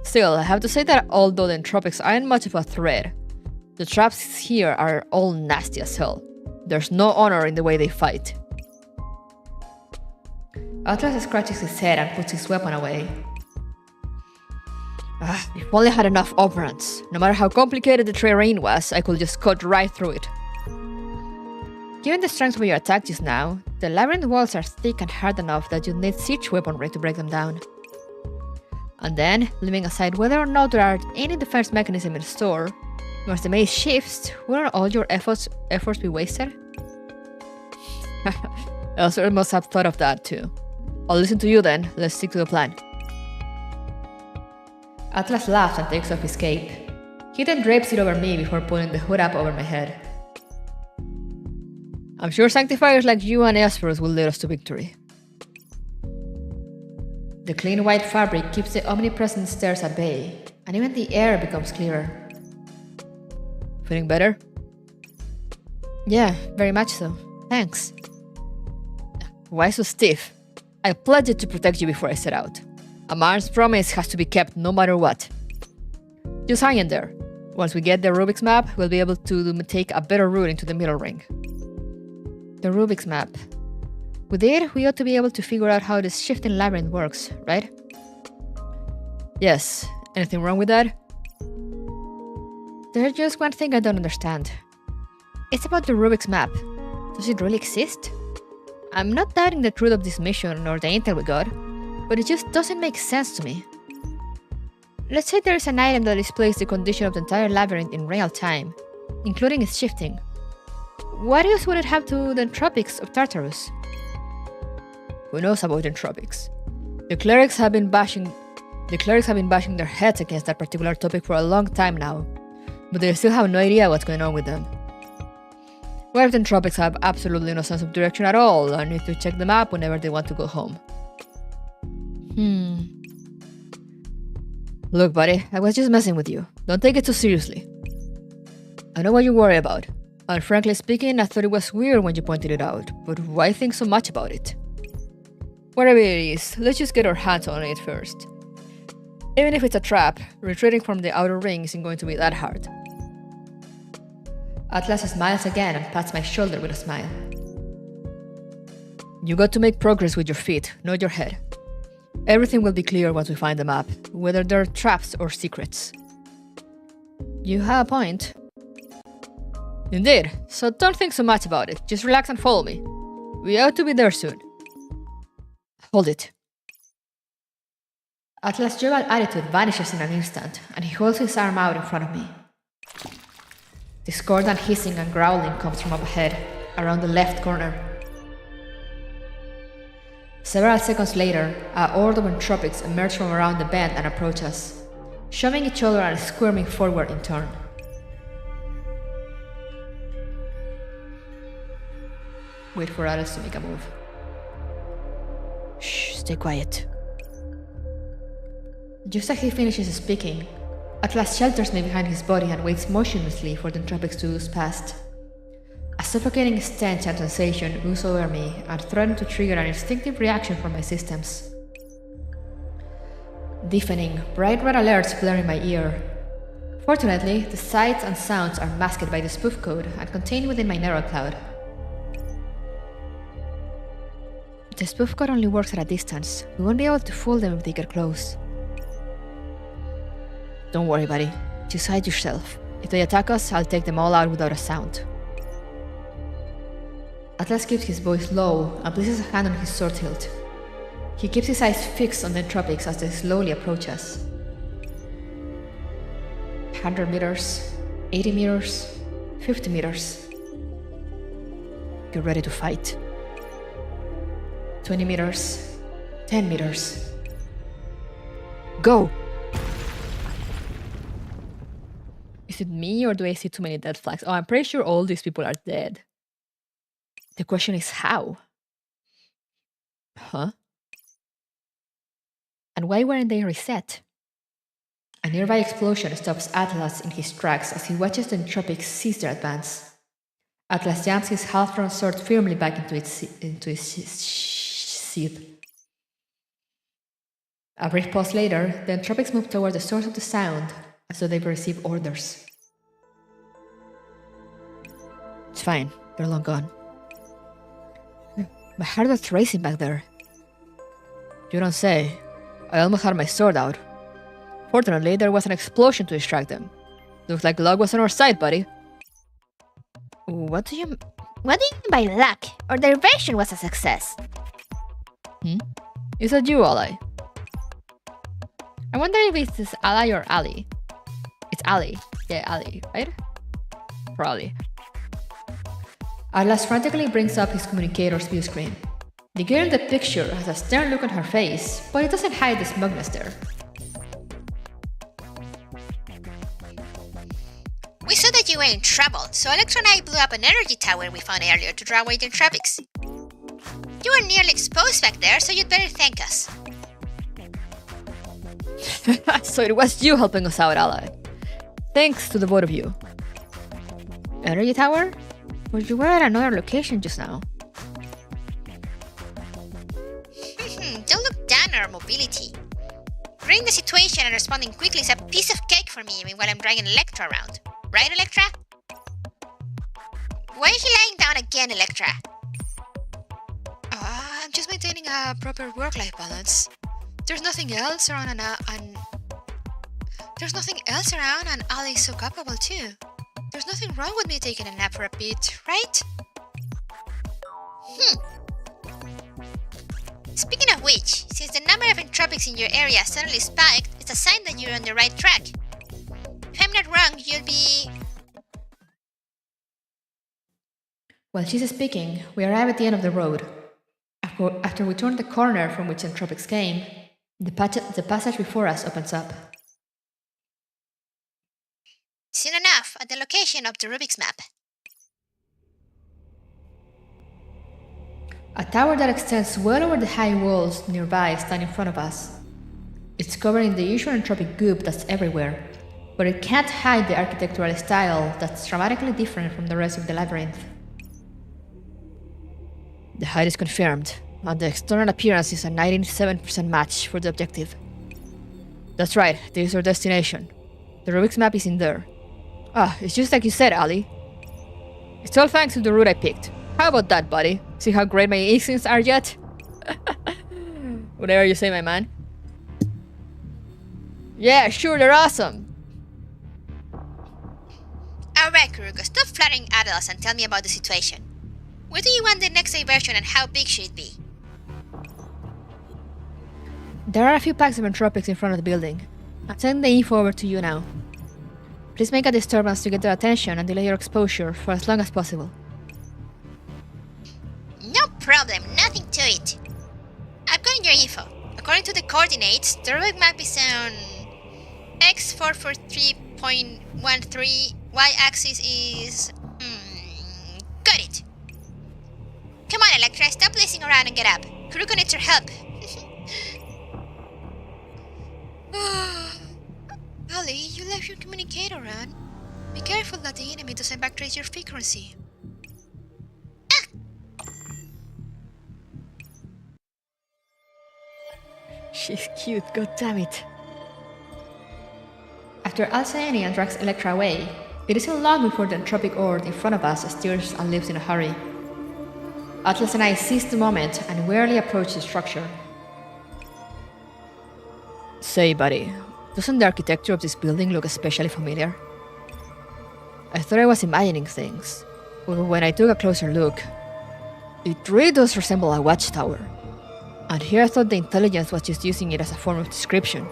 Still, I have to say that although the entropics aren't much of a threat, the traps here are all nasty as hell. There's no honor in the way they fight. Atlas scratches his head and puts his weapon away. If only I had enough operants. No matter how complicated the terrain was, I could just cut right through it. Given the strength of your attack just now, the labyrinth walls are thick and hard enough that you'd need siege weaponry to break them down. And then, leaving aside whether or not there are any defense mechanism in store, once the maze shifts, wouldn't all your efforts be wasted? Elsewhere must have thought of that too. I'll listen to you then, let's stick to the plan. Atlas laughs and takes off his cape. He then drapes it over me before pulling the hood up over my head. I'm sure sanctifiers like you and Esperus will lead us to victory. The clean white fabric keeps the omnipresent stairs at bay, and even the air becomes clearer. Feeling better? Yeah, very much so. Thanks. Why so stiff? I pledged to protect you before I set out. A man's promise has to be kept no matter what. Just hang in there. Once we get the Rubik's map, we'll be able to take a better route into the middle ring. The Rubik's map. With it, we ought to be able to figure out how this shifting labyrinth works, right? Yes. Anything wrong with that? There's just one thing I don't understand. It's about the Rubik's map. Does it really exist? I'm not doubting the truth of this mission or the intel we got, but it just doesn't make sense to me. Let's say there is an item that displays the condition of the entire labyrinth in real time, including its shifting. What use would it have to the entropics of Tartarus? Who knows about entropics? The clerics have been bashing The clerics have been bashing their heads against that particular topic for a long time now, but they still have no idea what's going on with them. What if the Entropics have absolutely no sense of direction at all and need to check the map whenever they want to go home? Look, buddy, I was just messing with you. Don't take it too seriously. I know what you worry about, and frankly speaking, I thought it was weird when you pointed it out, but why think so much about it? Whatever it is, let's just get our hands on it first. Even if it's a trap, retreating from the outer ring isn't going to be that hard. Atlas smiles again and pats my shoulder with a smile. You got to make progress with your feet, not your head. Everything will be clear once we find the map, whether there are traps or secrets. You have a point. Indeed, so don't think so much about it, just relax and follow me. We ought to be there soon. Hold it. Atlas' jovial attitude vanishes in an instant, and he holds his arm out in front of me. Discordant hissing and growling comes from up ahead, around the left corner. Several seconds later, a horde of Entropics emerge from around the bend and approach us, shoving each other and squirming forward in turn. Wait for Atlas to make a move. Shh, stay quiet. Just as he finishes speaking, Atlas shelters me behind his body and waits motionlessly for the Entropics to ooze past. A suffocating stench and sensation ooze over me and threaten to trigger an instinctive reaction from my systems. Deafening, bright red alerts blur in my ear. Fortunately, the sights and sounds are masked by the spoof code and contained within my neural cloud. The spoof code only works at a distance. We won't be able to fool them if they get close. Don't worry, buddy. Just hide yourself. If they attack us, I'll take them all out without a sound. Atlas keeps his voice low and places a hand on his sword hilt. He keeps his eyes fixed on the Entropics as they slowly approach us. 100 meters, 80 meters, 50 meters. Get ready to fight. 20 meters, 10 meters. Go! Is it me or do I see too many dead flags? Oh, I'm pretty sure all these people are dead. The question is how? Huh? And why weren't they reset? A nearby explosion stops Atlas in his tracks as he watches the Entropics cease their advance. Atlas jams his half-drawn sword firmly back into its sheath. A brief pause later, the Entropics move toward the source of the sound, as though they've received orders. It's fine, they're long gone. My heart was racing back there. You don't say. I almost had my sword out. Fortunately, there was an explosion to distract them. Looks like luck was on our side, buddy. What do you mean by luck? Our diversion was a success. Is that you, ally? I wonder if it's ally or ally. It's ally. Yeah, ally, right? Probably. Atlas frantically brings up his communicator's view screen. The girl in the picture has a stern look on her face, but it doesn't hide the smugness there. We saw that you were in trouble, so Electra and I blew up an energy tower we found earlier to draw away the Entropics. You were nearly exposed back there, so you'd better thank us. So it was you helping us out, ally. Thanks to the both of you. Energy tower? But you were at another location just now. Don't look down on our mobility. Reading the situation and responding quickly is a piece of cake for me while I'm dragging Electra around. Right, Electra? Why are you lying down again, Electra? I'm just maintaining a proper work-life balance. There's nothing else around and Ali is so capable too. There's nothing wrong with me taking a nap for a bit, right? Speaking of which, since the number of entropics in your area suddenly spiked, it's a sign that you're on the right track. If I'm not wrong, you'll be... While she's speaking, we arrive at the end of the road. After we turn the corner from which entropics came, The passage before us opens up. Soon enough, at the location of the Rubik's map. A tower that extends well over the high walls nearby stands in front of us. It's covered in the usual entropic goop that's everywhere, but it can't hide the architectural style that's dramatically different from the rest of the labyrinth. The height is confirmed, and the external appearance is a 97% match for the objective. That's right, this is our destination. The Rubik's map is in there. Ah, it's just like you said, Ali. It's all thanks to the route I picked. How about that, buddy? See how great my instincts are yet? Whatever you say, my man. Yeah, sure, they're awesome. Alright, Kuruko, stop flattering adults and tell me about the situation. Where do you want the next diversion and how big should it be? There are a few packs of entropics in front of the building. I'm sending the info over to you now. Please make a disturbance to get their attention and delay your exposure for as long as possible. No problem, nothing to it. I've got your info. According to the coordinates, the Rubik map is on x443.13, y-axis is... got it. Come on, Electra, stop lazing around and get up. Kuruko needs your help. Ali, you left your communicator on. Be careful that the enemy doesn't backtrace your frequency. She's cute, goddammit. After Alcyone drags Electra away, it isn't long before the entropic horde in front of us stirs and leaves in a hurry. Atlas and I seize the moment and warily approach the structure. Say, buddy, doesn't the architecture of this building look especially familiar? I thought I was imagining things, but when I took a closer look, it really does resemble a watchtower. And here I thought the intelligence was just using it as a form of description.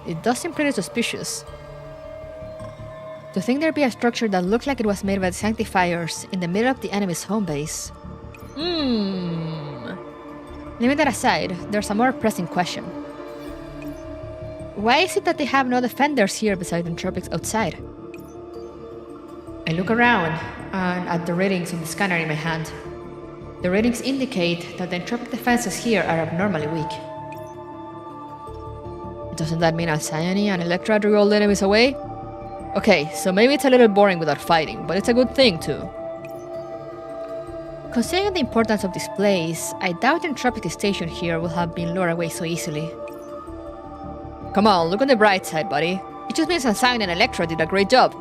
It does seem pretty suspicious. To think there'd be a structure that looked like it was made by the Sanctifiers in the middle of the enemy's home base. Leaving that aside, there's a more pressing question. Why is it that they have no defenders here beside the Entropics outside? I look around and at the readings on the scanner in my hand. The readings indicate that the Entropic defenses here are abnormally weak. Doesn't that mean Alcyone and Electra drew all the enemies away? Okay, so maybe it's a little boring without fighting, but it's a good thing too. Considering the importance of this place, I doubt the Entropic station here will have been lured away so easily. Come on, look on the bright side, buddy. It just means Alcyone and Electra did a great job.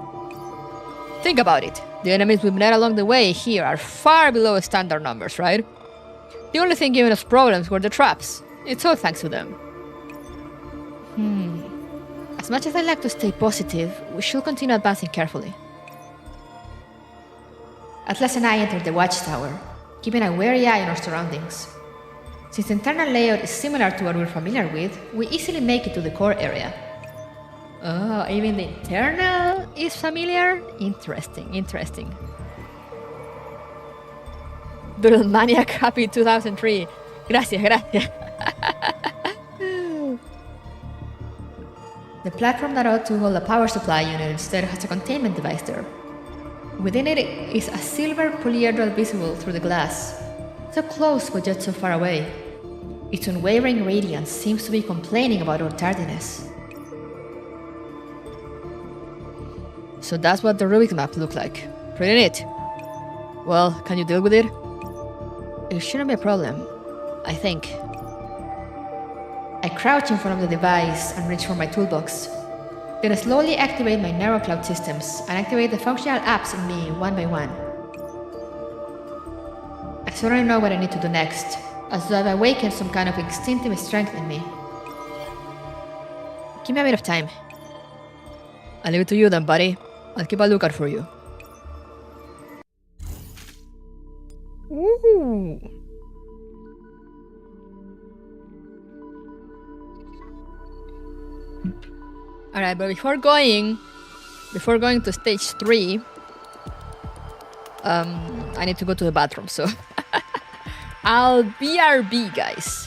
Think about it. The enemies we've met along the way here are far below standard numbers, right? The only thing giving us problems were the traps. It's all thanks to them. As much as I like to stay positive, we should continue advancing carefully. Atlas and I entered the watchtower, keeping a wary eye on our surroundings. Since the internal layout is similar to what we're familiar with, we easily make it to the core area. Oh, even the internal is familiar? Interesting. Doodle Maniac, happy 2003. Gracias. The platform that ought to hold a power supply unit instead has a containment device there. Within it is a silver polyhedral visible through the glass. So close but yet so far away. Its unwavering radiance seems to be complaining about our tardiness. So that's what the Rubik's map looked like. Pretty neat. Well, can you deal with it? It shouldn't be a problem, I think. I crouch in front of the device and reach for my toolbox. Then I slowly activate my narrow cloud systems and activate the functional apps in me one by one. I certainly know what I need to do next, as though I've awakened some kind of instinctive strength in me. Give me a bit of time. I'll leave it to you then, buddy. I'll keep a lookout for you. Ooh. Alright, but before going to stage 3, I need to go to the bathroom, so I'll BRB, guys.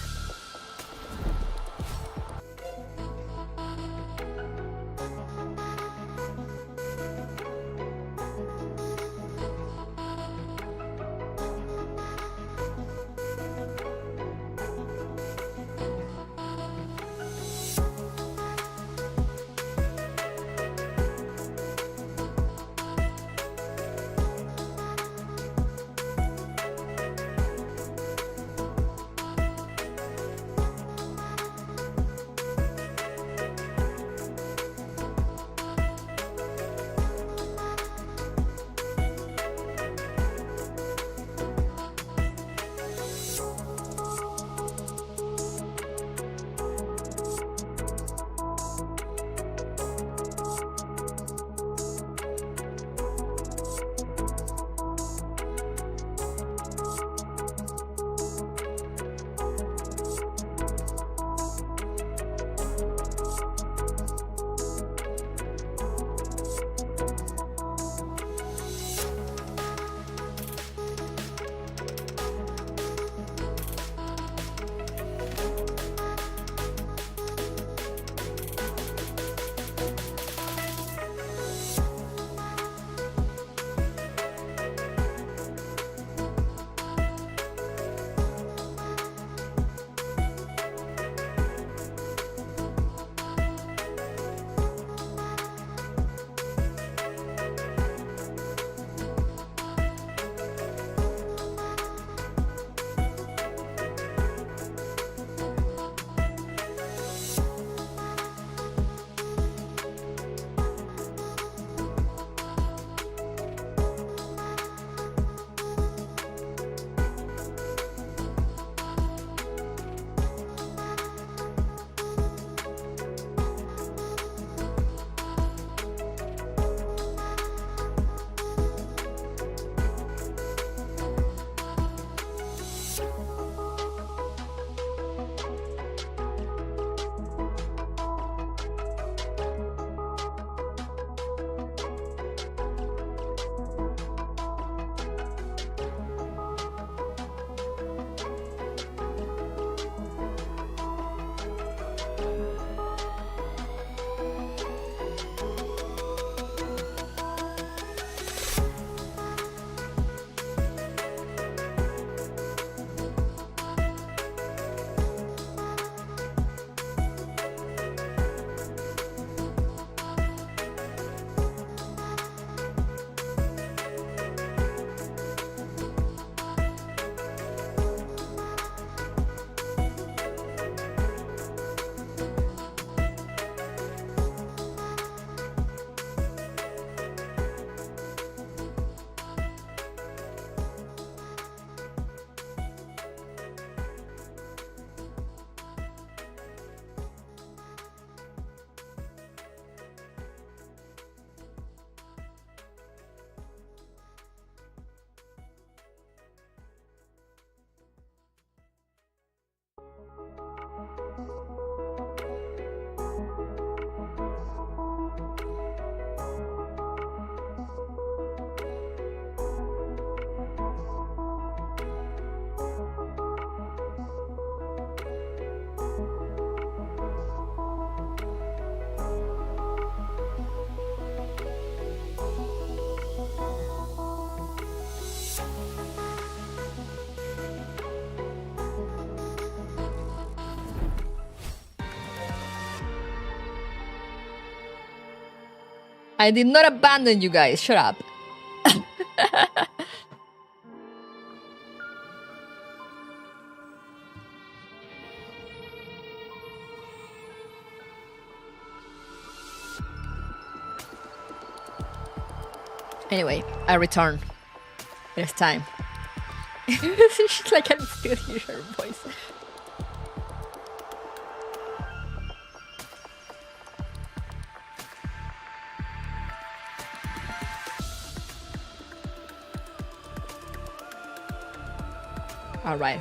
I did not abandon you guys. Shut up. Anyway, I return. It's time. She's like, I can still hear her voice. Alright.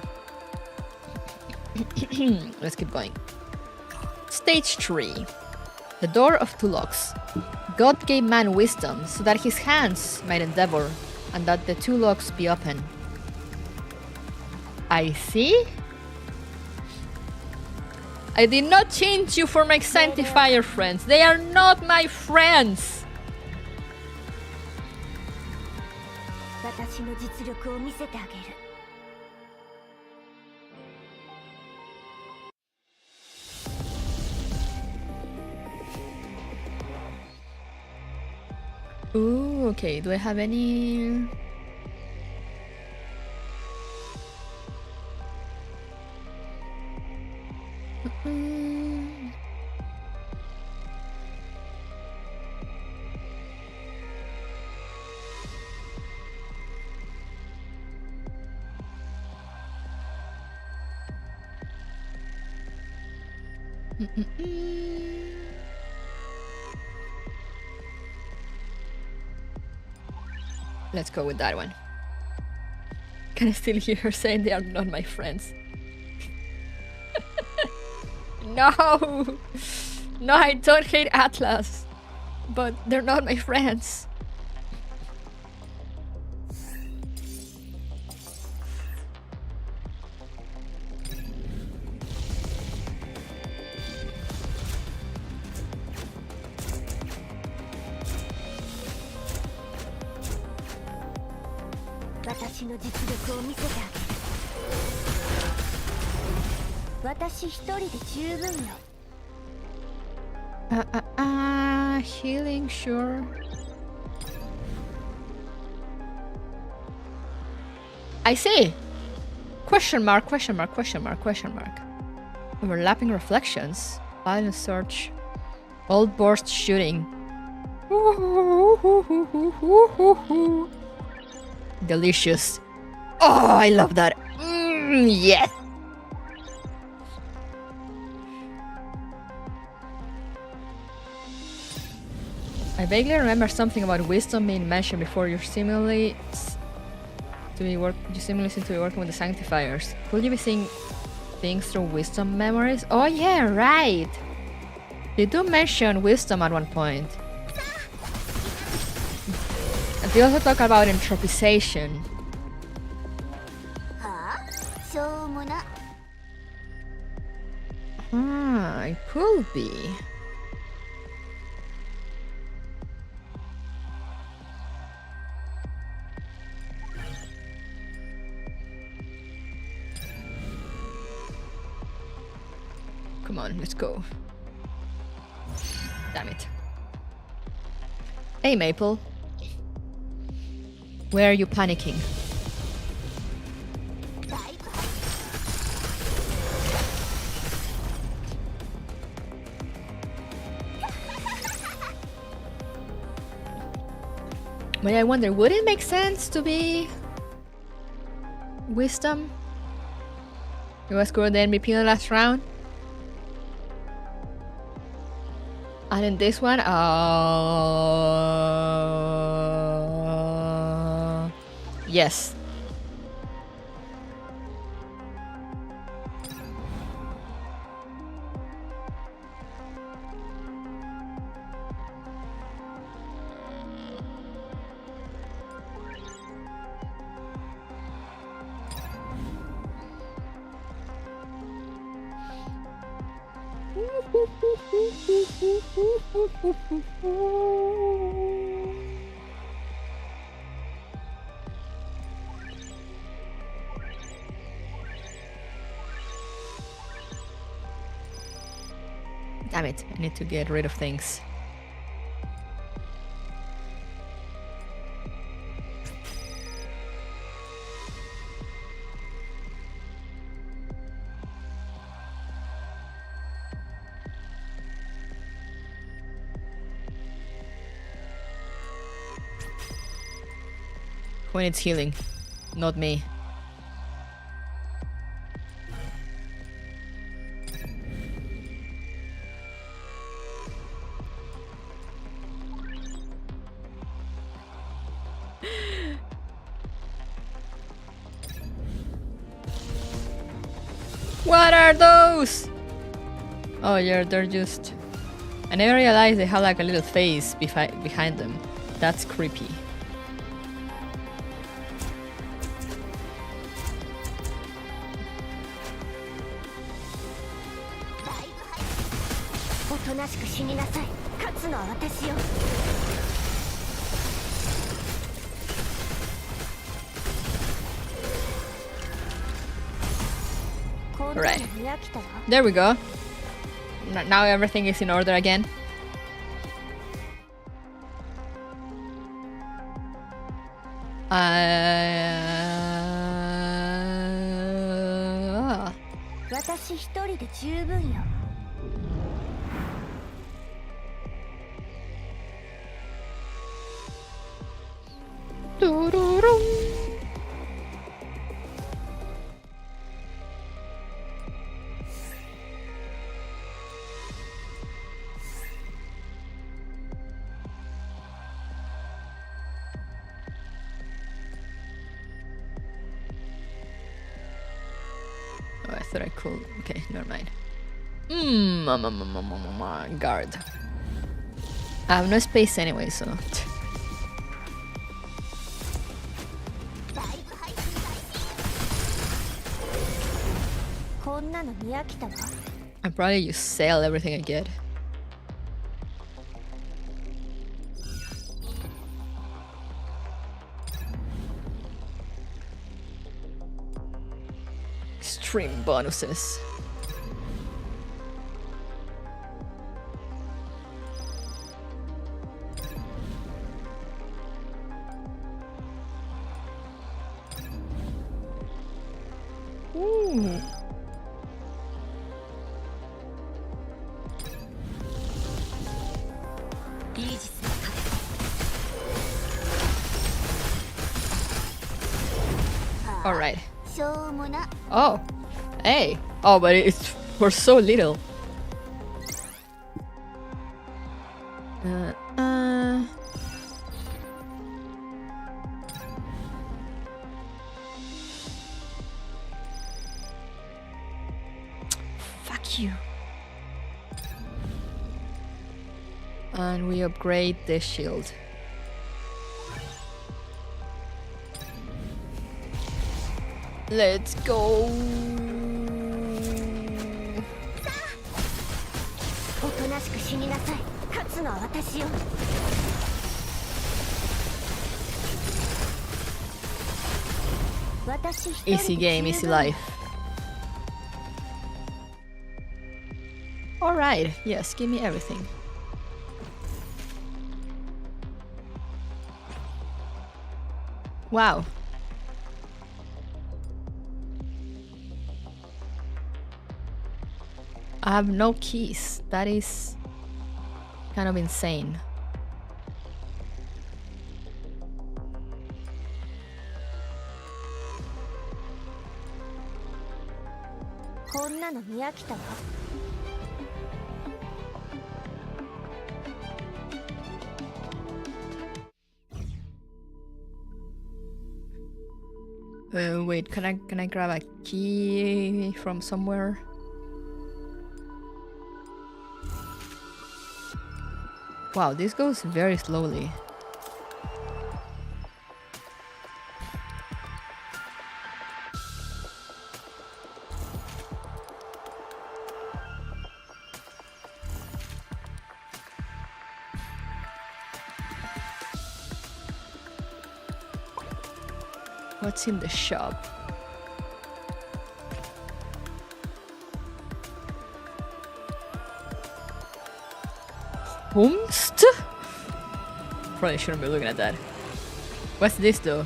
Let's keep going. Stage 3. The Door of Two Locks. God gave man wisdom so that his hands might endeavor and that the two locks be open. I see. I did not change you for my sanctifier friends. They are not my friends. 私の実力を見せてあげる。Ooh, okay. Do I have any? Let's go with that one. Can I still hear her saying they are not my friends? No! No, I don't hate Atlas. But they're not my friends. Healing, sure. I see. Question mark, question mark, question mark, question mark. Overlapping reflections. Violent search. Old burst shooting. Delicious. Oh, I love that. Yes. I vaguely remember something about wisdom being mentioned before. You seemingly seem to be working with the sanctifiers. Could you be seeing things through wisdom memories? Oh yeah, right. They do mention wisdom at one point. And they also talk about entropization. It could be. Come on, let's go. Damn it. Hey, Maple. Where are you panicking? But I wonder, would it make sense to be wisdom? You scored the MVP in the last round? And in this one, yes. Damn it, I need to get rid of things. Who needs healing? Not me. What are those? Oh yeah, they're just... I never realized they have like a little face behind them. That's creepy. Right. There we go. Now everything is in order again. Oh, I thought I could. Okay, never mind. Guard. I have no space anyway, so. I probably just sell everything I get. Extreme bonuses. Ooh. All right. Oh, hey. Oh, but it's for so little. Fuck you. And we upgrade the shield. Let's go. Easy game, easy life. Alright, yes, give me everything. Wow. I have no keys. That is kind of insane. Wait, can I grab a key from somewhere? Wow, this goes very slowly. What's in the shop? Humst? Probably shouldn't be looking at that. What's this though?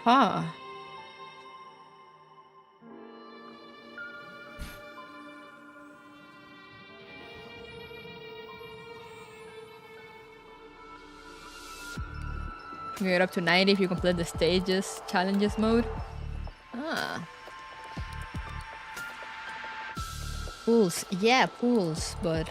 Huh. You get up to 90 if you complete the stages challenges mode. Ah. Pools. Yeah, pools, but...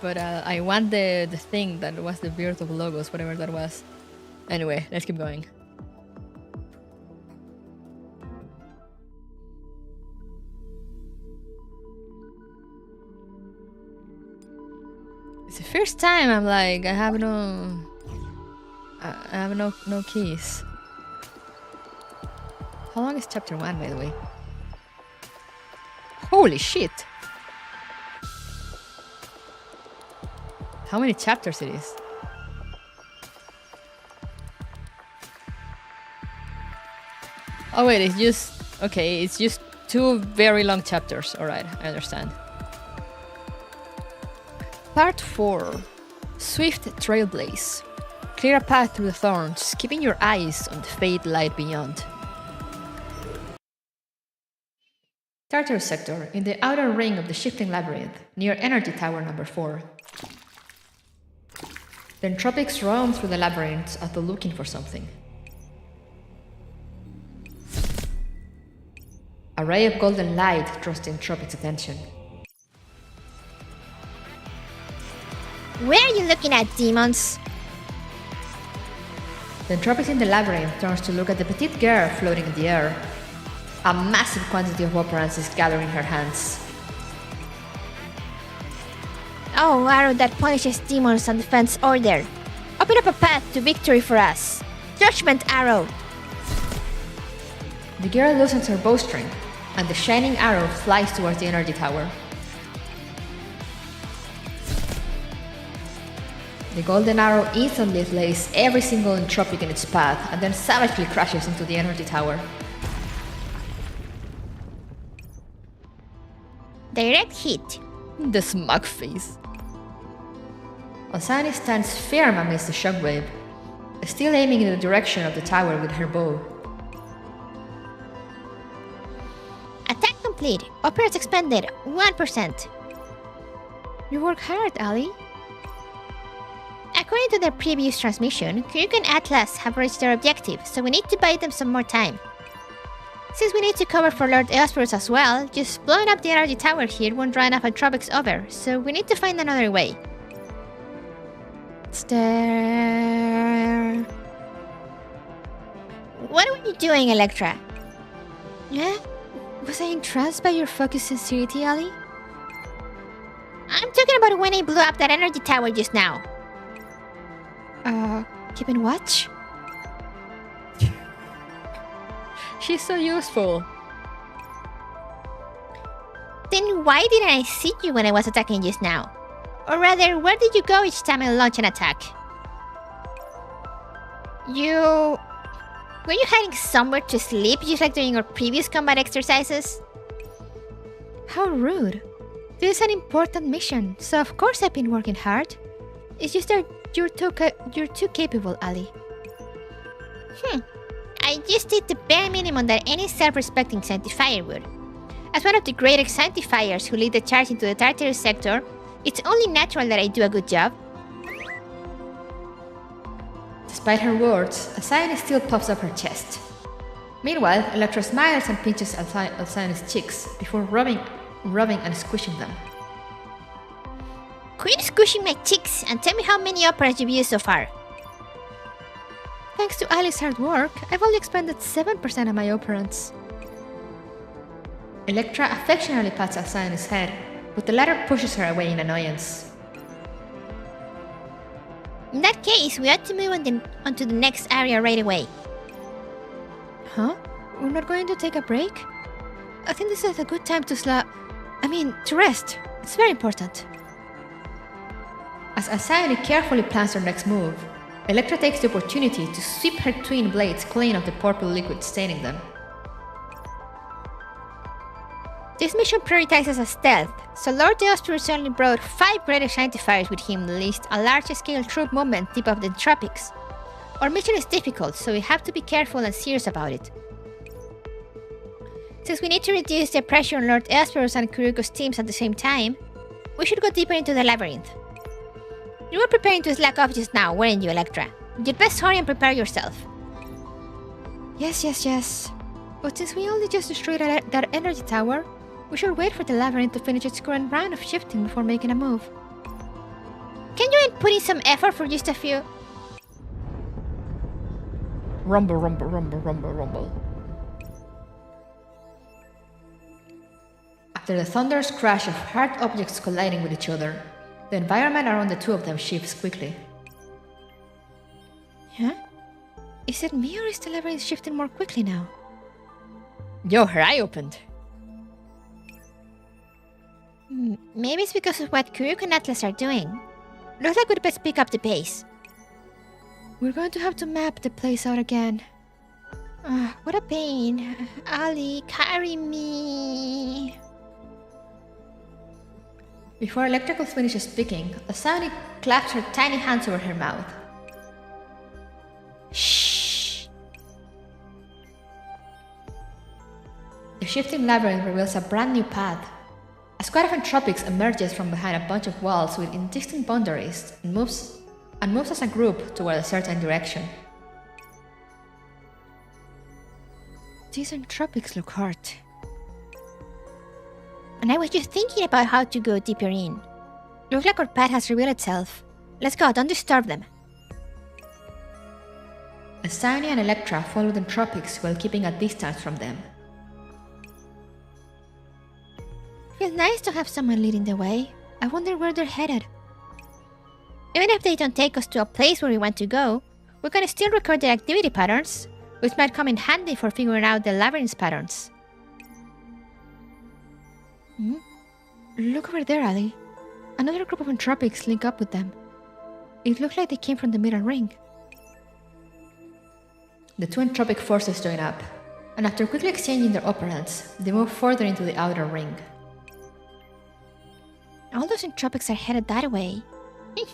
But I want the thing that was the Birth of Logos, whatever that was. Anyway, let's keep going. It's the first time I'm like, I have no keys. How long is chapter 1, by the way? Holy shit! How many chapters it is? Oh wait, it's just... Okay, it's just 2 very long chapters. Alright, I understand. Part 4. Swift Trailblaze. Clear a path through the thorns, keeping your eyes on the fade light beyond. Tartarus sector, in the outer ring of the shifting labyrinth, near Energy Tower number 4. The Entropics roam through the labyrinth as though looking for something. A ray of golden light draws the Entropic's attention. Where are you looking at, demons? The Entropics in the labyrinth turns to look at the petite girl floating in the air. A massive quantity of operants is gathered in her hands. Oh, arrow that punishes demons and defends order. Open up a path to victory for us. Judgment arrow. The girl loosens her bowstring, and the shining arrow flies towards the energy tower. The golden arrow instantly slays every single entropic in its path and then savagely crashes into the energy tower. Direct hit. The smug face. Alcyone stands firm amidst the shockwave, still aiming in the direction of the tower with her bow. Attack complete. Operants expended 1%. You work hard, Ali. According to their previous transmission, Kirk and Atlas have reached their objective, so we need to buy them some more time. Since we need to cover for Lord Eosperus as well, just blowing up the energy tower here won't run enough Entropics over, so we need to find another way. Stare. What were you doing, Electra? Yeah? Was I entranced by your focused sincerity, Ali? I'm talking about when I blew up that energy tower just now. Keeping watch? She's so useful. Then why didn't I see you when I was attacking just now? Or rather, where did you go each time I launch an attack? Were you hiding somewhere to sleep just like during our previous combat exercises? How rude. This is an important mission, so of course I've been working hard. It's just that you're too capable, Ali. I just did the bare minimum that any self-respecting sanctifier would. As one of the greatest sanctifiers who lead the charge into the Tartarus sector, it's only natural that I do a good job. Despite her words, Alcyone still puffs up her chest. Meanwhile, Electra smiles and pinches Alcyone's cheeks before rubbing and squishing them. Quit squishing my cheeks and tell me how many operas you've used so far. Thanks to Ali's hard work, I've only expended 7% of my operants. Electra affectionately pats Alcyone's head, but the latter pushes her away in annoyance. In that case, we ought to move on to the next area right away. Huh? We're not going to take a break? I think this is a good time to to rest. It's very important. As Alcyone carefully plans her next move, Electra takes the opportunity to sweep her twin blades clean of the purple liquid staining them. This mission prioritizes a stealth, so Lord Deospirus only brought 5 greater Sanctifiers with him, lest a large-scale troop movement tip off the Entropics. Our mission is difficult, so we have to be careful and serious about it. Since we need to reduce the pressure on Lord Deospirus and Kuruko's teams at the same time, we should go deeper into the labyrinth. You were preparing to slack off just now, weren't you, Electra? You'd best hurry and prepare yourself. Yes. But since we only just destroyed that energy tower, we should wait for the labyrinth to finish its current round of shifting before making a move. Can you put in some effort for just a few? Rumble, rumble, rumble, rumble, rumble. After the thunderous crash of hard objects colliding with each other, the environment around the two of them shifts quickly. Huh? Is it me or is the labyrinth shifting more quickly now? Yo, her eye opened. Maybe it's because of what Kuruk and Atlas are doing. Looks like we'd best pick up the pace. We're going to have to map the place out again. What a pain. Ali, carry me. Before Electra could finish speaking, Asani clapped her tiny hands over her mouth. Shh. The shifting labyrinth reveals a brand new path. A squad of Entropics emerges from behind a bunch of walls with indistinct boundaries and moves as a group toward a certain direction. These Entropics look hurt. And I was just thinking about how to go deeper in. Looks like our path has revealed itself. Let's go, don't disturb them. Asani and Electra follow the Entropics while keeping a distance from them. Feels nice to have someone leading the way. I wonder where they're headed. Even if they don't take us to a place where we want to go, we can still record their activity patterns, which might come in handy for figuring out the labyrinth's patterns. Look over there, Ali. Another group of Entropics link up with them. It looks like they came from the middle ring. The two Entropic forces join up, and after quickly exchanging their operands, they move further into the outer ring. All those Entropics are headed that way.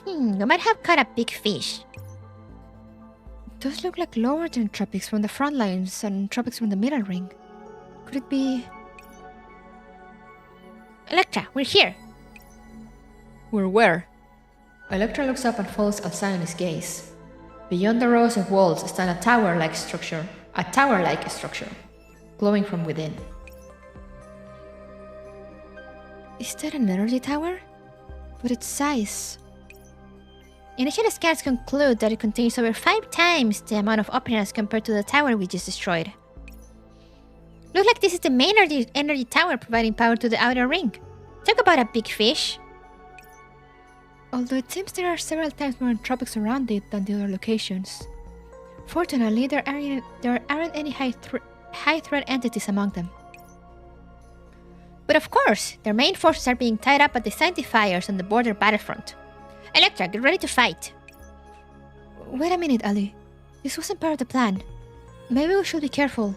We might have caught a big fish. Those look like lower Entropics from the front lines and Entropics from the middle ring. Could it be... Electra, we're here! We're where? Electra looks up and follows Alcyoni's gaze. Beyond the rows of walls stand a tower-like structure, glowing from within. Is that an energy tower? But its size... Initial scans conclude that it contains over 5 times the amount of operands compared to the tower we just destroyed. Looks like this is the main energy tower providing power to the outer ring. Talk about a big fish. Although it seems there are several times more Entropics around it than the other locations. Fortunately, there aren't any high-threat entities among them. But of course, their main forces are being tied up at the Sanctifiers on the border battlefront. Electra, get ready to fight! Wait a minute, Ali. This wasn't part of the plan. Maybe we should be careful.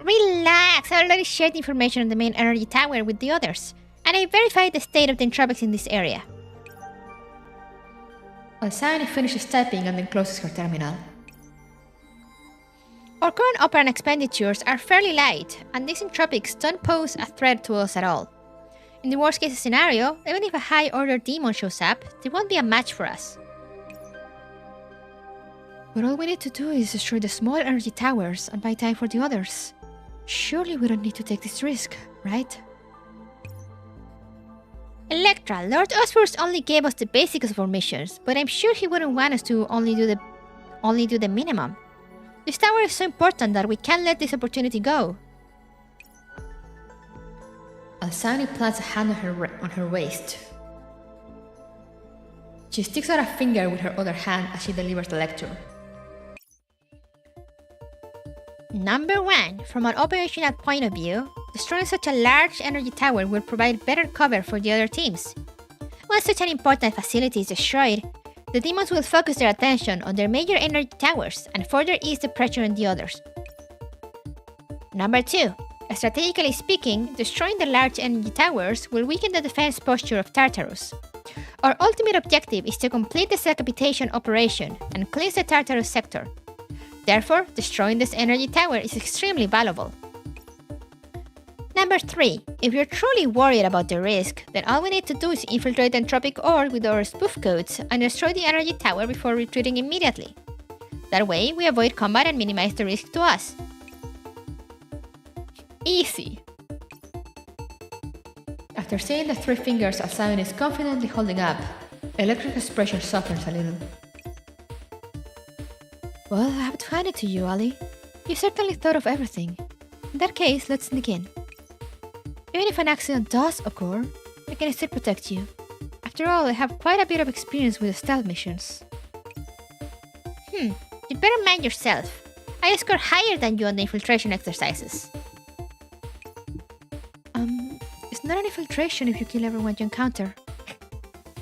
Relax! I already shared the information on the main energy tower with the others, and I verified the state of the Entropics in this area. Alcyone finishes typing and then closes her terminal. Our current operand expenditures are fairly light, and these Entropics don't pose a threat to us at all. In the worst case scenario, even if a high-order demon shows up, they won't be a match for us. But all we need to do is destroy the small energy towers and buy time for the others. Surely we don't need to take this risk, right? Electra, Lord Osfors only gave us the basics of our missions, but I'm sure he wouldn't want us to only do the minimum. This tower is so important that we can't let this opportunity go. Alcyone plants a hand on her waist. She sticks out a finger with her other hand as she delivers the lecture. Number 1. From an operational point of view, destroying such a large energy tower will provide better cover for the other teams. Once such an important facility is destroyed, the demons will focus their attention on their major energy towers and further ease the pressure on the others. Number 2. Strategically speaking, destroying the large energy towers will weaken the defense posture of Tartarus. Our ultimate objective is to complete this decapitation operation and cleanse the Tartarus sector. Therefore, destroying this energy tower is extremely valuable. Number 3. If you're truly worried about the risk, then all we need to do is infiltrate the Entropic ore with our spoof codes and destroy the energy tower before retreating immediately. That way, we avoid combat and minimize the risk to us. Easy. After seeing the 3 fingers Asami is confidently holding up, Electric expression softens a little. Well, I have to hand it to you, Ali. You certainly thought of everything. In that case, let's sneak in. Even if an accident does occur, I can still protect you. After all, I have quite a bit of experience with stealth missions. You'd better mind yourself. I score higher than you on the infiltration exercises. It's not an infiltration if you kill everyone you encounter.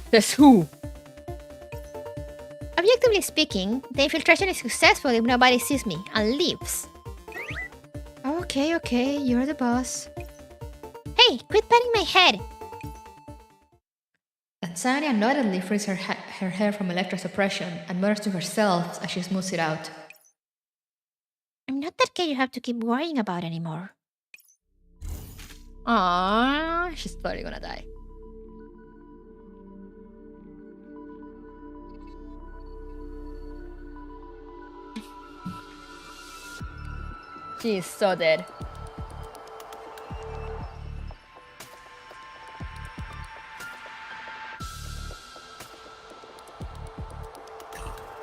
Says who? Objectively speaking, the infiltration is successful if nobody sees me and leaves. Okay, you're the boss. Hey, quit patting my head! Tansania noddedly frees her hair from electrosuppression and mutters to herself as she smooths it out. I'm not that kid you have to keep worrying about anymore. Aww, she's probably gonna die. She is so dead.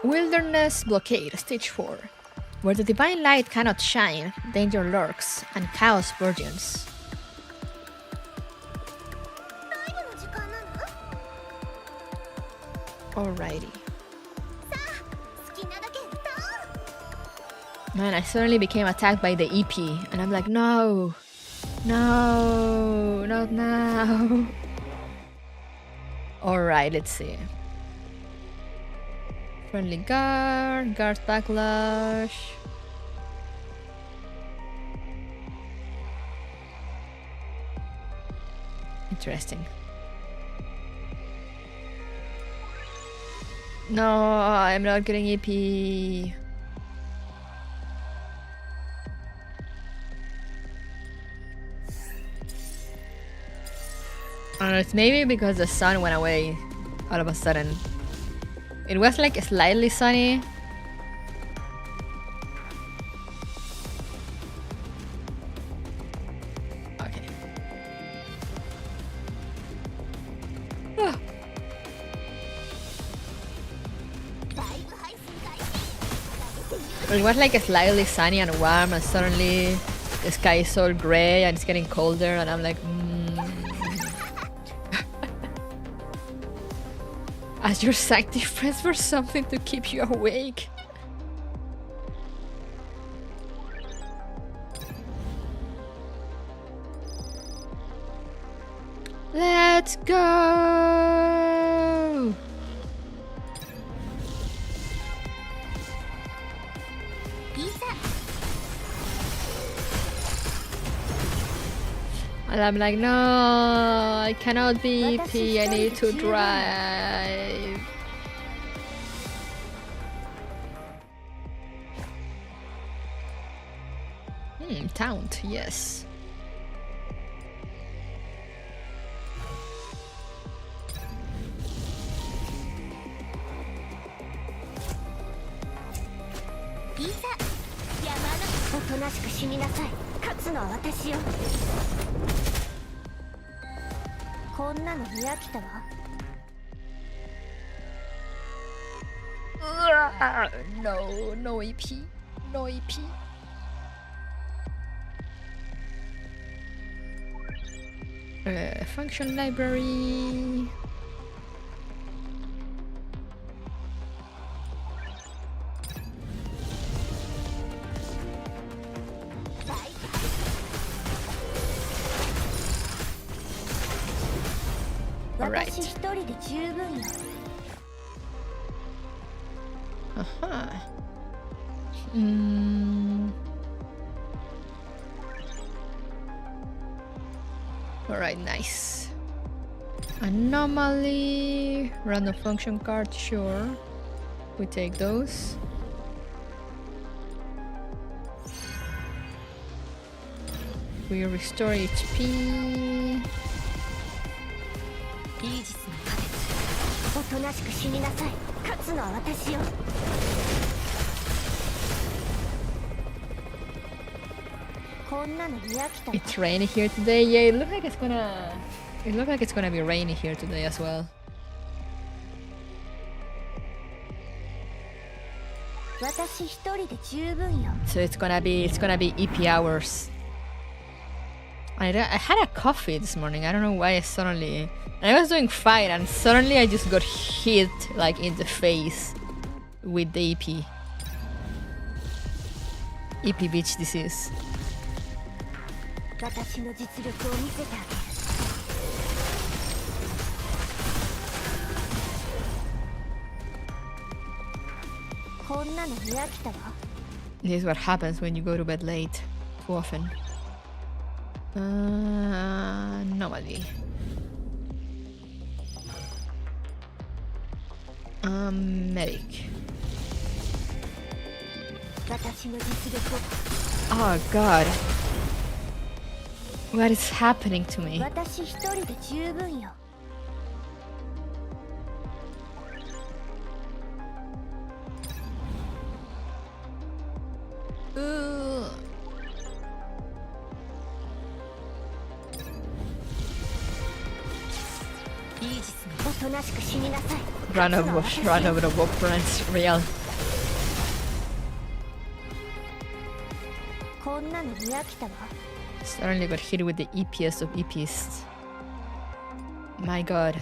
Wilderness Blockade, Stage 4. Where the divine light cannot shine, danger lurks, and chaos burgeons. Alrighty. Man, I suddenly became attacked by the EP, and I'm like, no, not now. Alright, let's see. Friendly guard backlash. Interesting. No, I'm not getting EP. I don't know, it's maybe because the sun went away all of a sudden. It was like slightly sunny. Okay. Ah. It was like slightly sunny and warm, and suddenly the sky is all gray and it's getting colder, and I'm like, As your sacrifice for something to keep you awake. Let's go! And I'm like, no, I cannot be EP, I need to drive. Taunt, yes. No EP, no EP. Function library. Alright. Alright, nice. Anomaly, random function card, sure. We take those. We restore HP. イージスの盾おとなしく死になさい勝つのは私よこんなの見飽きた It's rainy here today. Yeah, it looks like it's gonna be rainy here today as well. 私一人で十分よ So it's gonna be EP hours. I had a coffee this morning. I don't know why I was doing fine and suddenly I just got hit like in the face with the EP. EP bitch disease. 私の実力を見せてあげるこんなの見飽きたわ This is what happens when you go to bed late too often. Nobody. Medic. 私の実力を Oh god. What is happening to me? 私一人で十分よ イージスがおとなしく死になさい Run over the friends, real. こんなの見飽きたわ Suddenly got hit with the EPS of EPs. My god.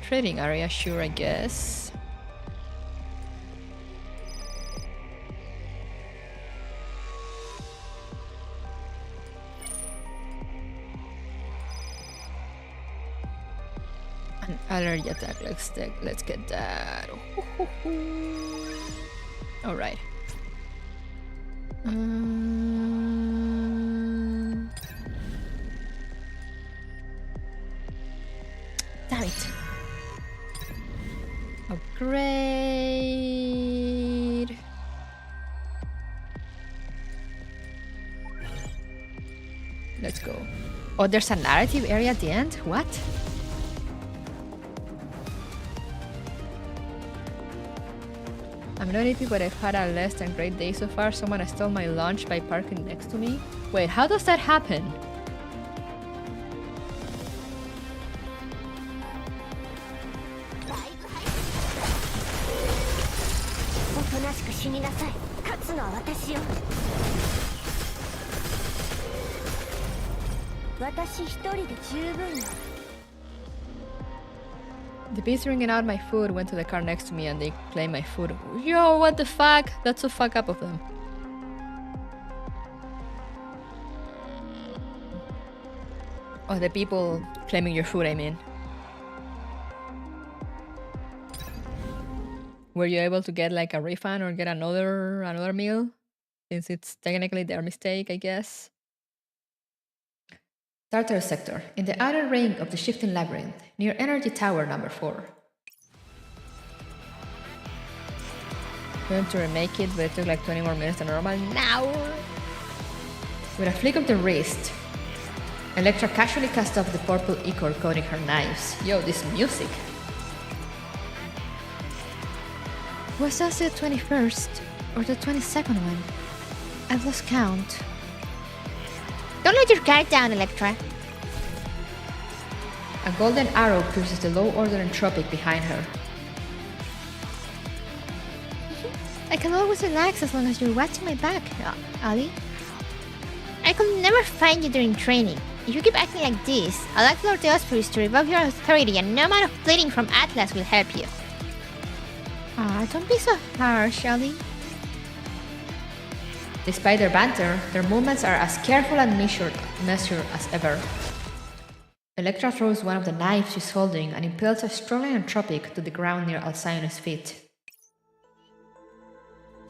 Trading area, sure, I guess. An allergy attack, let's get that. All right. Damn it. Upgrade. Let's go. Oh, there's a narrative area at the end? What? I'm not EP, but I've had a less than great day so far. Someone stole my lunch by parking next to me. Wait, how does that happen? The beast ringing out my food went to the car next to me and they claimed my food. Yo, what the fuck? That's so fuck up of them. Oh, the people claiming your food, I mean. Were you able to get like a refund or get another meal? Since it's technically their mistake, I guess. Starter sector, in the outer ring of the shifting labyrinth, near energy tower number 4. Going to remake it, but it took like 20 more minutes than normal. Now! With a flick of the wrist, Electra casually cast off the purple ichor coating her knives. Yo, this music! Was that the 21st or the 22nd one? I've lost count. Don't let your guard down, Electra. A golden arrow pierces the low-order Entropic behind her. I can always relax as long as you're watching my back, Ali. I could never find you during training. If you keep acting like this, I'll ask Lord Theospheris to revoke your authority and no amount of pleading from Atlas will help you. Don't be so harsh, Ali. Despite their banter, their movements are as careful and measured as ever. Electra throws one of the knives she's holding and impales a struggling Entropic to the ground near Alcyon's feet.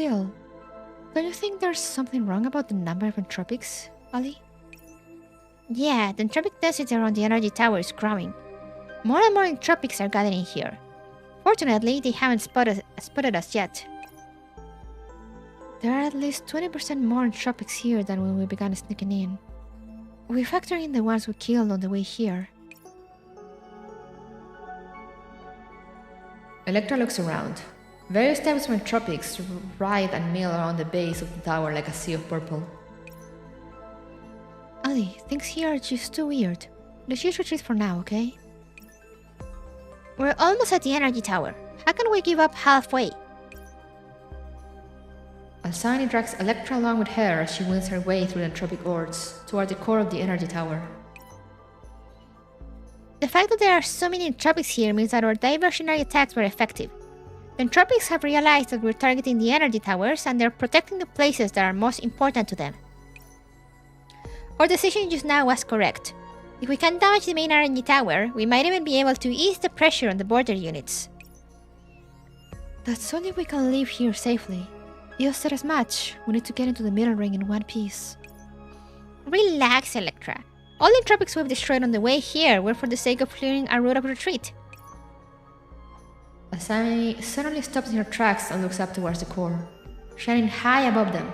Still, don't you think there's something wrong about the number of entropics, Ali? Yeah, the entropic density around the energy tower is growing. More and more entropics are gathering here. Fortunately, they haven't spotted us yet. There are at least 20% more entropics here than when we began sneaking in. We factor in the ones we killed on the way here. Electra looks around. Various types of entropics writhe and mill around the base of the tower like a sea of purple. Ali, things here are just too weird. Let's just retreat for now, okay? We're almost at the energy tower. How can we give up halfway? Alsani drags Electra along with her as she wins her way through the entropic orbs toward the core of the energy tower. The fact that there are so many entropics here means that our diversionary attacks were effective. The entropics have realized that we're targeting the energy towers and they're protecting the places that are most important to them. Our decision just now was correct. If we can damage the main energy tower, we might even be able to ease the pressure on the border units. That's only if we can leave here safely. You said as much. We need to get into the middle ring in one piece. Relax, Electra. All the entropics we've destroyed on the way here were for the sake of clearing our route of retreat. Asami suddenly stops in her tracks and looks up towards the core. Shining high above them,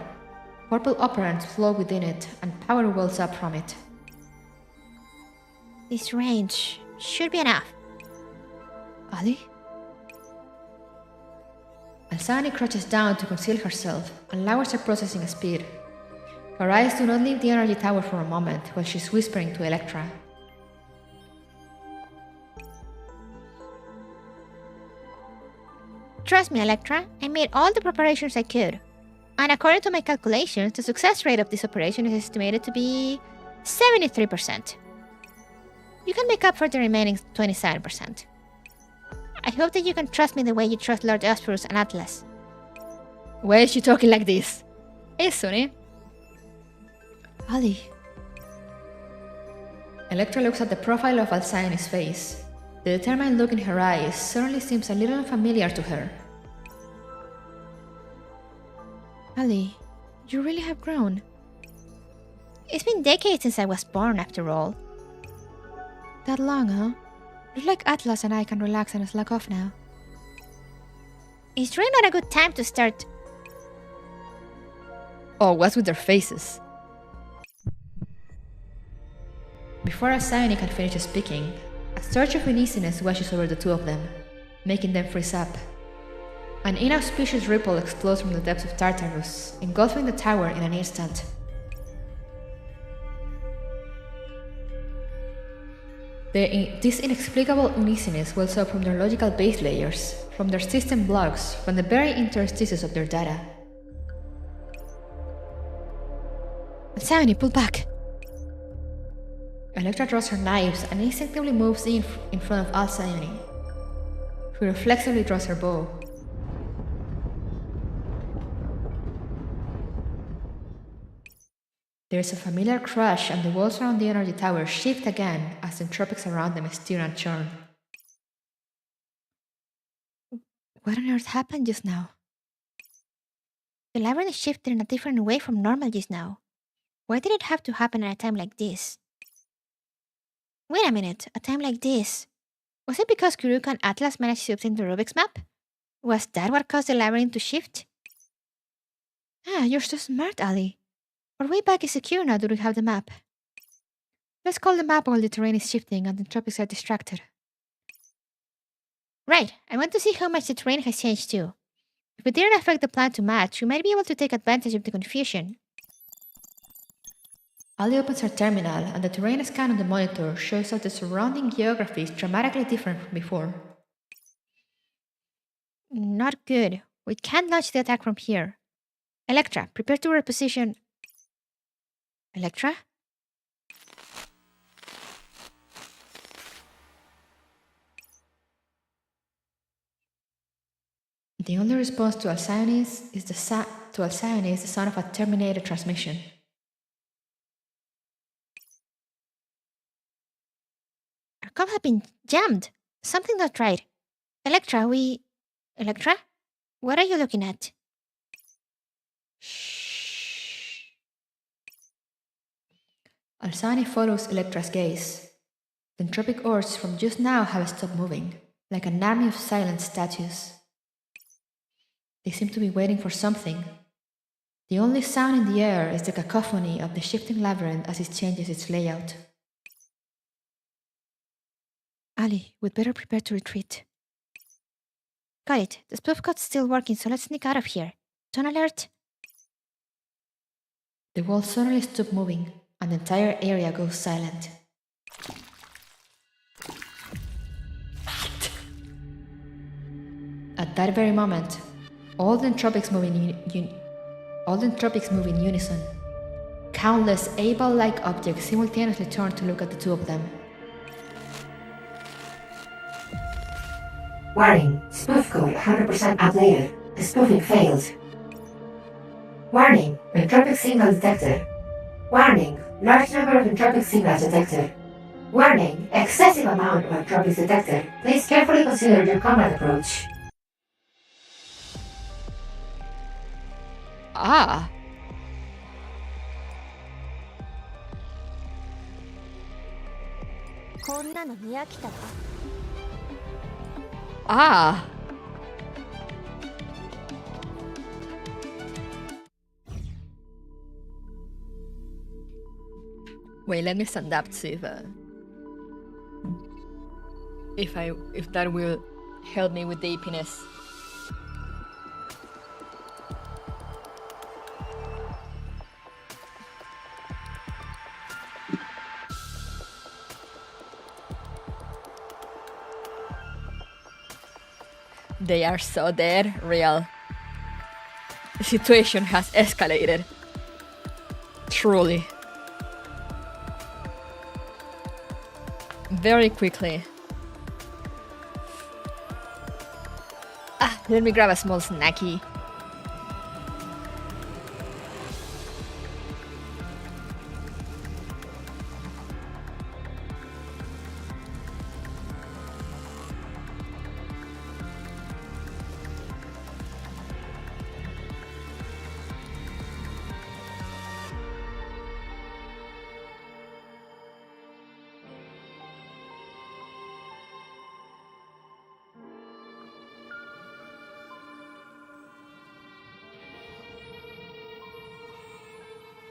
purple operants flow within it and power wells up from it. This range should be enough. Ali? Alsani crouches down to conceal herself and lowers her processing speed. Her eyes do not leave the energy tower for a moment while she's whispering to Electra. Trust me, Electra, I made all the preparations I could. And according to my calculations, the success rate of this operation is estimated to be 73%. You can make up for the remaining 27%. I hope that you can trust me the way you trust Lord Asperus and Atlas. Why is she talking like this? Hey, Sunny. Ali. Electra looks at the profile of Alcyoni's face. The determined look in her eyes suddenly seems a little unfamiliar to her. Ali, you really have grown. It's been decades since I was born, after all. That long, huh? Looks like Atlas and I can relax and slack off now. It's really not a good time to start. Oh, what's with their faces? Before Alcyone can finish speaking, a surge of uneasiness washes over the two of them, making them freeze up. An inauspicious ripple explodes from the depths of Tartarus, engulfing the tower in an instant. This inexplicable uneasiness wells up from their logical base layers, from their system blocks, from the very interstices of their data. Alcyone, pull back! Electra draws her knives and instinctively moves in front of Alcyone, who reflexively draws her bow. There is a familiar crash and the walls around the energy tower shift again as the entropics around them stir and churn. What on earth happened just now? The labyrinth shifted in a different way from normal just now. Why did it have to happen at a time like this? Wait a minute, a time like this. Was it because Kuruka and Atlas managed to obtain the Rubik's map? Was that what caused the labyrinth to shift? Ah, you're so smart, Ali. Our way back is secure now that we have the map. Let's call the map while the terrain is shifting and the tropics are distracted. Right, I want to see how much the terrain has changed too. If it didn't affect the plan too much, we might be able to take advantage of the confusion. Ali opens her terminal and the terrain scan on the monitor shows that the surrounding geography is dramatically different from before. Not good. We can't launch the attack from here. Electra, prepare to reposition. Electra? The only response to Alcyone is the sound of a terminated transmission. Our comms have been jammed. Something's not right. Electra, Electra? What are you looking at? Alsani follows Electra's gaze. The entropic orbs from just now have stopped moving, like an army of silent statues. They seem to be waiting for something. The only sound in the air is the cacophony of the shifting labyrinth as it changes its layout. Ali, we'd better prepare to retreat. Got it. The spoof code's still working, so let's sneak out of here. Tone alert! The wall suddenly stops moving, and the entire area goes silent. At that very moment, all the entropics move in unison. Countless A-ball-like objects simultaneously turn to look at the two of them. Warning, spoof code 100% updated. The spoofing failed. Warning, entropic signal detected. Warning, large number of entropic signals detected. Warning, excessive amount of entropics detected. Please carefully consider your combat approach. Ah! Ah! Wait, let me stand up to see if that will help me with the eepiness. They are so dead, real. The situation has escalated. Truly. Very quickly. Let me grab a small snacky.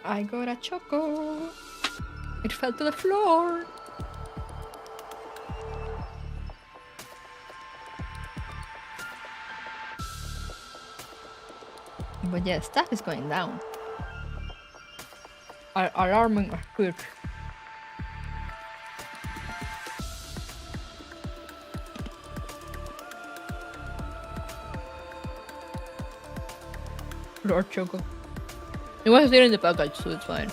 I got a choco. It fell to the floor. But yeah, stuff is going down. Alarming or quick. Lord Choco. It was there in the package, so it's fine.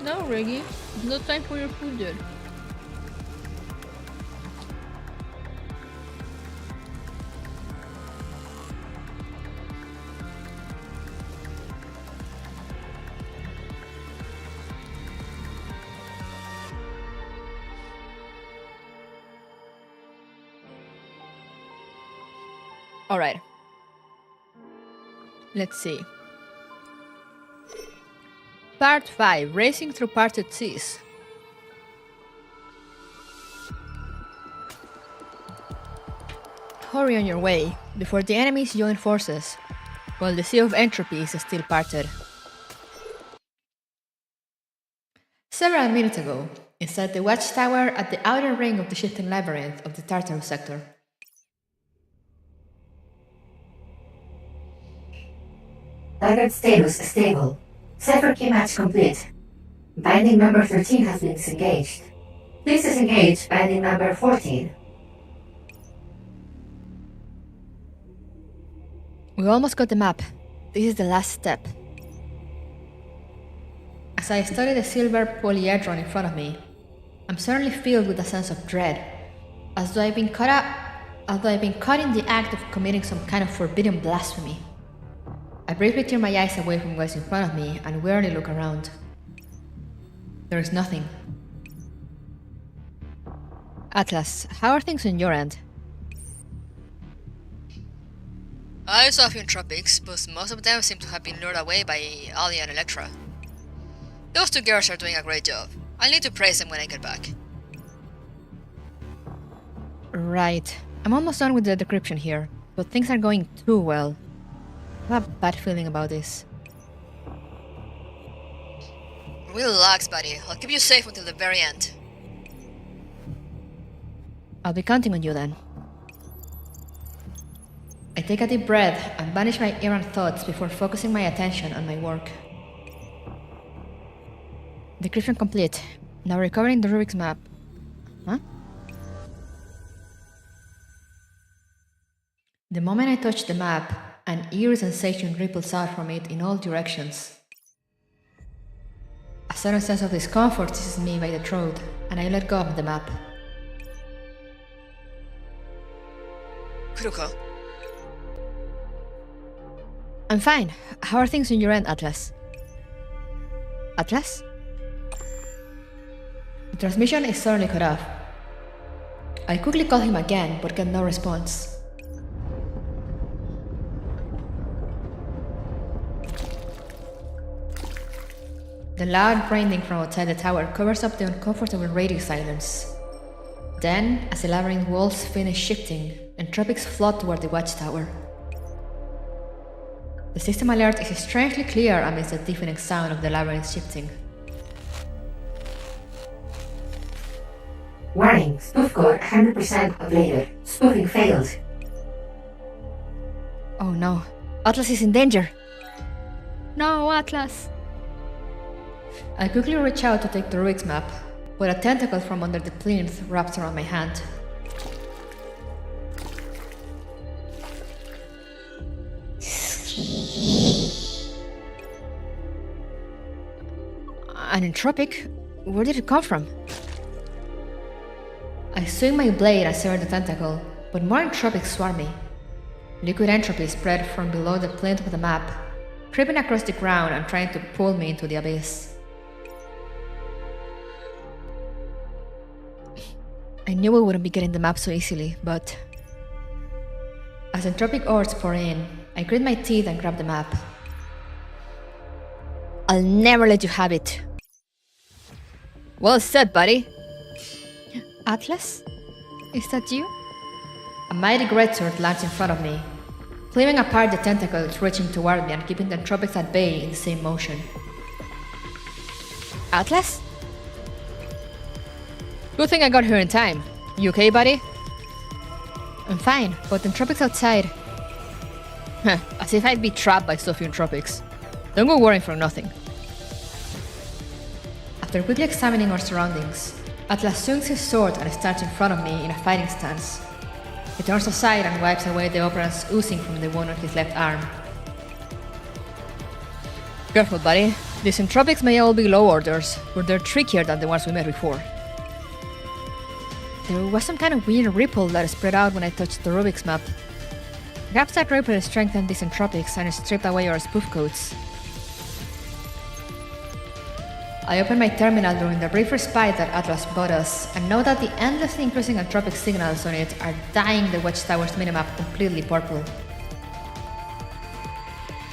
No, Reggie. It's not time for your food yet. Alright. Let's see. Part 5. Racing through parted seas. Hurry on your way, before the enemies join forces, while the Sea of Entropy is still parted. Several minutes ago, inside the watchtower at the outer ring of the shifting labyrinth of the Tartarus sector. Target status stable. Cipher key match complete. Binding number 13 has been disengaged. Please disengage binding number 14. We almost got the map. This is the last step. As I study the silver polyhedron in front of me, I'm suddenly filled with a sense of dread, as though I've been caught in the act of committing some kind of forbidden blasphemy. I briefly turn my eyes away from what's in front of me and wearily look around. There is nothing. Atlas, how are things on your end? I saw a few Entropics, but most of them seem to have been lured away by Ali and Electra. Those two girls are doing a great job. I'll need to praise them when I get back. Right. I'm almost done with the decryption here, but things are going too well. I have a bad feeling about this. Relax, buddy. I'll keep you safe until the very end. I'll be counting on you then. I take a deep breath and banish my errant thoughts before focusing my attention on my work. Decryption complete. Now recovering the Rubik's map. Huh? The moment I touch the map, an eerie sensation ripples out from it in all directions. A sudden sense of discomfort seizes me by the throat, and I let go of the map. Kuruka. I'm fine. How are things on your end, Atlas? Atlas? The transmission is suddenly cut off. I quickly call him again, but get no response. The loud grinding from outside the tower covers up the uncomfortable radio silence. Then, as the labyrinth walls finish shifting, Entropics float toward the watchtower. The system alert is strangely clear amidst the deafening sound of the labyrinth shifting. Warning, spoof code 100% updated. Spoofing failed. Oh no, Atlas is in danger! No, Atlas! I quickly reach out to take the Rubik's map, but a tentacle from under the plinth wraps around my hand. An Entropic? Where did it come from? I swing my blade and sever the tentacle, but more Entropics swarm me. Liquid entropy spread from below the plinth of the map, creeping across the ground and trying to pull me into the abyss. I knew we wouldn't be getting the map so easily, but... As entropic ores pour in, I grit my teeth and grab the map. I'll never let you have it. Well said, buddy. Atlas? Is that you? A mighty greatsword lands in front of me, flaming apart the tentacles reaching toward me and keeping the entropics at bay in the same motion. Atlas? Good thing I got here in time. You okay, buddy? I'm fine, but entropics outside. As if I'd be trapped by so few entropics. Don't go worrying for nothing. After quickly examining our surroundings, Atlas swings his sword and stands in front of me in a fighting stance. He turns aside and wipes away the operance oozing from the wound on his left arm. Careful, buddy. These entropics may all be low orders, but they're trickier than the ones we met before. There was some kind of weird ripple that spread out when I touched the Rubik's map. Perhaps that ripple strengthened these entropics and stripped away our spoof codes. I open my terminal during the brief respite that Atlas bought us, and know that the endlessly increasing entropic signals on it are dyeing the watchtower's minimap completely purple.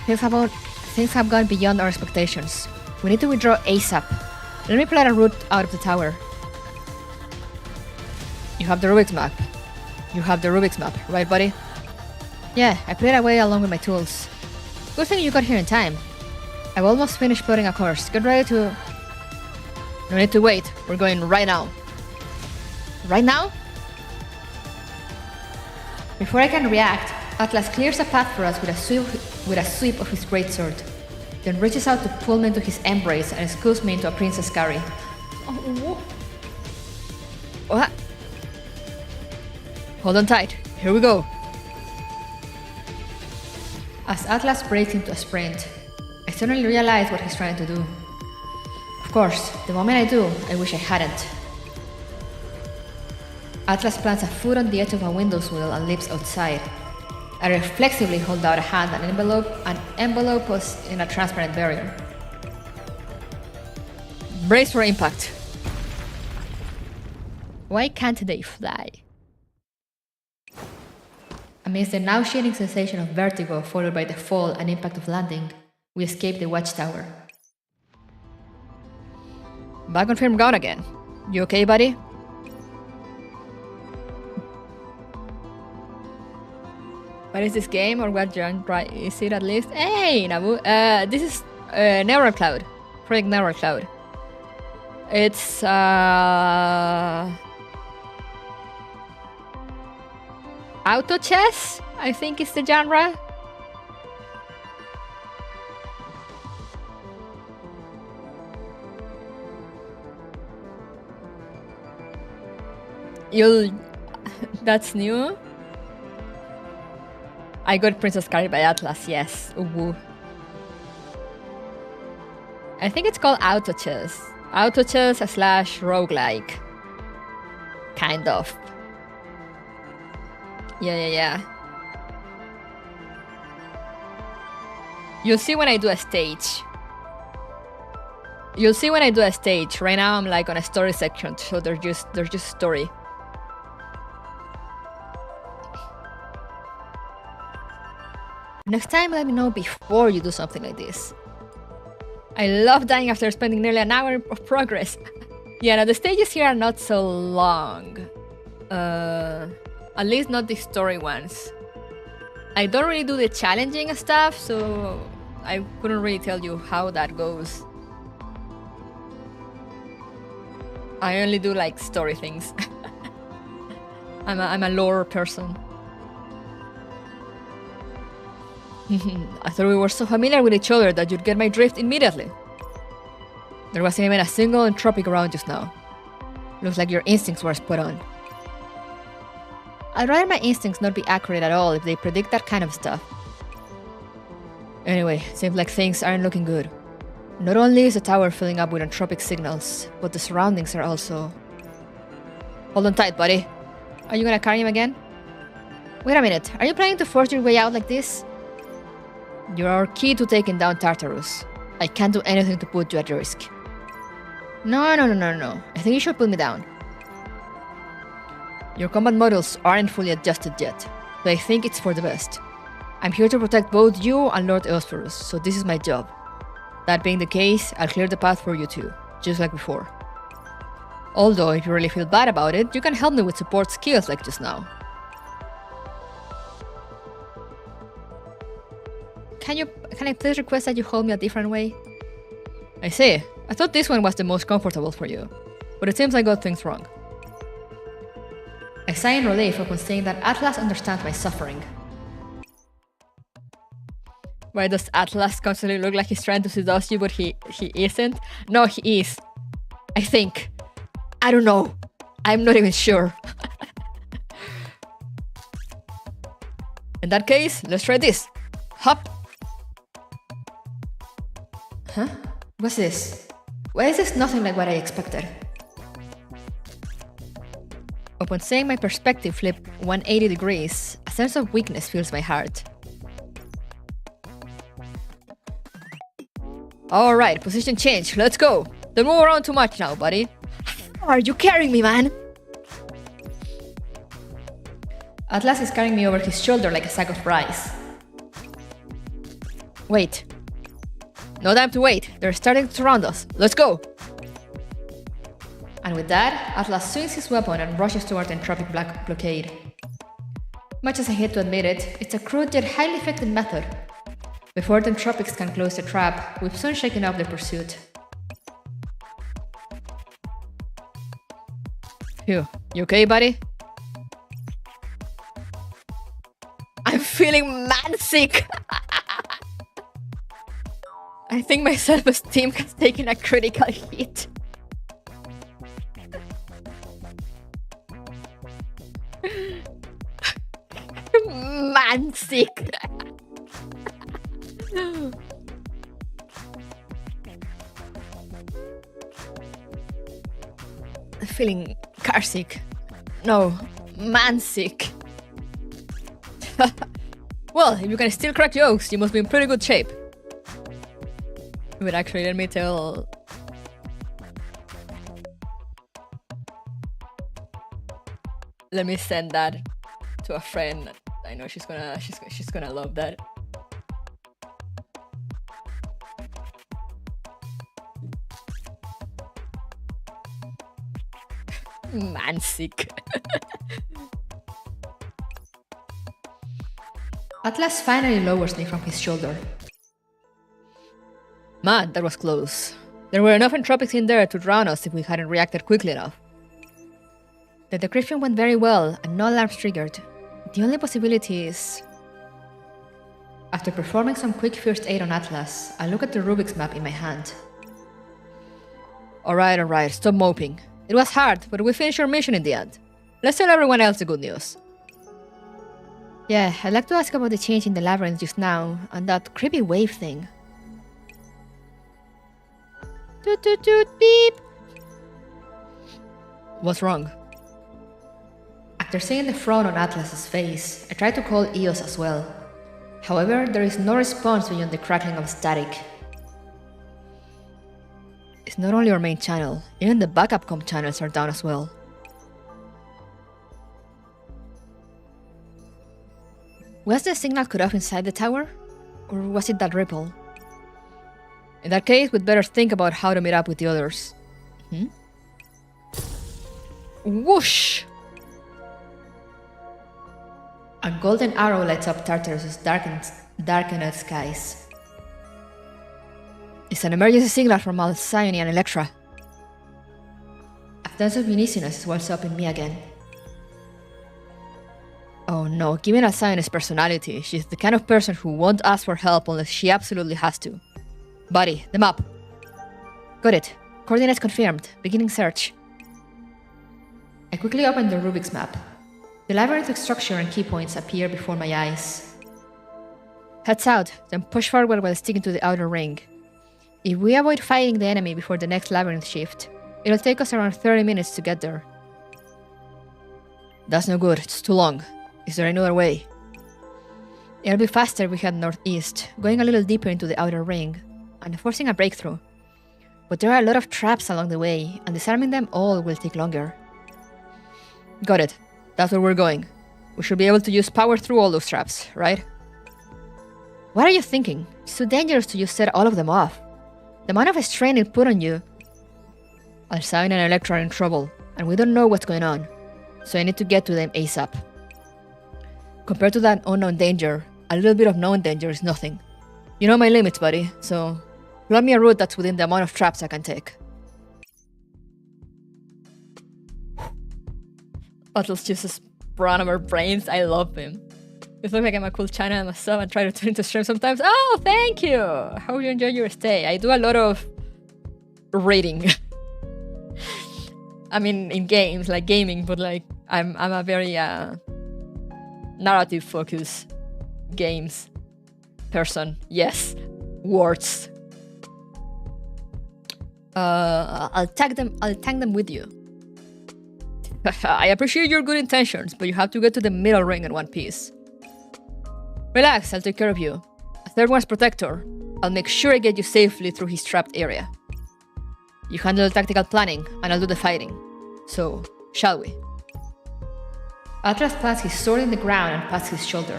Things have gone beyond our expectations. We need to withdraw ASAP. Let me plot a route out of the tower. You have the Rubik's map. You have the Rubik's map, right, buddy? Yeah, I put it away along with my tools. Good thing you got here in time. I've almost finished plotting a course. Get ready to... No need to wait. We're going right now. Right now? Before I can react, Atlas clears a path for us with a sweep of his greatsword, then reaches out to pull me into his embrace and scoops me into a princess carry. Oh, what? Hold on tight. Here we go. As Atlas breaks into a sprint, I suddenly realize what he's trying to do. Of course, the moment I do, I wish I hadn't. Atlas plants a foot on the edge of a window sill and leaps outside. I reflexively hold out a hand and envelope us in a transparent barrier. Brace for impact. Why can't they fly? Amidst the nauseating sensation of vertigo followed by the fall and impact of landing, we escape the watchtower. Back on firm ground again. You okay, buddy? What is this game, or what genre is it at least? Hey, Nabu! This is Neural Cloud. Project Neural Cloud. It's auto chess, I think is the genre. That's new. I got Princess Carried by Atlas, yes. Ooh. I think it's called auto chess. Auto chess / roguelike. Kind of. Yeah. You'll see when I do a stage. Right now I'm like on a story section, so there's just story. Next time let me know before you do something like this. I love dying after spending nearly an hour of progress. Yeah, now the stages here are not so long. At least not the story ones. I don't really do the challenging stuff, so I couldn't really tell you how that goes. I only do like story things. I'm a lore person. I thought we were so familiar with each other that you'd get my drift immediately. There wasn't even a single entropic around just now. Looks like your instincts were spot on. I'd rather my instincts not be accurate at all if they predict that kind of stuff. Anyway, seems like things aren't looking good. Not only is the tower filling up with entropic signals, but the surroundings are also... Hold on tight, buddy. Are you gonna carry him again? Wait a minute, are you planning to force your way out like this? You're our key to taking down Tartarus. I can't do anything to put you at risk. No. I think you should put me down. Your combat models aren't fully adjusted yet, but I think it's for the best. I'm here to protect both you and Lord Eosphorus, so this is my job. That being the case, I'll clear the path for you two, just like before. Although, if you really feel bad about it, you can help me with support skills like just now. Can I please request that you hold me a different way? I see. I thought this one was the most comfortable for you, but it seems I got things wrong. I sigh in relief upon saying that Atlas understands my suffering. Why does Atlas constantly look like he's trying to seduce you, but he isn't? No, he is. I think. I don't know. I'm not even sure. In that case, let's try this. Hop. Huh? What's this? Why is this nothing like what I expected? Upon seeing my perspective flip 180 degrees, a sense of weakness fills my heart. Alright, position change, let's go! Don't move around too much now, buddy. How are you carrying me, man? Atlas is carrying me over his shoulder like a sack of rice. Wait. No time to wait, they're starting to surround us. Let's go! And with that, Atlas swings his weapon and rushes toward the Entropic Blockade. Much as I hate to admit it, it's a crude yet highly effective method. Before the Entropics can close the trap, we've soon shaken off the pursuit. Phew, you okay, buddy? I'm feeling man sick! I think my self-esteem has taken a critical hit. Man sick! Feeling car sick. No, man sick. Well, if you can still crack jokes, you must be in pretty good shape. Wait, actually, let me tell... Let me send that to a friend I know she's gonna love that. Man sick. Atlas finally lowers me from his shoulder. Man, that was close. There were enough entropics in there to drown us if we hadn't reacted quickly enough. The decryption went very well and no alarms triggered. The only possibility is... After performing some quick first aid on Atlas, I look at the Rubik's map in my hand. Alright, stop moping. It was hard, but we finished our mission in the end. Let's tell everyone else the good news. Yeah, I'd like to ask about the change in the labyrinth just now, and that creepy wave thing. Toot toot toot beep! What's wrong? After seeing the frown on Atlas's face, I try to call Eos as well. However, there is no response beyond the crackling of static. It's not only our main channel, even the backup comm channels are down as well. Was the signal cut off inside the tower? Or was it that ripple? In that case, we'd better think about how to meet up with the others. Whoosh! A golden arrow lights up Tartarus's darkened skies. It's an emergency signal from Alcyone and Electra. A sense of uneasiness wells up in me again. Oh no, given Alcyone's personality, she's the kind of person who won't ask for help unless she absolutely has to. Buddy, the map. Got it. Coordinates confirmed. Beginning search. I quickly open the Rubik's map. The labyrinth structure and key points appear before my eyes. Head south, then push forward while sticking to the outer ring. If we avoid fighting the enemy before the next labyrinth shift, it'll take us around 30 minutes to get there. That's no good, it's too long. Is there any other way? It'll be faster if we head northeast, going a little deeper into the outer ring, and forcing a breakthrough. But there are a lot of traps along the way, and disarming them all will take longer. Got it. That's where we're going. We should be able to use power through all those traps, right? What are you thinking? It's too dangerous to just set all of them off. The amount of strain it put on you... Alcyone and Electra are in trouble, and we don't know what's going on, so I need to get to them ASAP. Compared to that unknown danger, a little bit of known danger is nothing. You know my limits, buddy, so plot me a route that's within the amount of traps I can take. Atlas uses brawn of our brains. I love him. It looks like I'm a cool channel myself and try to turn into stream sometimes. Oh, thank you! Hope you enjoy your stay. I do a lot of reading. I mean, in games, like gaming, but like I'm a very narrative-focused games person. Yes, words. I'll tag them with you. I appreciate your good intentions, but you have to get to the middle ring in one piece. Relax, I'll take care of you. A third one's protector. I'll make sure I get you safely through his trapped area. You handle the tactical planning, and I'll do the fighting. So, shall we? Atlas plants his sword in the ground and pats his shoulder.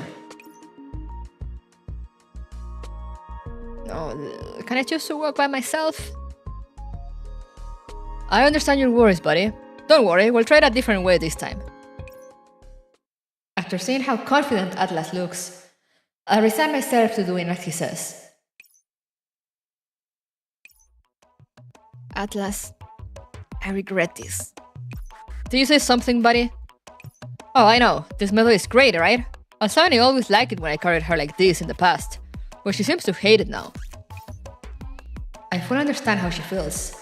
Oh, can I choose to walk by myself? I understand your worries, buddy. Don't worry, we'll try it a different way this time. After seeing how confident Atlas looks, I resign myself to doing as he says. Atlas, I regret this. Did you say something, buddy? Oh, I know. This method is great, right? Alcyone always liked it when I carried her like this in the past, but she seems to hate it now. I fully understand how she feels.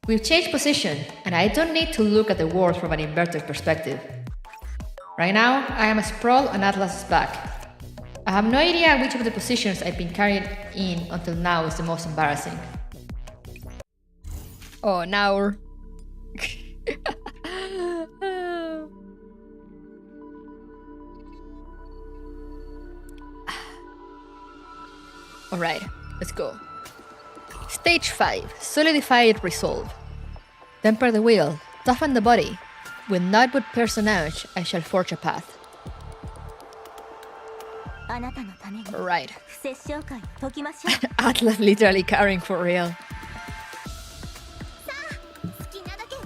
We've changed position, and I don't need to look at the world from an inverted perspective. Right now, I am sprawled on Atlas's back. I have no idea which of the positions I've been carried in until now is the most embarrassing. Oh, now we're... Alright, let's go. Stage 5. Solidified resolve. Temper the will, toughen the body. With not but personage, I shall forge a path. あなたのために Right. 不殺生会を解きましょう Atlas literally carrying for real. 好きなだけ歌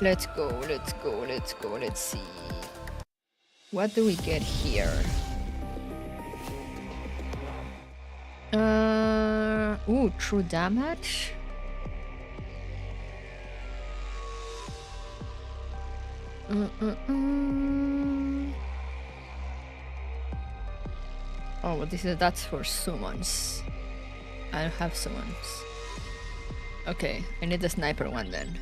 おう Let's go, let's go, let's go, let's see. What do we get here? Ooh, true damage? Oh, well, that's for summons. I don't have summons. Okay, I need the sniper one then.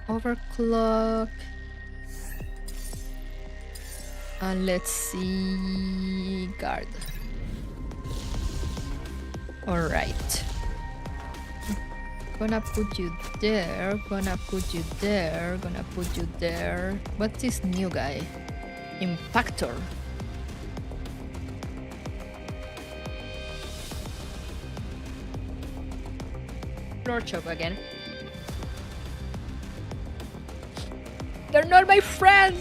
Overclock. And let's see. Guard. Alright. Gonna put you there. Gonna put you there. Gonna put you there. What's this new guy? Impactor. Floor chop again. They're not my friends!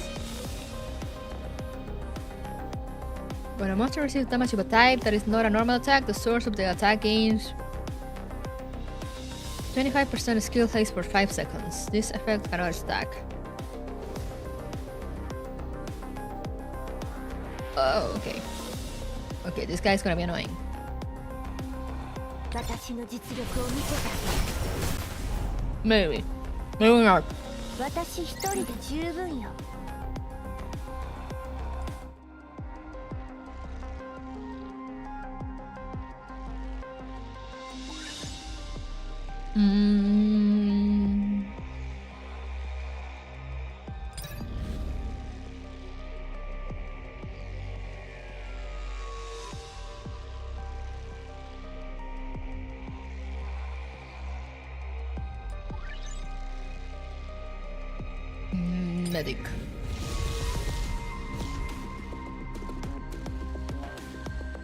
When a monster receives damage of a type that is not a normal attack, the source of the attack gains 25% skill haste for 5 seconds. This effect cannot stack. Oh, okay. Okay, this guy's gonna be annoying. 私の実力を見せてあ Maybe. Maybe not. げる私一人で十分よ Medic.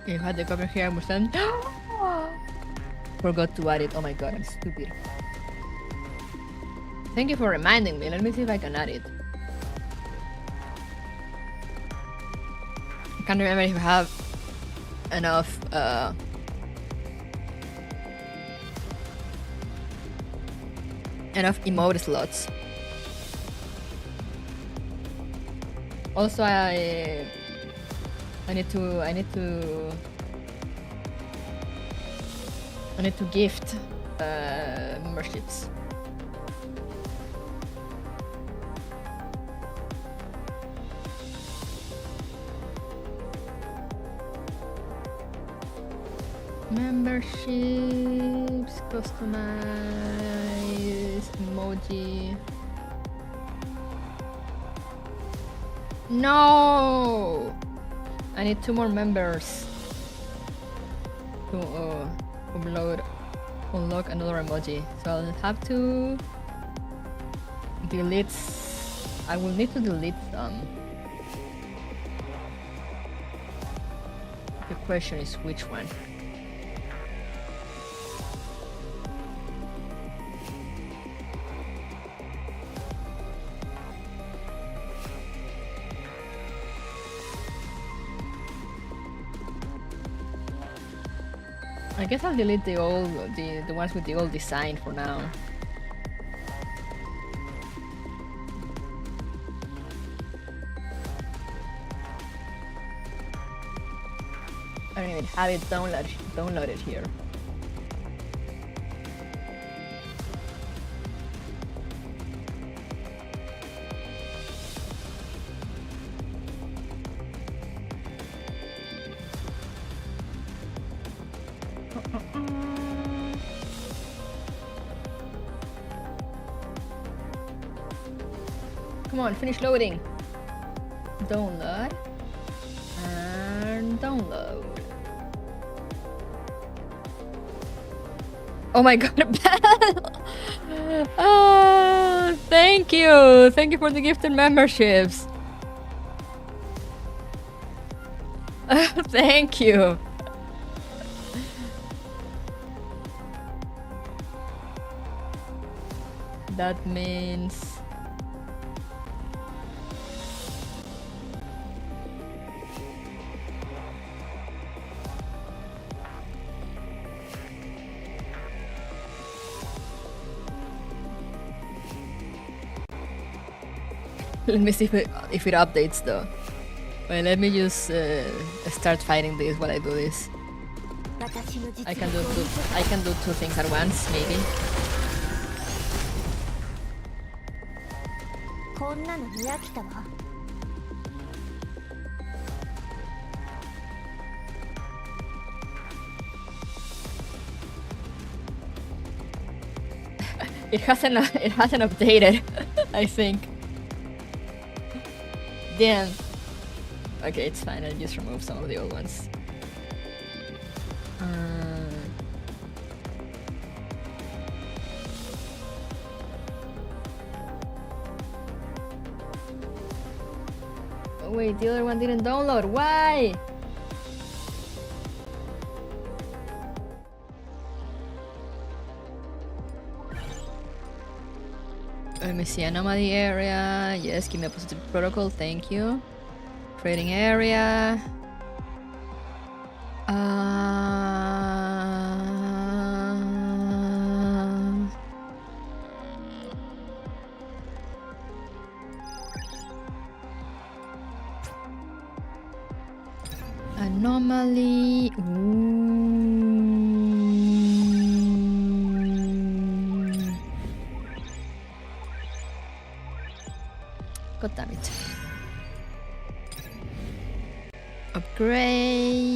You had the cover here, Musan. Forgot to add it. Oh my god, I'm stupid. Thank you for reminding me. Let me see if I can add it. I can't remember if I have enough enough emote slots. Also, I need to gift memberships. Memberships, customize emoji. No! I need 2 more members to unlock another emoji. So I'll have to delete. I will need to delete some. The question is which one. I guess I'll delete the ones with the old design for now. I don't even have it downloaded here. Come on, finish loading. Download. And download. Oh my god, oh, thank you. Thank you for the gifted memberships. Thank you. That means Let me see if it updates though. Wait, let me just start fighting this while I do this. I can do two things at once, maybe. It hasn't updated, I think. Damn. Okay, it's fine. I'll just remove some of the old ones. Oh, wait, the other one didn't download. Why? Let me see. Anomaly area. Yes, give me a positive protocol. Thank you. Trading area. Anomaly. God damn it. Upgrade.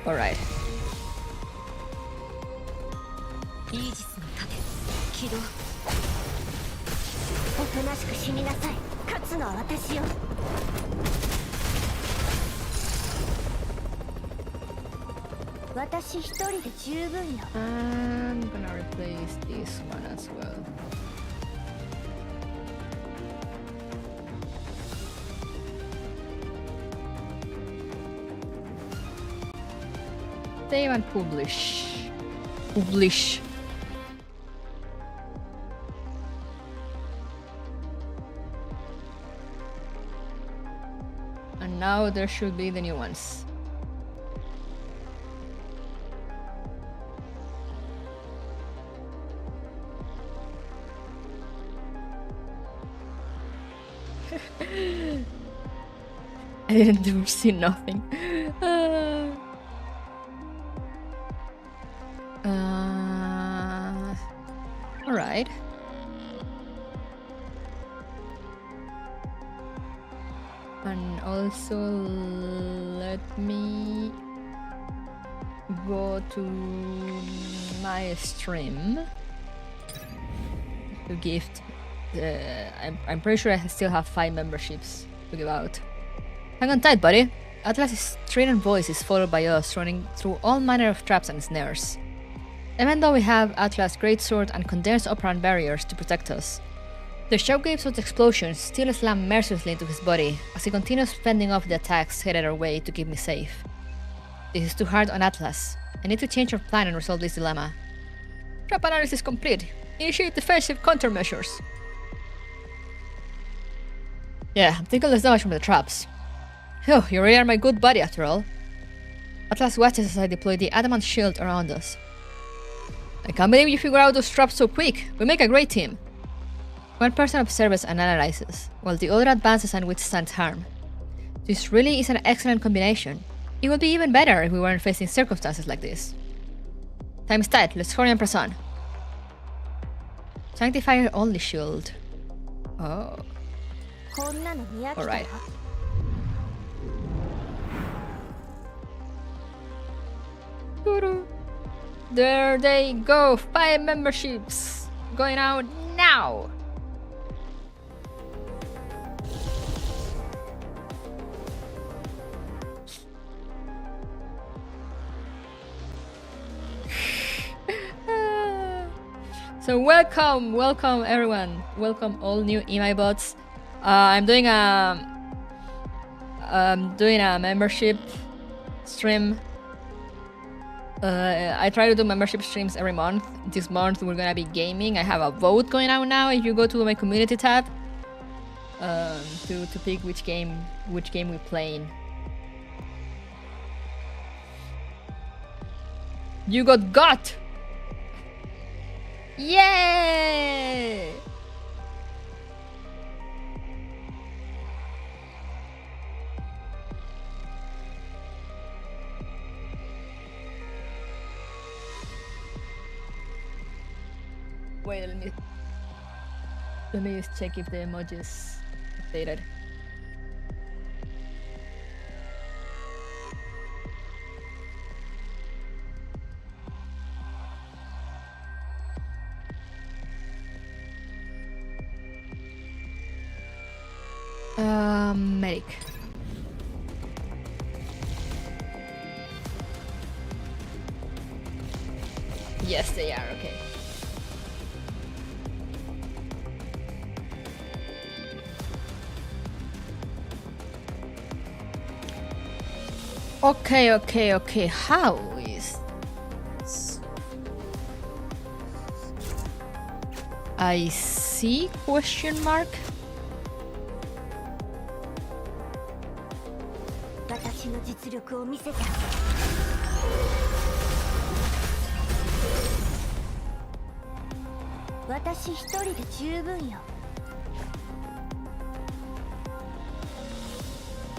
All right. I'm gonna replace this one as well. Save and publish. Publish. And now there should be the new ones. I didn't see nothing. All right. And also let me go to my stream to gift. I'm pretty sure I still have 5 memberships to give out. Hang on tight, buddy. Atlas's strident voice is followed by us running through all manner of traps and snares. Even though we have Atlas' greatsword and condensed operant barriers to protect us, the shockwaves of the explosions still slam mercilessly into his body as he continues fending off the attacks headed our way to keep me safe. This is too hard on Atlas. I need to change our plan and resolve this dilemma. Trap analysis complete. Initiate defensive countermeasures. Yeah, I'm taking less damage from the traps. Phew, you really are my good buddy after all. Atlas watches as I deploy the adamant shield around us. I can't believe you figured out those traps so quick. We make a great team. One person observes and analyzes, while the other advances and withstands harm. This really is an excellent combination. It would be even better if we weren't facing circumstances like this. Time's tight, let's hurry and press on. Sanctifier only shield. Oh. Alright. There they go! 5 memberships! Going out now! So welcome everyone. Welcome all new email bots. I'm doing a membership stream. I try to do membership streams every month. This month we're gonna be gaming. I have a vote going on now. If you go to my community tab, to pick which game we're playing. You got! Yay! Wait, let me just check if the emoji is updated. Medic. Yes, they are, okay. Okay. How is this? I see question mark. 私の実力を見せてあげる。私一人で十分よ。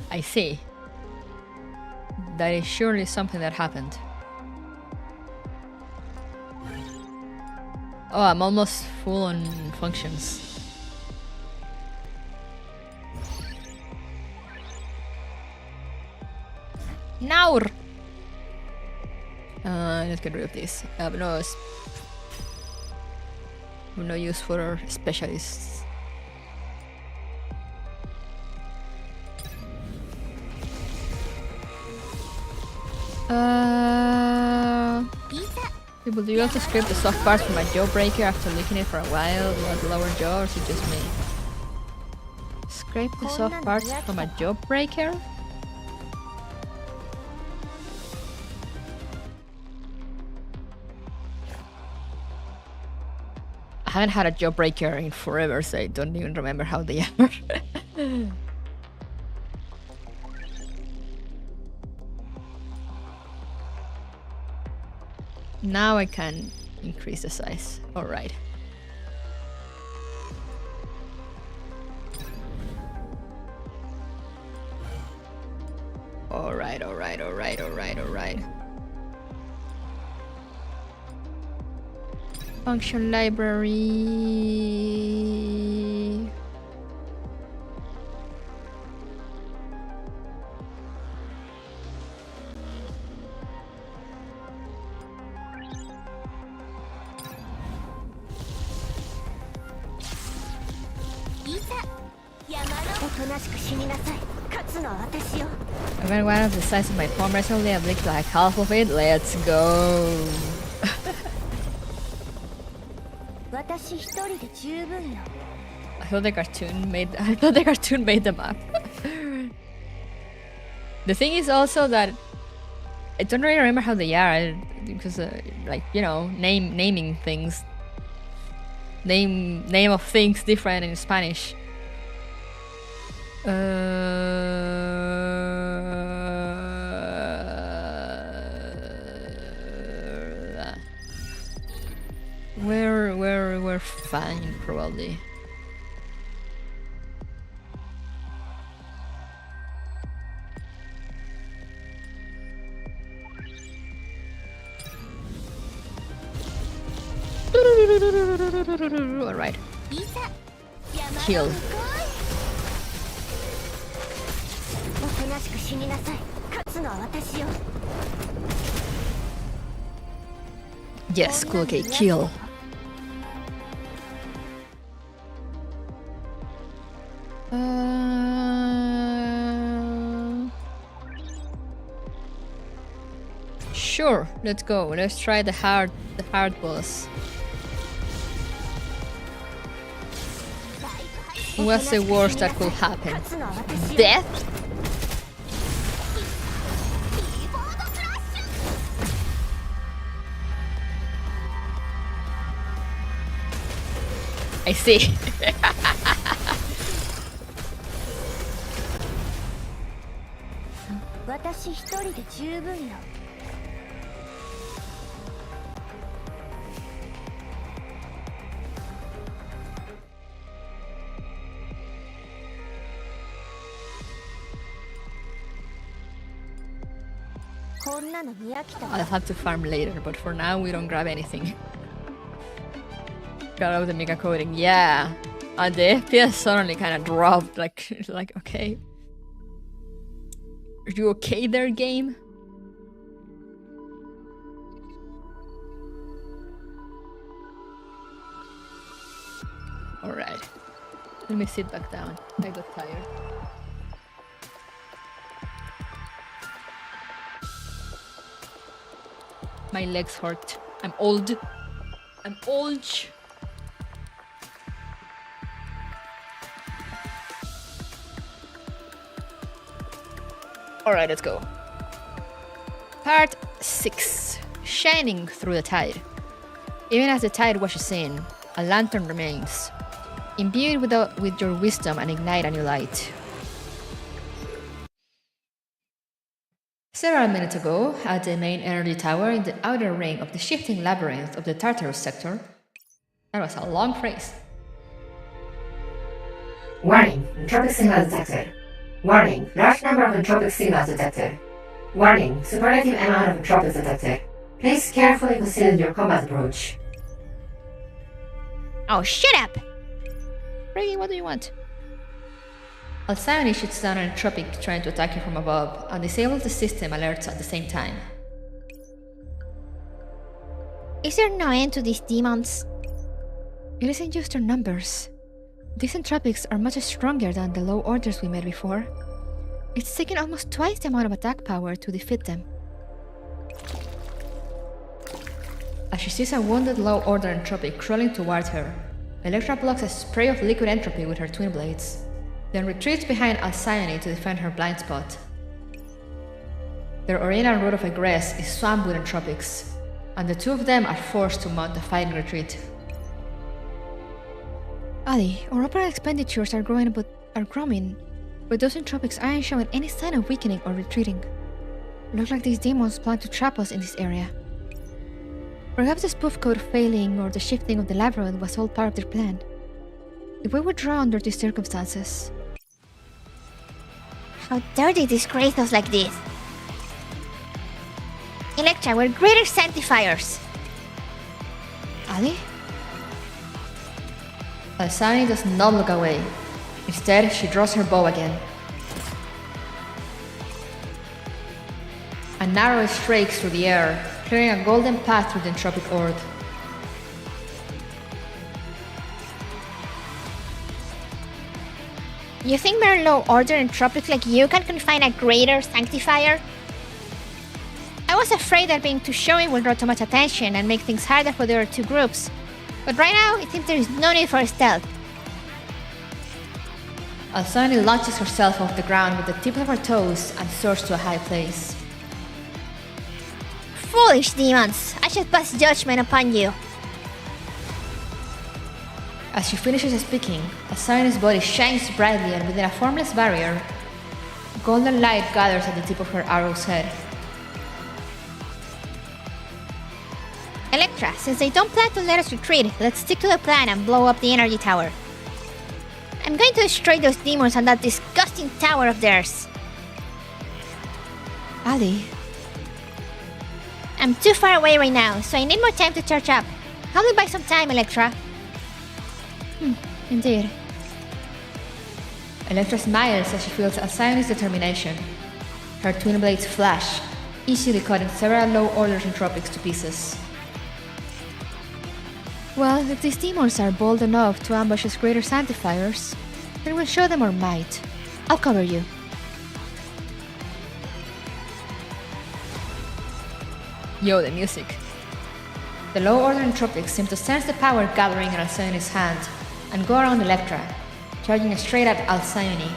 I see. That is surely something that happened. Oh, I'm almost full on functions. Now! Let's get rid of this. I have no use for our specialists. People, do you also scrape the soft parts from my jawbreaker after licking it for a while? What lower jaw, or is it just me? Scrape the soft parts from my jawbreaker? I haven't had a jawbreaker in forever, so I don't even remember how they are. Now I can increase the size. Alright. Alright. Function library. When one of the size of my palm recently, I've licked like half of it. Let's go. I thought the cartoon made the map. The thing is also that I don't really remember how they are because like, you know, naming things. Name of things different in Spanish. We're fine probably. All right. Kill. Yes, cool. Okay, kill. Sure, let's go. Let's try the hard boss. What's the worst that could happen? Death? I see. こんなの見飽きたわ I'll have to farm later, but for now we don't grab anything. Got out the mega coding, yeah. And the FPS suddenly kind of dropped, like okay. Are you okay there, game? Alright. Let me sit back down. I got tired. My legs hurt. I'm old. I'm old. Alright, let's go. Part 6. Shining through the tide. Even as the tide washes in, a lantern remains, imbued with your wisdom and ignite a new light. Several minutes ago, at the main energy tower in the outer ring of the shifting labyrinth of the Tartarus sector, that was a long phrase. Warning, entropic signal detected. Warning, large number of entropic signals detected. Warning, superlative amount of entropics detected. Please carefully consider your combat approach. Oh, shut up! Reggie, what do you want? Alcyone shoots down an Entropic trying to attack you from above, and disables the system alerts at the same time. Is there no end to these demons? It isn't just their numbers. These Entropics are much stronger than the low orders we met before. It's taken almost twice the amount of attack power to defeat them. As she sees a wounded low order Entropic crawling towards her, Electra blocks a spray of liquid entropy with her twin blades, then retreats behind Alcyone to defend her blind spot. Their original route of egress is swamped with Entropics, and the two of them are forced to mount a fighting retreat. Ali, our operating expenditures are growing, but those Entropics aren't showing any sign of weakening or retreating. Looks like these demons plan to trap us in this area. Perhaps the spoof code failing or the shifting of the labyrinth was all part of their plan. If we withdraw under these circumstances... How dare they disgrace us like this? Electra, we're greater sanctifiers! Ali? Alcyone does not look away. Instead, she draws her bow again. An arrow streaks through the air, clearing a golden path through the entropic horde. You think mere low order entropic like you can confine a greater sanctifier? I was afraid that being too showy would draw too much attention and make things harder for the other two groups. But right now, it seems there is no need for stealth. Alcyone launches herself off the ground with the tips of her toes and soars to a high place. Foolish demons! I should pass judgment upon you. As she finishes speaking, Alcyone's body shines brightly, and within a formless barrier, golden light gathers at the tip of her arrow's head. Electra, since they don't plan to let us retreat, let's stick to the plan and blow up the energy tower. I'm going to destroy those demons and that disgusting tower of theirs. Ali, I'm too far away right now, so I need more time to charge up. Help me buy some time, Electra. Indeed. Electra smiles as she feels Alcyone's determination. Her twin blades flash, easily cutting several low-order entropics to pieces. Well, if these demons are bold enough to ambush us greater sanctifiers, then we'll show them our might. I'll cover you. Yo, the music. The low-order entropics seem to sense the power gathering in Alcyone's hand and go around Electra, charging straight at Alcyone.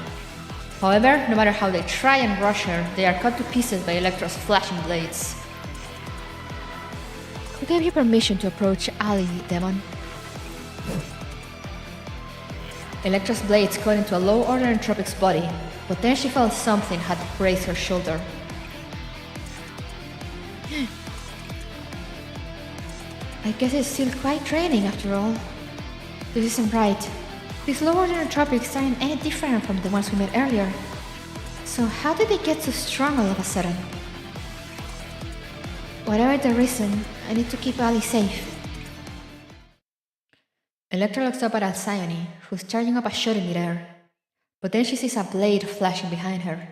However, no matter how they try and rush her, they are cut to pieces by Electra's flashing blades. Who gave you permission to approach Ali, demon? Electra's blades cut into a low-order entropic's body, but then she felt something had grazed her shoulder. I guess it's still quite draining after all. This isn't right. These low-order entropics aren't any different from the ones we met earlier. So how did they get so strong all of a sudden? Whatever the reason, I need to keep Ali safe. Electra looks up at Alcyone, who's charging up a shot in midair. But then she sees a blade flashing behind her.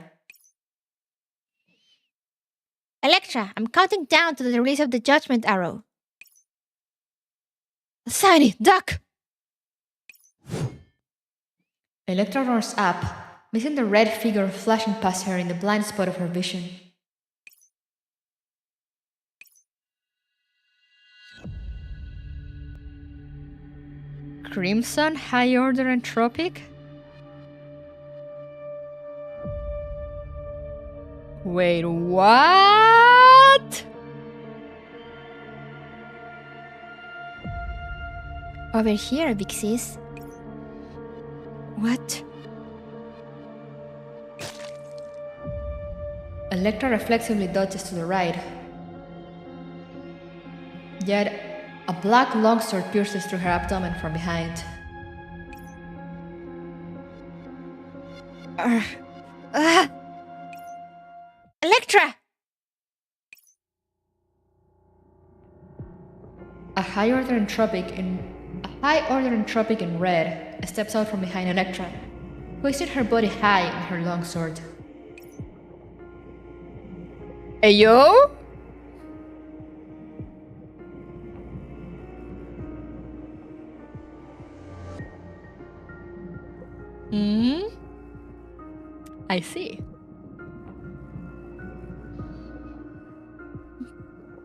Electra, I'm counting down to the release of the Judgment Arrow. Alcyone, duck! Electra runs up, missing the red figure flashing past her in the blind spot of her vision. Crimson, High Order Entropic? Wait, what? Over here, Big Sis. What? Electra reflexively dodges to the right. Yet, a black longsword pierces through her abdomen from behind. Electra! A high order entropic in red steps out from behind Electra, hoisting her body high on her longsword. Hey yo? I see.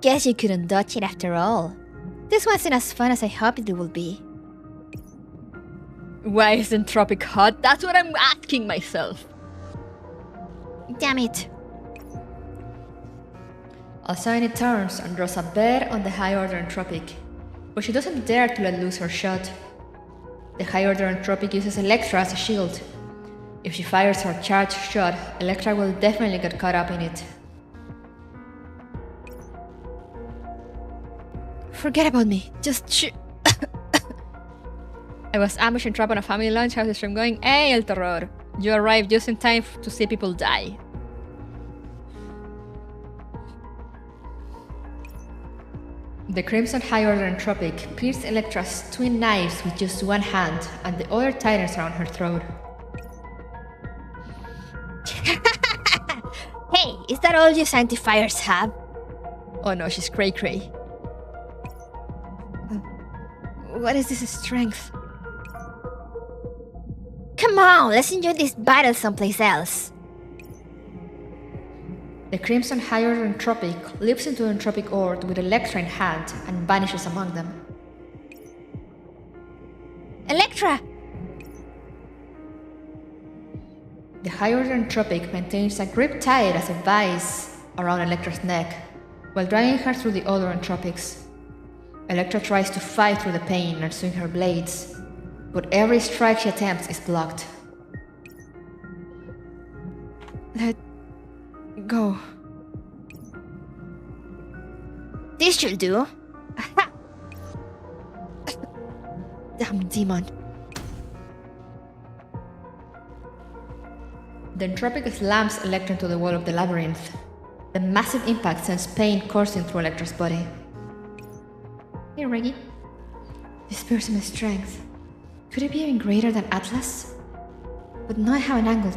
Guess you couldn't dodge it after all. This wasn't as fun as I hoped it would be. Why is Entropic hot? That's what I'm asking myself. Damn it. Alcyone turns and draws a bet on the high order entropic, but she doesn't dare to let loose her shot. The high order entropic uses Electra as a shield. If she fires her charged shot, Electra will definitely get caught up in it. Forget about me. Just I was ambushed and trapped on a family lunch. How's the stream going? Hey, El Terror. You arrived just in time to see people die. The Crimson High Order Entropic pierced Electra's twin knives with just one hand, and the other tightens around her throat. Hey, is that all you sanctifiers have? Oh no, she's cray-cray. What is this strength? Come on, let's enjoy this battle someplace else. The Crimson High Order Entropic leaps into an Entropic Orb with Electra in hand and vanishes among them. Electra! The High Order Entropic maintains a grip tight as a vice around Electra's neck, while dragging her through the other Entropics. Electra tries to fight through the pain and swing her blades, but every strike she attempts is blocked. Let go. This should do. Damn demon. The Entropic slams Electra into the wall of the labyrinth. The massive impact sends pain coursing through Electra's body. Hey, Reggie. This fearsome strength. Could it be even greater than Atlas? But now I have an angle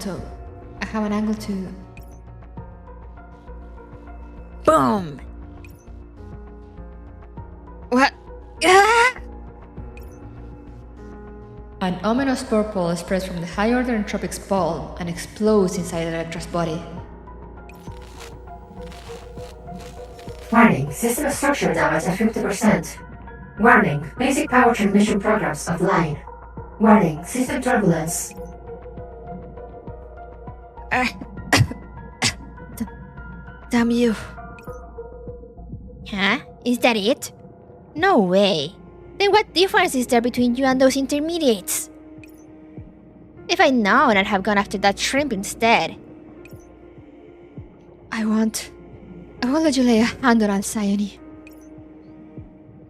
to... Boom! What? Ah! An ominous purple spreads from the High Order Entropic's ball and explodes inside Electra's body. Warning, system structure damage at 50%. Warning, basic power transmission programs offline. Warning, system turbulence. Damn you. Huh? Is that it? No way. Then what difference is there between you and those intermediates? If I'd known, I'd have gone after that shrimp instead. I won't let you lay a hand on Alcyone.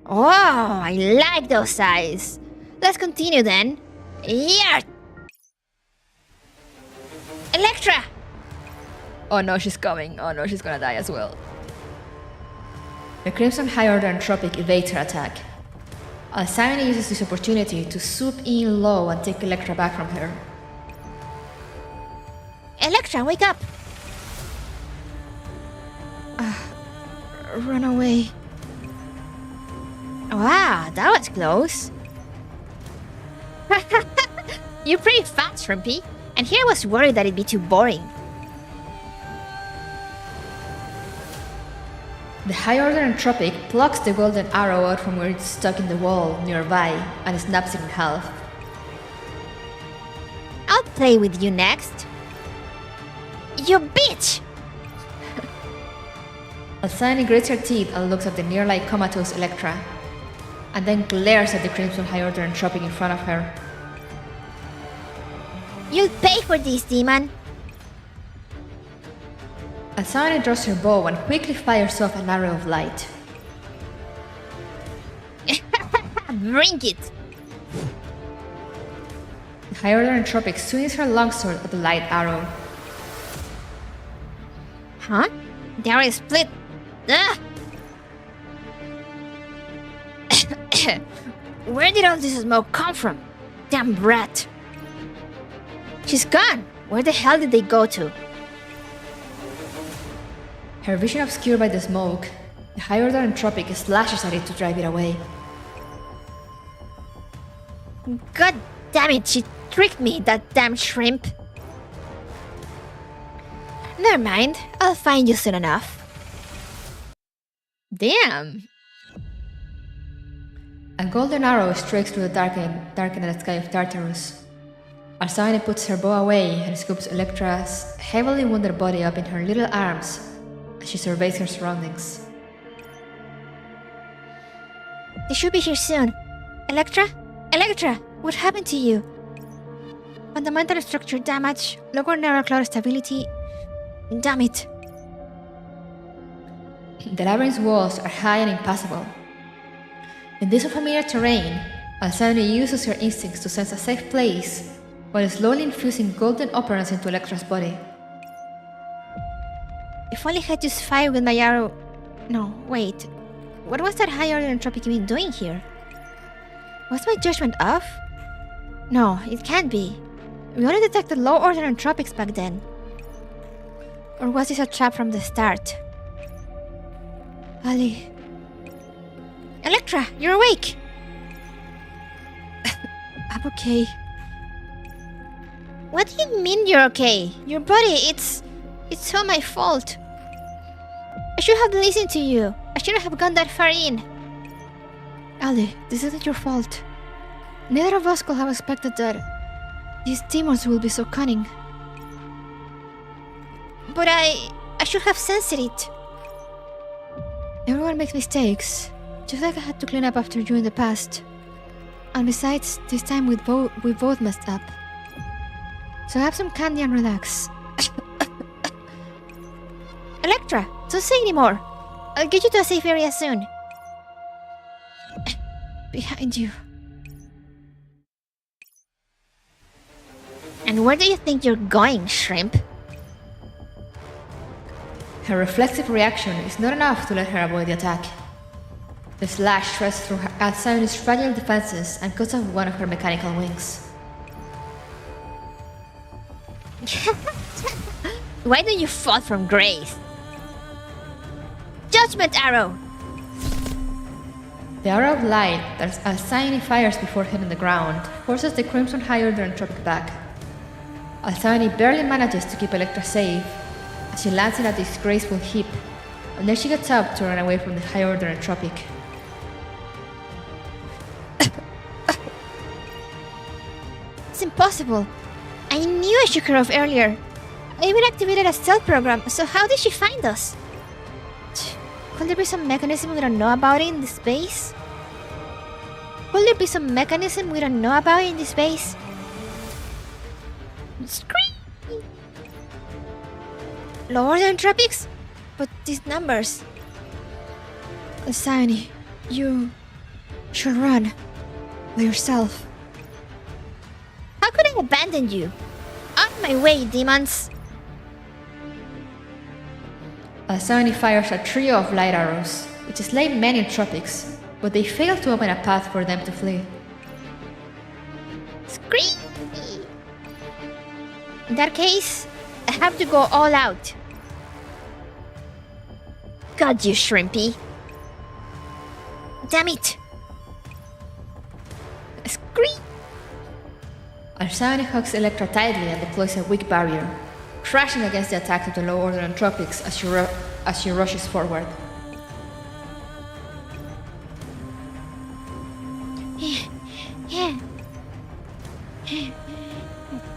Oh, I like those eyes. Let's continue then. Yeah. Electra! Oh no, she's coming. Oh no, she's gonna die as well. The Crimson High Order Entropic evades her attack. Alcyone uses this opportunity to swoop in low and take Electra back from her. Electra, wake up! Run away. Wow, that was close. You're pretty fast, Shrimpy. And here I was worried that it'd be too boring. The High Order Entropic plucks the golden arrow out from where it's stuck in the wall nearby and snaps it in half. I'll play with you next. You bitch! Alcyone grits her teeth and looks at the nearly comatose Electra, and then glares at the Crimson High Order Entropic in front of her. You'll pay for this, demon! Alcyone draws her bow and quickly fires off an arrow of light. Bring it! The High Order Entropic swings her longsword at the light arrow. Huh? The arrow is split. Ugh! Where did all this smoke come from? Damn brat! She's gone! Where the hell did they go to? Her vision obscured by the smoke, the High Order Entropic slashes at it to drive it away. God damn it, she tricked me, that damn shrimp! Never mind, I'll find you soon enough. Damn! A golden arrow strikes through the darkened sky of Tartarus. Alcyone puts her bow away and scoops Electra's heavily wounded body up in her little arms as she surveys her surroundings. They should be here soon. Electra? Electra, what happened to you? Fundamental structure damage, lower neural cloud stability. Damn it. The labyrinth's walls are high and impassable. In this unfamiliar terrain, Alcyone uses her instincts to sense a safe place while slowly infusing golden operants into Electra's body. If only I had used fire with my arrow. No, wait. What was that High Order Entropic even doing here? Was my judgment off? No, it can't be. We only detected low order entropics back then. Or was this a trap from the start? Ali. Electra, you're awake! I'm okay. What do you mean you're okay? Your body, it's all my fault. I should have listened to you. I shouldn't have gone that far in. Ali, this isn't your fault. Neither of us could have expected that these demons will be so cunning. But I should have sensed it. Everyone makes mistakes, just like I had to clean up after you in the past. And besides, this time we both messed up. So have some candy and relax. Electra, don't say anymore. I'll get you to a safe area soon. Behind you. And where do you think you're going, shrimp? Her reflexive reaction is not enough to let her avoid the attack. The slash shreds through her Alcyone's fragile defenses and cuts off one of her mechanical wings. Why don't you fall from grace? Judgment arrow! The arrow of light that Alcyone fires before hitting the ground forces the Crimson High Order Entropic back. Alcyone barely manages to keep Electra safe as she lands in a disgraceful heap, and then she gets up to run away from the High Order Entropic. It's impossible. I knew I shook her off earlier. I even activated a stealth program, so how did she find us? Could there be some mechanism we don't know about in this base? Could there be some mechanism we don't know about in this base? Scream! Lower the entropics? But these numbers... Alcyone, you should run by yourself. How could I abandon you? Out of my way, demons! Alcyone fires a trio of light arrows, which slay many Entropics, but they fail to open a path for them to flee. Scream! In that case, I have to go all out. Got you, Shrimpy. Damn it! Scream! Alcyone hugs Electra tightly and deploys a weak barrier, crashing against the attack of the low-order Entropics as she rushes forward.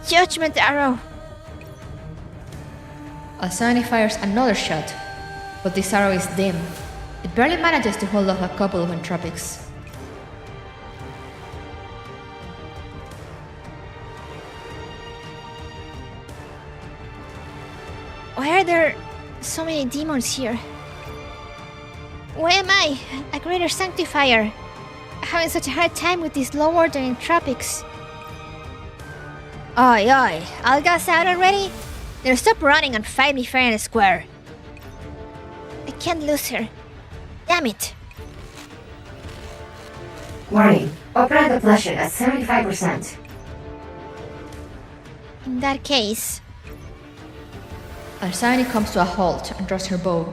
Judgment Arrow! Alcyone fires another shot, but this arrow is dim. It barely manages to hold off a couple of Entropics. Why are there so many demons here? Why am I, a greater sanctifier, having such a hard time with these low-order Entropics? Oi, oi, all gas out already? Then stop running and fight me fair and square. I can't lose her. Damn it. Warning, operate depletion at 75%. In that case, Alcyone comes to a halt and draws her bow,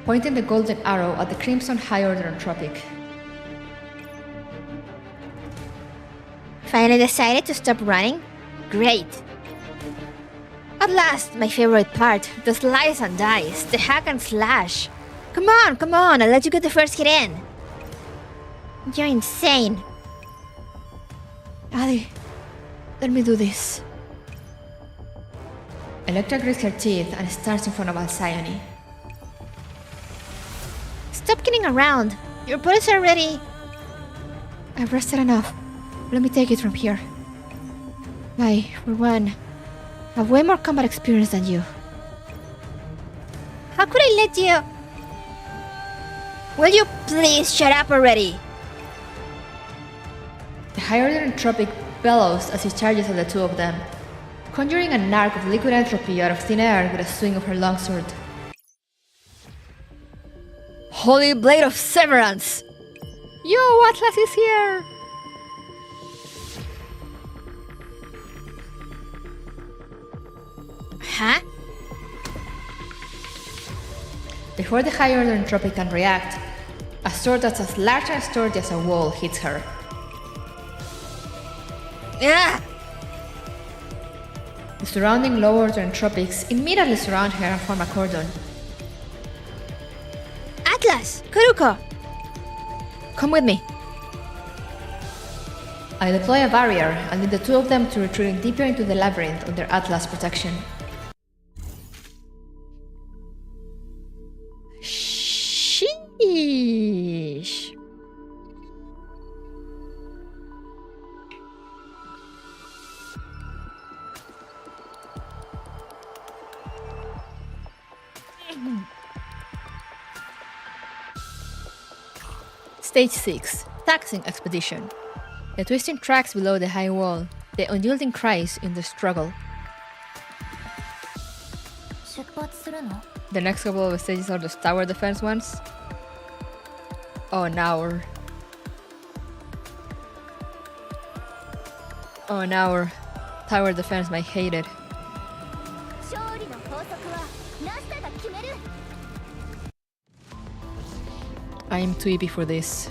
pointing the golden arrow at the crimson high-order Entropic. finally decided to stop running? Great. At last, my favorite part, the slice and dice, the hack and slash. Come on, I'll let you get the first hit in. You're insane. Ali, let me do this. Electra grits her teeth and starts in front of Alcyone. Stop kidding around. Your bullets are ready. I've rested enough. Let me take it from here. I, for one, have way more combat experience than you. How could I let you... Will you please shut up already? The high-order Entropic bellows as he charges at the two of them, conjuring an arc of liquid entropy out of thin air with a swing of her longsword. Holy Blade of Severance! Yo, Atlas is here! Huh? Before the high-order Entropic can react, a sword that's as large and sturdy as a wall hits her. Ah! The surrounding low-order Entropics immediately surround her and form a cordon. Atlas! Kuruko! Come with me. I deploy a barrier and lead the two of them to retreating deeper into the labyrinth under Atlas' protection. Sheesh. Stage 6. Taxing Expedition. The twisting tracks below the high wall, the unyielding cries in the struggle. The next couple of stages are those tower defense ones. Oh, an hour. Oh, an hour. Tower defense, my hated. I am too eepy for this.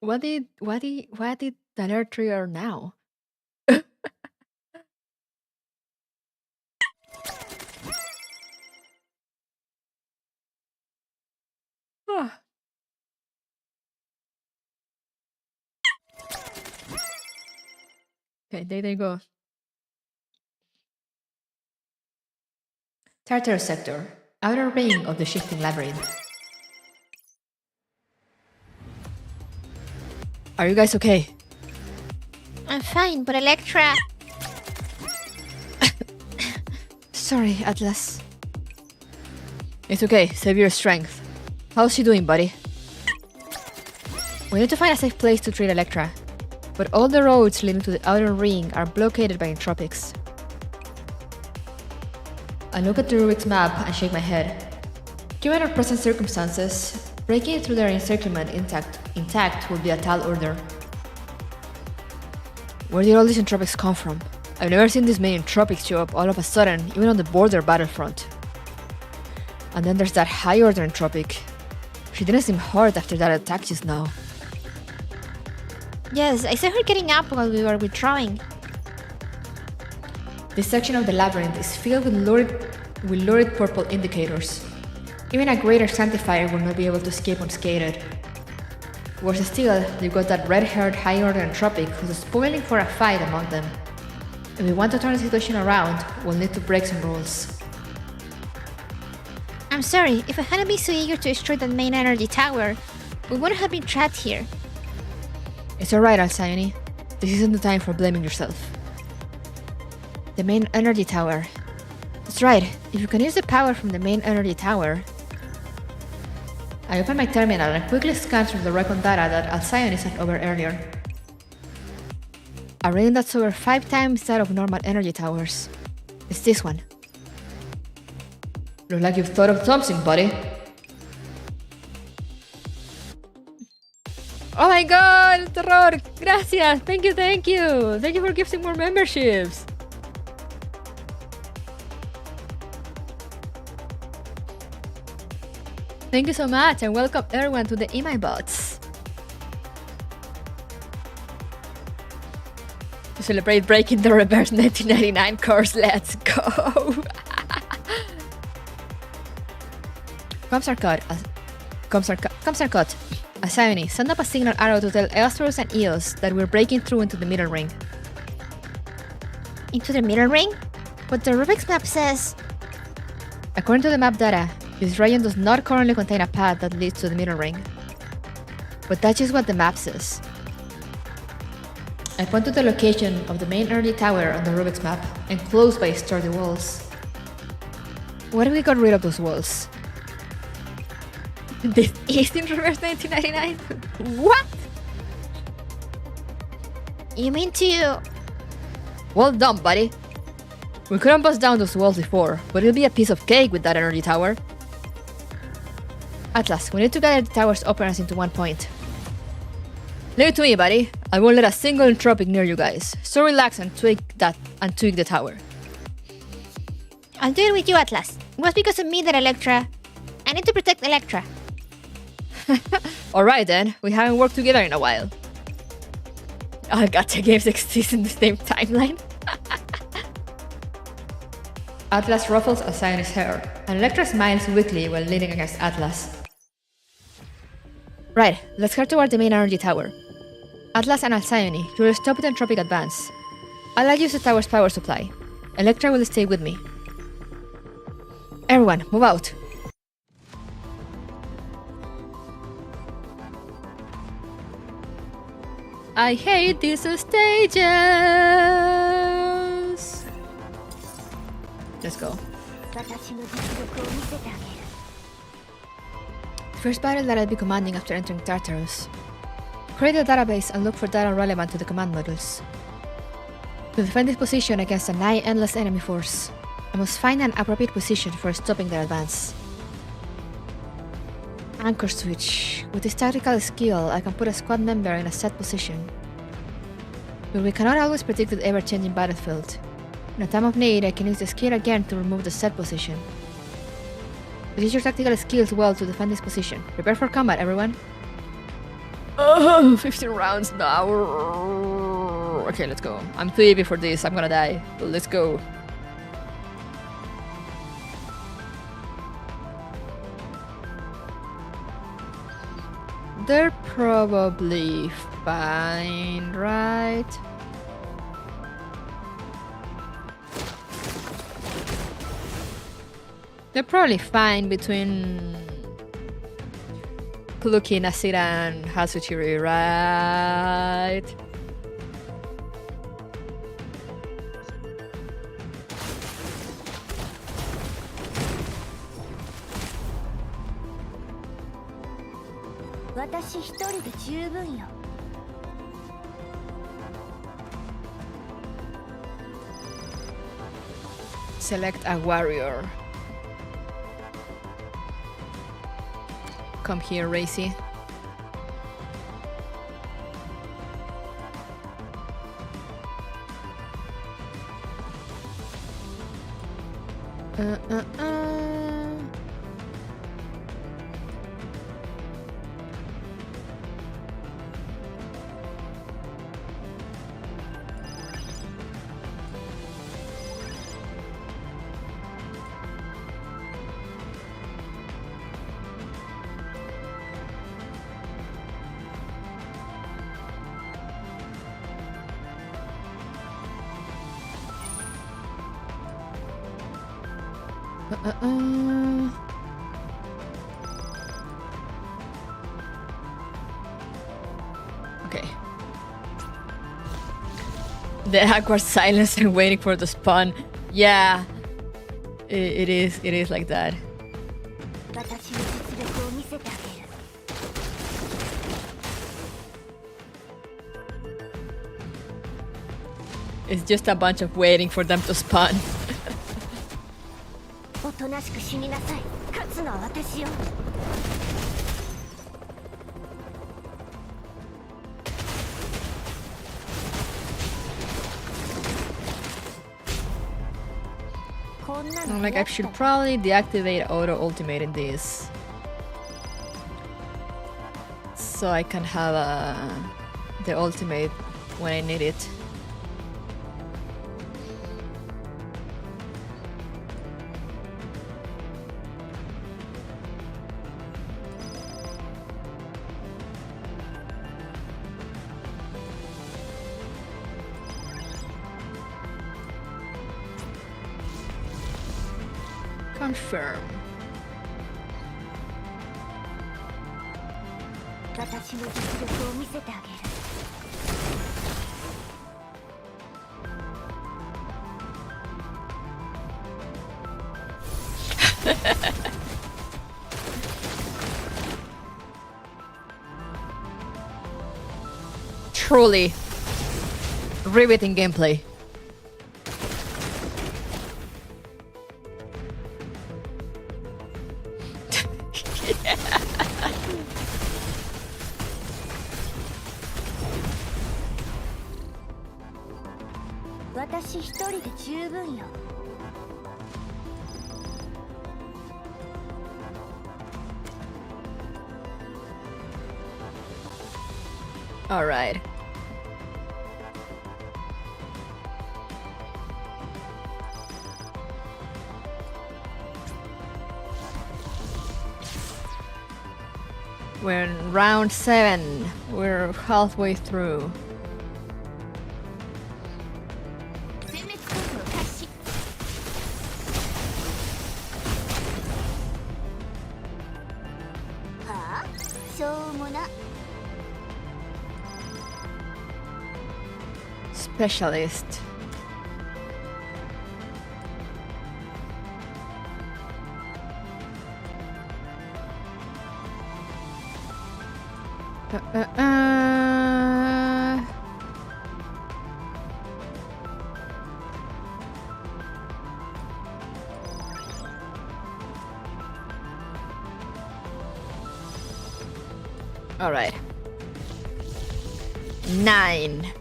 What did the alert trigger now? Ah. Okay, there they go. Tartarus Sector, outer ring of the shifting labyrinth. Are you guys okay? I'm fine, but Electra... Sorry, Atlas. It's okay, save your strength. How's she doing, buddy? We need to find a safe place to treat Electra, but all the roads leading to the outer ring are blockaded by Entropics. I look at the Rubik's map and shake my head. Given our present circumstances, breaking through their encirclement intact would be a tall order. Where did all these Entropics come from? I've never seen this many Entropics show up all of a sudden, even on the border battlefront. And then there's that high order Entropic. She didn't seem hurt after that attack just now. Yes, I saw her getting up while we were withdrawing. This section of the labyrinth is filled with lurid purple indicators. Even a greater sanctifier will not be able to escape unscathed. Worse still, you've got that red-haired high-order Entropic who's spoiling for a fight among them. If we want to turn the situation around, we'll need to break some rules. I'm sorry, if I hadn't been so eager to destroy that main energy tower, we wouldn't have been trapped here. It's alright, Alcyone. This isn't the time for blaming yourself. The main energy tower. That's right, if you can use the power from the main energy tower. I open my terminal and quickly scan through the recon data that Alcyone sent over earlier. A reading that's over 5 times that of normal energy towers. It's this one. Looks like you've thought of something, buddy. Oh my god, Terror! Gracias! Thank you, thank you! Thank you for gifting more memberships! Thank you so much and welcome everyone to the Email Bots. To celebrate breaking the reverse 1999 course, let's go! Comms are cut. Alcyone, send up a signal arrow to tell Eosphorus and Eos that we're breaking through into the middle ring. Into the middle ring? But the Rubik's map says... According to the map data, this region does not currently contain a path that leads to the middle ring. But that's just what the map says. I point to the location of the main energy tower on the Rubik's map, enclosed by sturdy walls. What if we got rid of those walls? This is in reverse 1999? What? You mean to... Well done, buddy. We couldn't bust down those walls before, but it'll be a piece of cake with that energy tower. Atlas, we need to gather the tower's operands into one point. Leave it to me, buddy. I won't let a single Entropic near you guys. So relax and tweak the tower. I'll do it with you, Atlas. It was because of me that Electra... I need to protect Electra. Alright then, we haven't worked together in a while. All gacha games exist in the same timeline. Atlas ruffles Alcyone's hair, and Electra smiles weakly while leaning against Atlas. Right, let's head toward the main energy tower. Atlas and Alcyone, you will stop the Entropic advance. I'll use the tower's power supply. Electra will stay with me. Everyone, move out! I hate these stages. Let's go. First battle that I'll be commanding after entering Tartarus. Create a database and look for data relevant to the command modules. To defend this position against a nigh endless enemy force, I must find an appropriate position for stopping their advance. Anchor switch. With this tactical skill, I can put a squad member in a set position. But we cannot always predict the ever-changing battlefield. In a time of need, I can use the skill again to remove the set position. Use your tactical skills well to defend this position. Prepare for combat, everyone. Oh, 15 rounds now. Okay, let's go. I'm too heavy for this. I'm gonna die. But let's go. They're probably fine, right? They're probably fine between Kluki, Nasira, and Hasuchiri, right? 私一人で十分よ。 Select a warrior. Come here, Racy. Okay. The awkward silence and waiting for the spawn. Yeah, it is like that. 私の実力を見せてあげる。 It's just a bunch of waiting for them to spawn. おとなしく死になさい。勝つのは私よ。 I'm like, I should probably deactivate auto ultimate in this, so I can have the ultimate when I need it. Confirm. 私の実力を見せてあげる。 Truly riveting gameplay. All right. We're in round 7. We're halfway through. Specialist. All right. 9.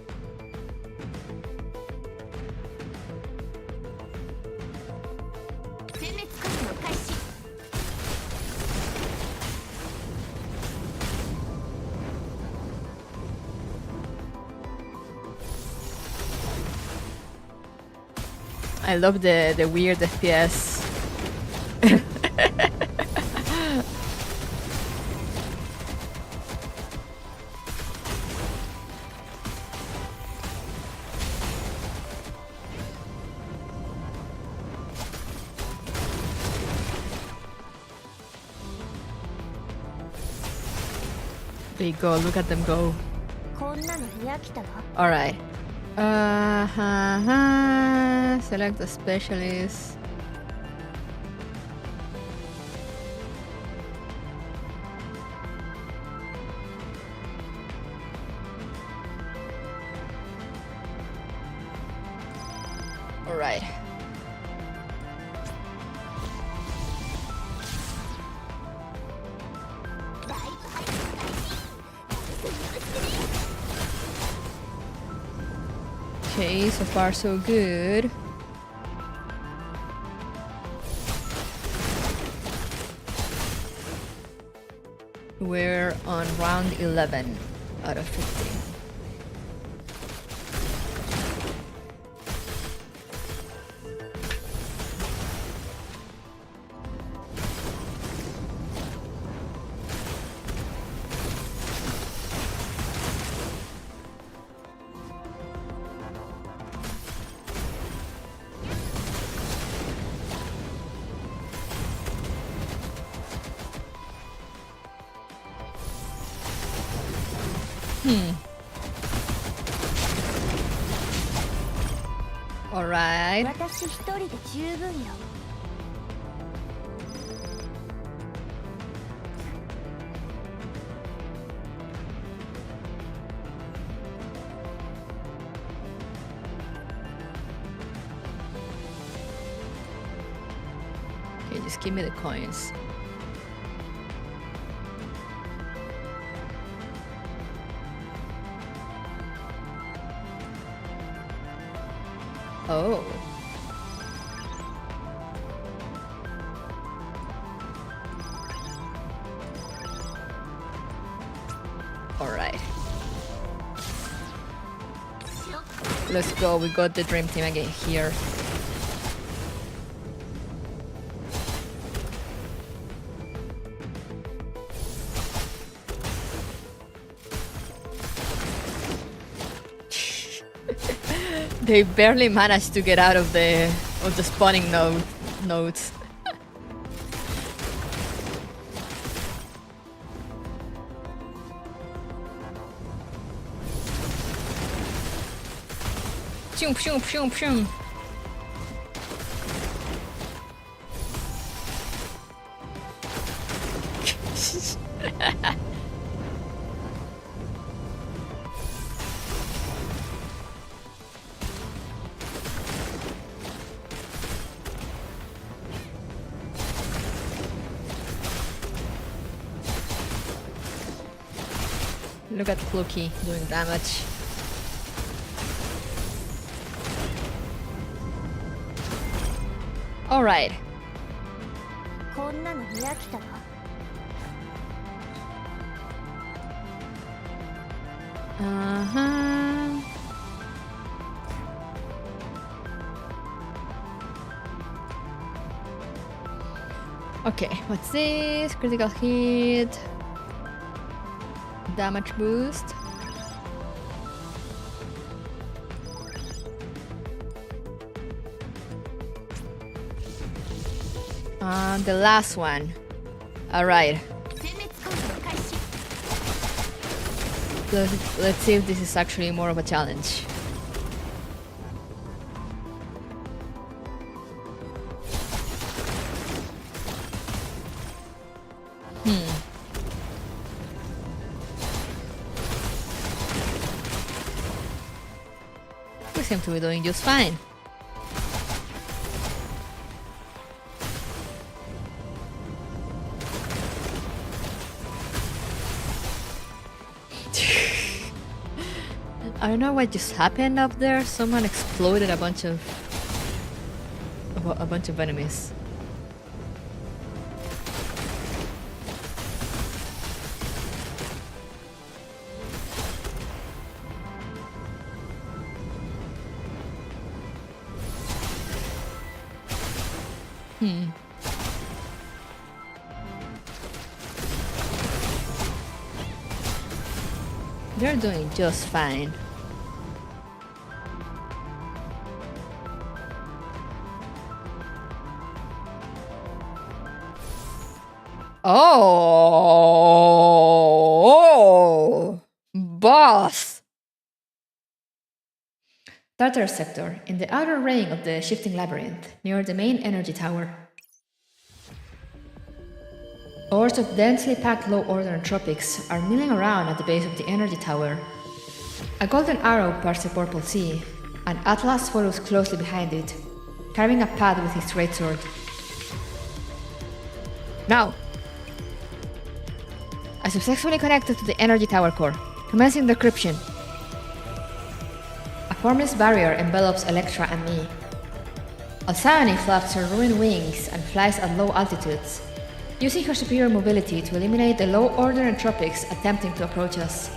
I love the weird FPS. They go, look at them go. Alright. Select the specialist. Alright. Okay, so far so good. We're on round 11 out of 15. Alright. 私一人で十分よ。 Okay, just give me the coins. Oh. Alright. Let's go, we got the dream team again here. They barely managed to get out of the spawning nodes. Pshung, pshung, pshung, pshung. Look at Fluky doing damage. Alright. こんなの見飽きたわ。 Uh-huh. Okay, what's this? Critical hit. Damage boost. The last one. Alright. Let's see if this is actually more of a challenge. We seem to be doing just fine. I don't know what just happened up there. Someone exploded a bunch of enemies. They're doing just fine. Oh, boss! Tartarus sector, in the outer ring of the shifting labyrinth, near the main energy tower. Ores of densely packed low-order entropics are milling around at the base of the energy tower. A golden arrow parts the purple sea, and Atlas follows closely behind it, carving a path with his greatsword. Now! I successfully connected to the energy tower core, commencing decryption. A formless barrier envelops Electra and me. Alcyone flaps her ruined wings and flies at low altitudes, using her superior mobility to eliminate the low-order Entropics attempting to approach us.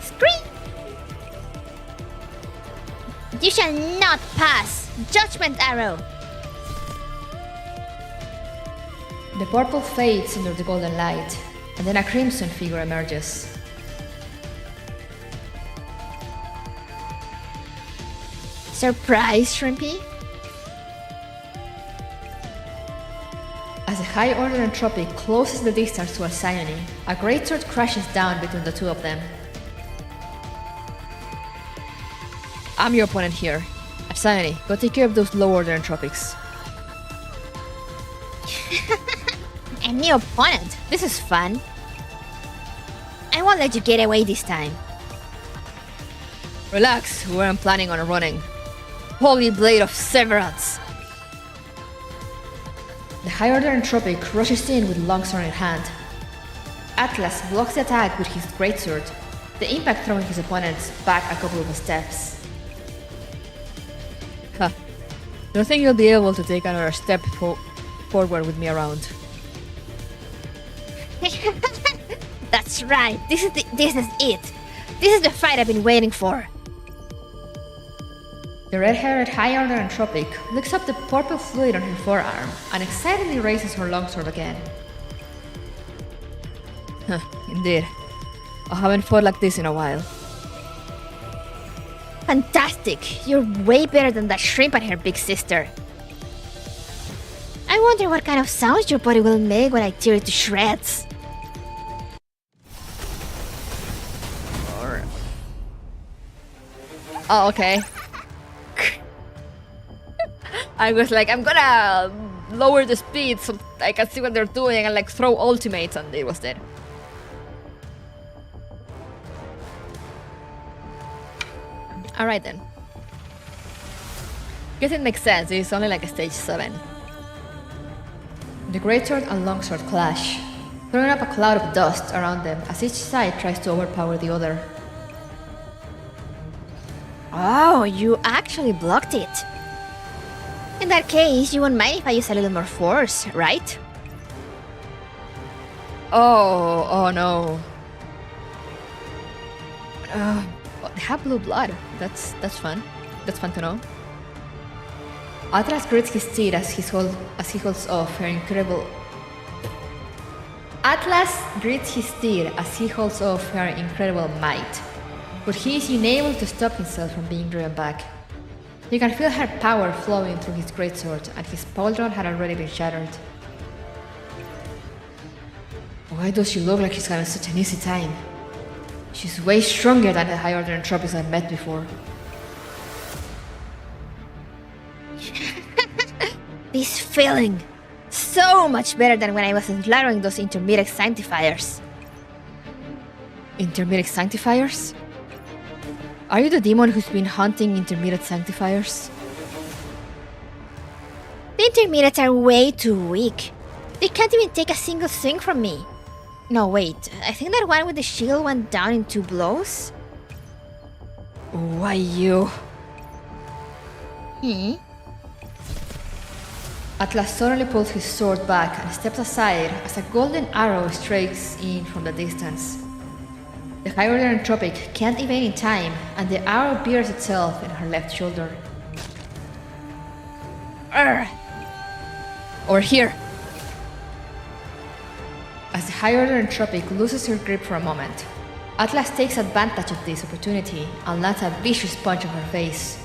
Scream! You shall not pass! Judgment arrow! The purple fades under the golden light, and then a crimson figure emerges. Surprise, Shrimpy? As the High Order Entropic closes the distance to Alcyone, a greatsword crashes down between the two of them. I'm your opponent here. Alcyone, go take care of those low-order Entropics. A new opponent. This is fun. I won't let you get away this time. Relax, we weren't planning on running. Holy Blade of Severance! The High Order Entropic rushes in with longsword in hand. Atlas blocks the attack with his greatsword, the impact throwing his opponents back a couple of steps. Huh. Don't think you'll be able to take another step forward with me around. That's right. This is it. This is the fight I've been waiting for. The red-haired High Order Entropic looks up the purple fluid on her forearm and excitedly raises her longsword again. Huh, indeed. I haven't fought like this in a while. Fantastic. You're way better than that shrimp and her big sister. I wonder what kind of sounds your body will make when I tear it to shreds. Oh, okay. I was like, I'm gonna lower the speed so I can see what they're doing and like throw ultimates, and it was dead. Alright then. Guess it makes sense, it's only like a stage 7. The greatsword and longsword clash, throwing up a cloud of dust around them as each side tries to overpower the other. Oh, you actually blocked it. In that case, you won't mind if I use a little more force, right? Oh no. They have blue blood. That's fun. That's fun to know. Atlas grits his teeth as he holds off her incredible. Atlas grits his teeth as he holds off her incredible might, but he is unable to stop himself from being driven back. You can feel her power flowing through his greatsword, and his pauldron had already been shattered. Why does she look like she's having such an easy time? She's way stronger than the High Order Entropics I've met before. This feeling! So much better than when I was slaughtering those intermediate sanctifiers. Intermediate sanctifiers? Are you the demon who's been hunting intermediate sanctifiers? The intermediates are way too weak. They can't even take a single swing from me. No, wait. I think that one with the shield went down in 2 blows? Why you? Atlas suddenly pulls his sword back and steps aside as a golden arrow strikes in from the distance. The High Order Entropic can't evade in time, and the arrow bears itself in her left shoulder. Urgh! Over here! As the High Order Entropic loses her grip for a moment, Atlas takes advantage of this opportunity and lands a vicious punch on her face.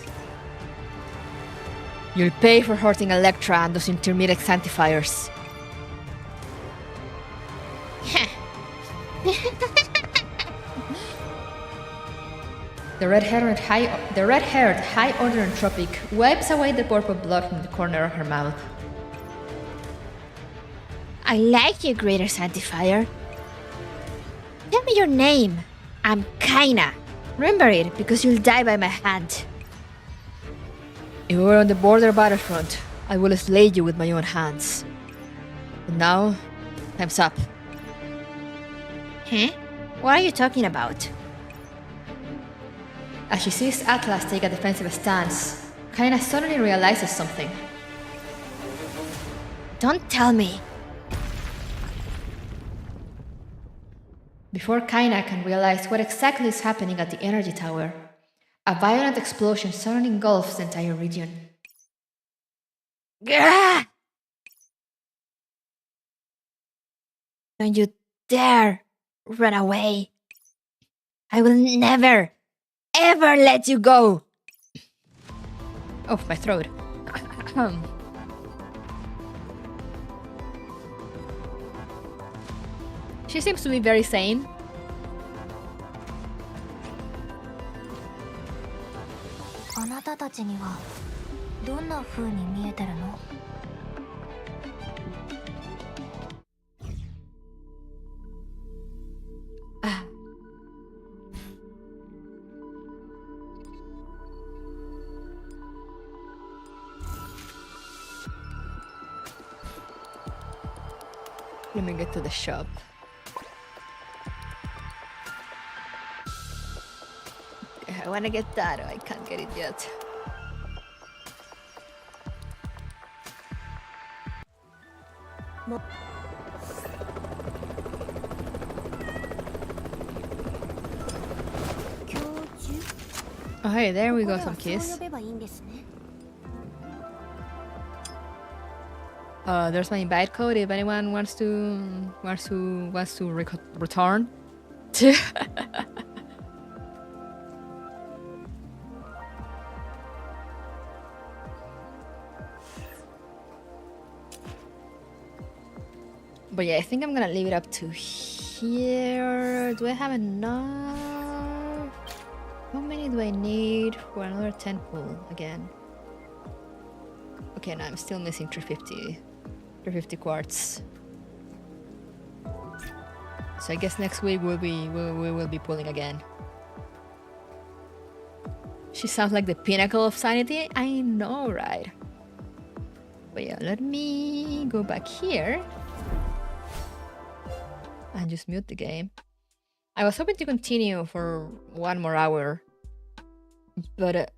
You'll pay for hurting Electra and those intermediate sanctifiers. The red-haired High Order Entropic wipes away the purple blood from the corner of her mouth. I like you, Greater Sanctifier. Tell me your name. I'm Kaina. Remember it, because you'll die by my hand. If we were on the border battlefront, I will slay you with my own hands. But now, time's up. Huh? What are you talking about? As she sees Atlas take a defensive stance, Kaina suddenly realizes something. Don't tell me. Before Kaina can realize what exactly is happening at the energy tower, a violent explosion suddenly engulfs the entire region. Gah! Don't you dare run away. I will never, ever let you go. Oh, my throat. She seems to be very sane. Ah. Let me get to the shop. I wanna get that, I can't get it yet. Oh hey, there we go, some keys. There's my invite code if anyone wants to return. But yeah, I think I'm gonna leave it up to here. Do I have enough? How many do I need for another 10 pull again? Okay, no, I'm still missing 350 quartz. So I guess next week we will be pulling again. She sounds like the pinnacle of sanity. I know, right? But yeah, let me go back here and just mute the game. I was hoping to continue for 1 more hour, but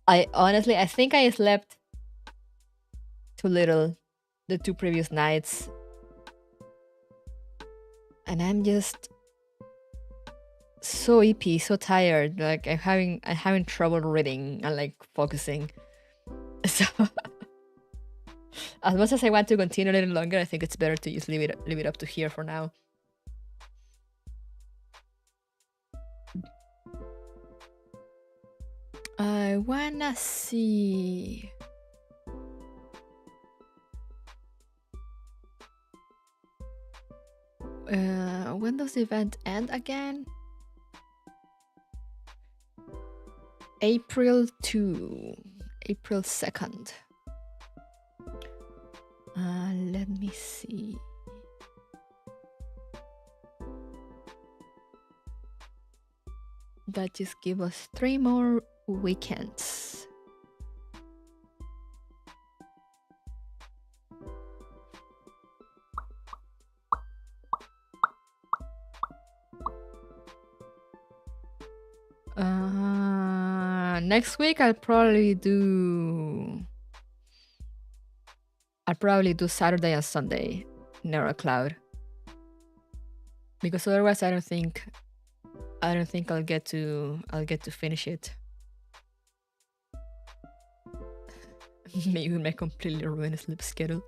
I think I slept too little the 2 previous nights, and I'm just so EP, so tired. Like I'm having trouble reading and like focusing. So as much as I want to continue a little longer, I think it's better to just leave it up to here for now. I wanna see. When does the event end again? April 2nd. Let me see. That just gives us 3 more weekends. Next week I'll probably do Saturday and Sunday Neural Cloud, because otherwise I don't think I'll get to finish it. Maybe my completely ruined sleep schedule,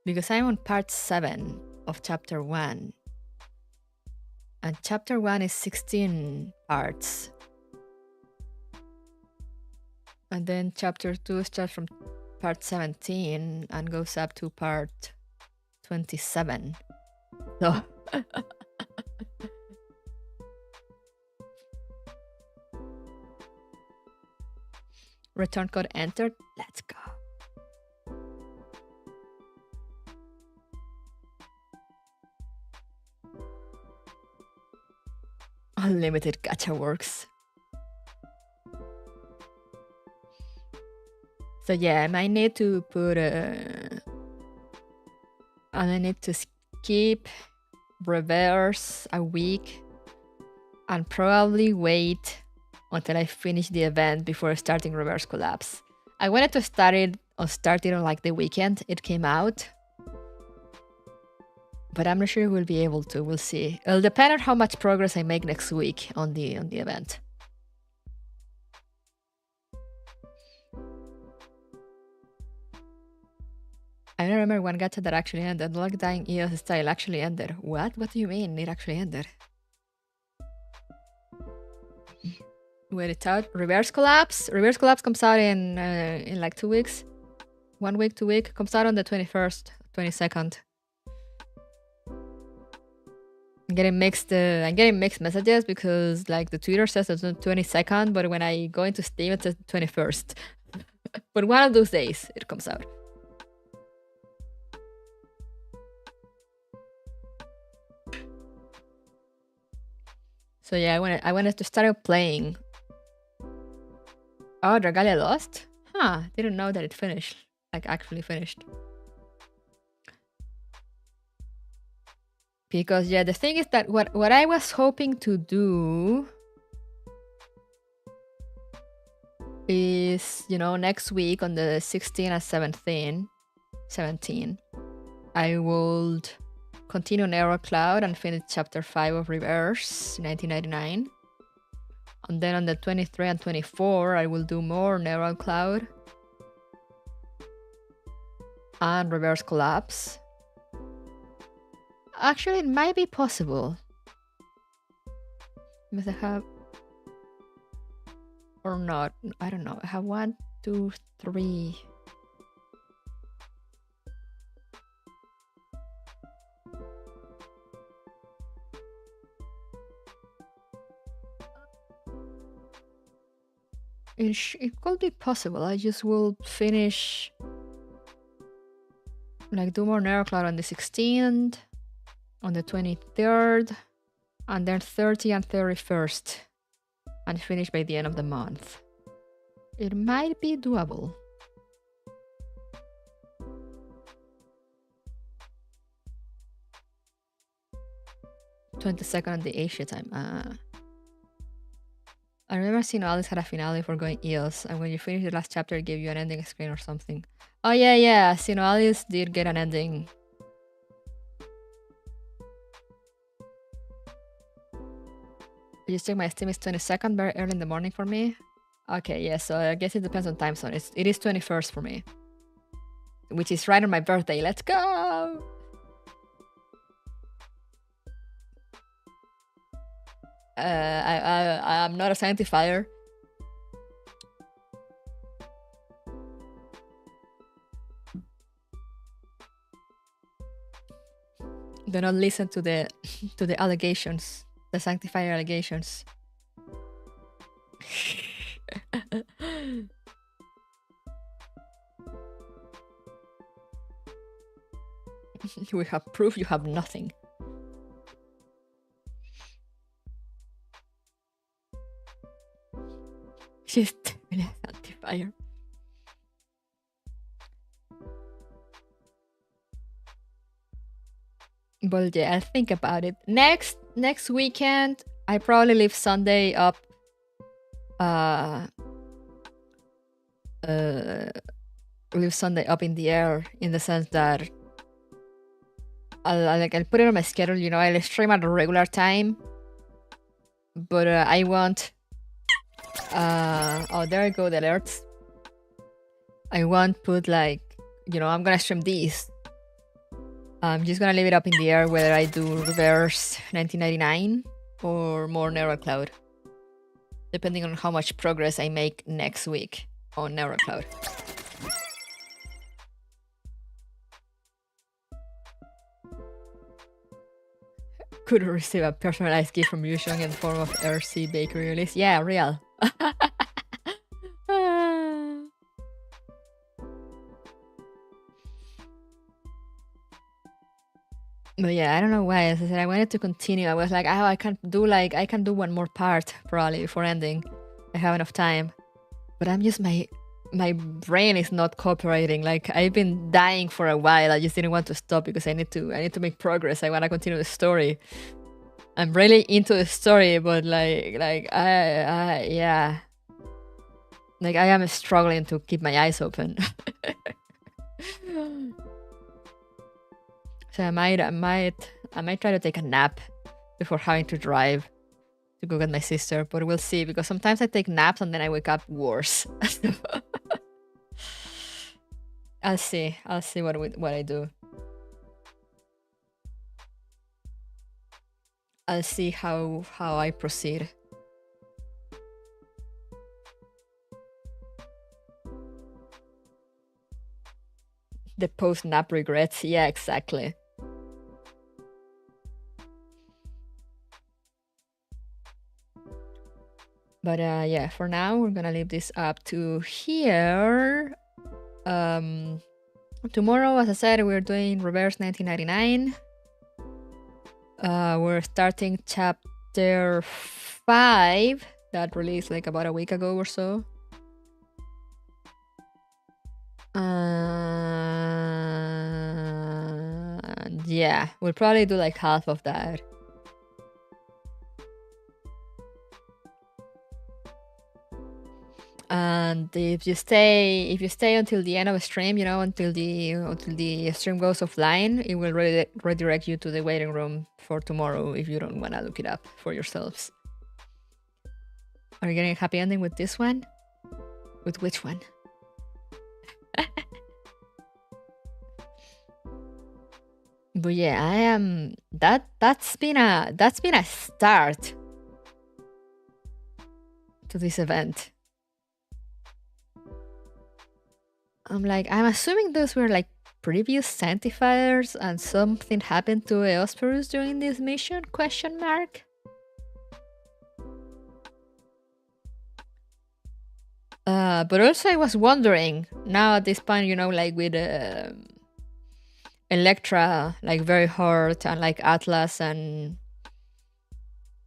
because I'm on part 7 of chapter 1, and chapter 1 is 16 parts, and then chapter 2 starts from part 17 and goes up to part 27. So return code entered. Let's go. unlimited gacha works. So yeah, I might need to put and I need to skip reverse a week and probably wait until I finish the event before starting reverse collapse. I wanted to start it on like the weekend it came out, but I'm not sure we'll be able to. We'll see. It'll depend on how much progress I make next week on the event. I don't remember one gacha that actually ended. Like Dying EOS style actually ended. What? What do you mean it actually ended? Wait, it's out. Reverse Collapse? Reverse Collapse comes out in like 2 weeks. 1 week, 2 weeks. Comes out on the 21st, 22nd. I'm getting mixed messages because like the Twitter says it's the 22nd, but when I go into Steam it says 21st. But one of those days it comes out. So yeah, I wanted to start playing. Oh, Dragalia lost? Huh, didn't know that it finished. Like actually finished. Because yeah, the thing is that what I was hoping to do is, you know, next week on the 16th and 17, I would continue Narrow Cloud and finish chapter 5 of Reverse 1999. And then on the 23 and 24, I will do more Narrow Cloud and Reverse Collapse. Actually, it might be possible. Because I have... Or not. I don't know. I have 1, 2, 3... It could be possible. I just will finish, like, do more Narrow Cloud on the 16th, on the 23rd, and then 30 and 31st, and finish by the end of the month. It might be doable. (22nd) on the Asia time. I remember seeing Alice had a finale for going EOS, and when you finish the last chapter, it gave you an ending screen or something. Oh yeah, Sino Alice did get an ending. I just check my Steam is 22nd, very early in the morning for me. Okay, yeah, so I guess it depends on time zone. It is 21st for me, which is right on my birthday. Let's go! I'm not a scientifier. Do not listen to the allegations, the sanctifier allegations. We have proof, you have nothing. She's definitely a sanctifier. But yeah, I'll think about it. Next weekend, I probably leave Sunday up. Leave Sunday up in the air, in the sense that I'll put it on my schedule. You know, I'll stream at a regular time, but I won't. Oh, there I go, the alerts. I won't put, like, you know, I'm gonna stream these. I'm just gonna leave it up in the air whether I do Reverse 1999 or more Narrow Cloud, depending on how much progress I make next week on Narrow Cloud. Could receive a personalized gift from Yusheng in the form of RC Bakery release. Yeah, real. But yeah, I don't know why. As I said, I wanted to continue. I was like, oh, I can do one more part probably before ending. I have enough time. But I'm just my brain is not cooperating. Like I've been dying for a while. I just didn't want to stop because I need to make progress. I want to continue the story. I'm really into the story, but I yeah. Like I am struggling to keep my eyes open. So I might try to take a nap before having to drive to go get my sister, but we'll see because sometimes I take naps and then I wake up worse. I'll see what I do. I'll see how I proceed. The post-nap regrets. Yeah, exactly. But yeah, for now, we're gonna leave this up to here. Tomorrow, as I said, we're doing Reverse 1999. We're starting chapter 5 that released like about a week ago or so. Yeah, we'll probably do like half of that. And if you stay until the end of the stream, you know, until the stream goes offline, it will redirect you to the waiting room for tomorrow if you don't want to look it up for yourselves. Are you getting a happy ending with this one? With which one? But yeah, I am that's been a start to this event. I'm assuming those were like previous sanctifiers and something happened to Eosperus during this mission? Question mark. But also I was wondering now at this point, you know, like with Electra, like very hurt, and like Atlas and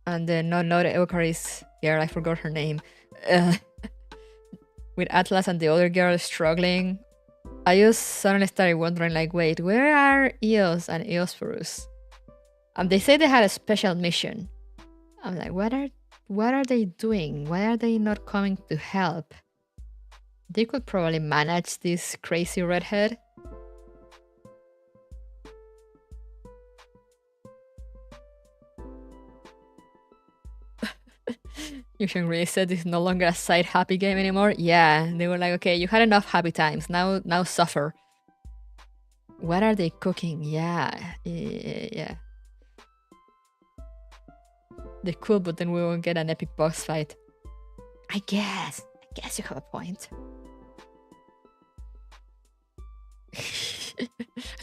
the not Eucharist girl, I forgot her name. With Atlas and the other girl struggling, I just suddenly started wondering, like, wait, where are Eos and Eosphorus? They say they had a special mission. I'm like, what are they doing? Why are they not coming to help? They could probably manage this crazy redhead. Yushin really said this is no longer a side happy game anymore. Yeah, they were like, okay, you had enough happy times. Now suffer. What are they cooking? Yeah. They could, but then we won't get an epic boss fight. I guess you have a point.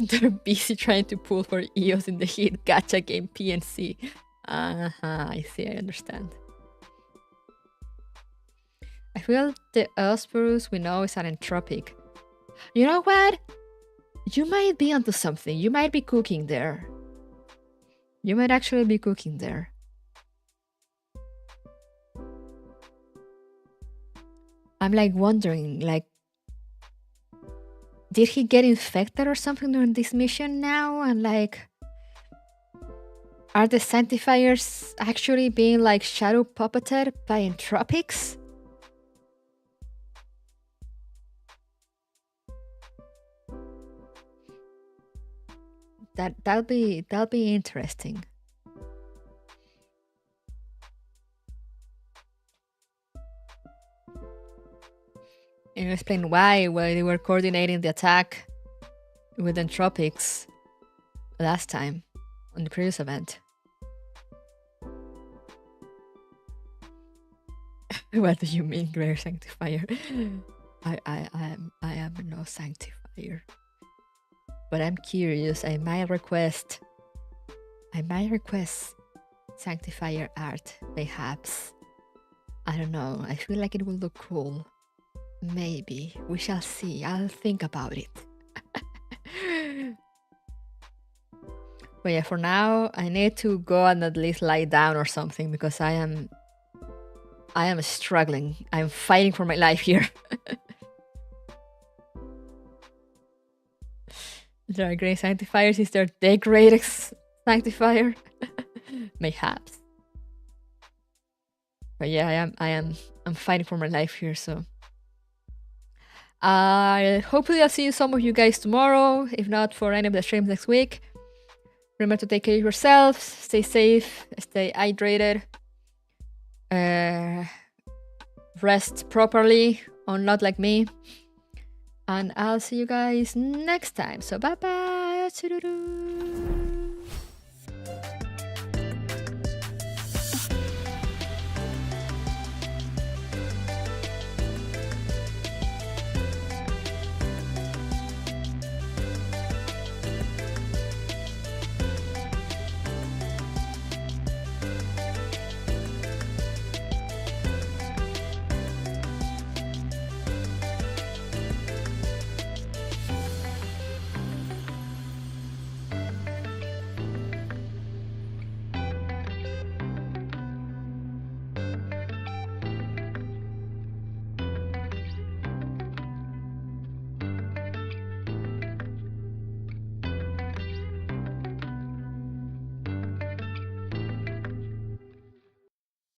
They're busy trying to pull for EOS in the hit gacha game PNC. I see, I understand. I feel the Eosperus we know is an Entropic. You know what? You might be onto something. You might be cooking there. You might actually be cooking there. I'm like wondering, like, did he get infected or something during this mission now? And like, are the Sanctifiers actually being like shadow puppeted by Entropics? That'll be interesting. And explain why they were coordinating the attack with Entropics last time on the previous event. What do you mean, Greater Sanctifier? I am no Sanctifier. But I'm curious. I might request Sanctifier art, perhaps. I don't know. I feel like it will look cool. Maybe. We shall see. I'll think about it. But yeah, for now, I need to go and at least lie down or something because I am struggling. I'm fighting for my life here. There are great sanctifiers. Is there the greatest sanctifier? Mayhaps. But yeah, I'm fighting for my life here, so hopefully I'll see some of you guys tomorrow, if not for any of the streams next week. Remember to take care of yourselves, stay safe, stay hydrated, rest properly, or not like me. And I'll see you guys next time. So bye bye.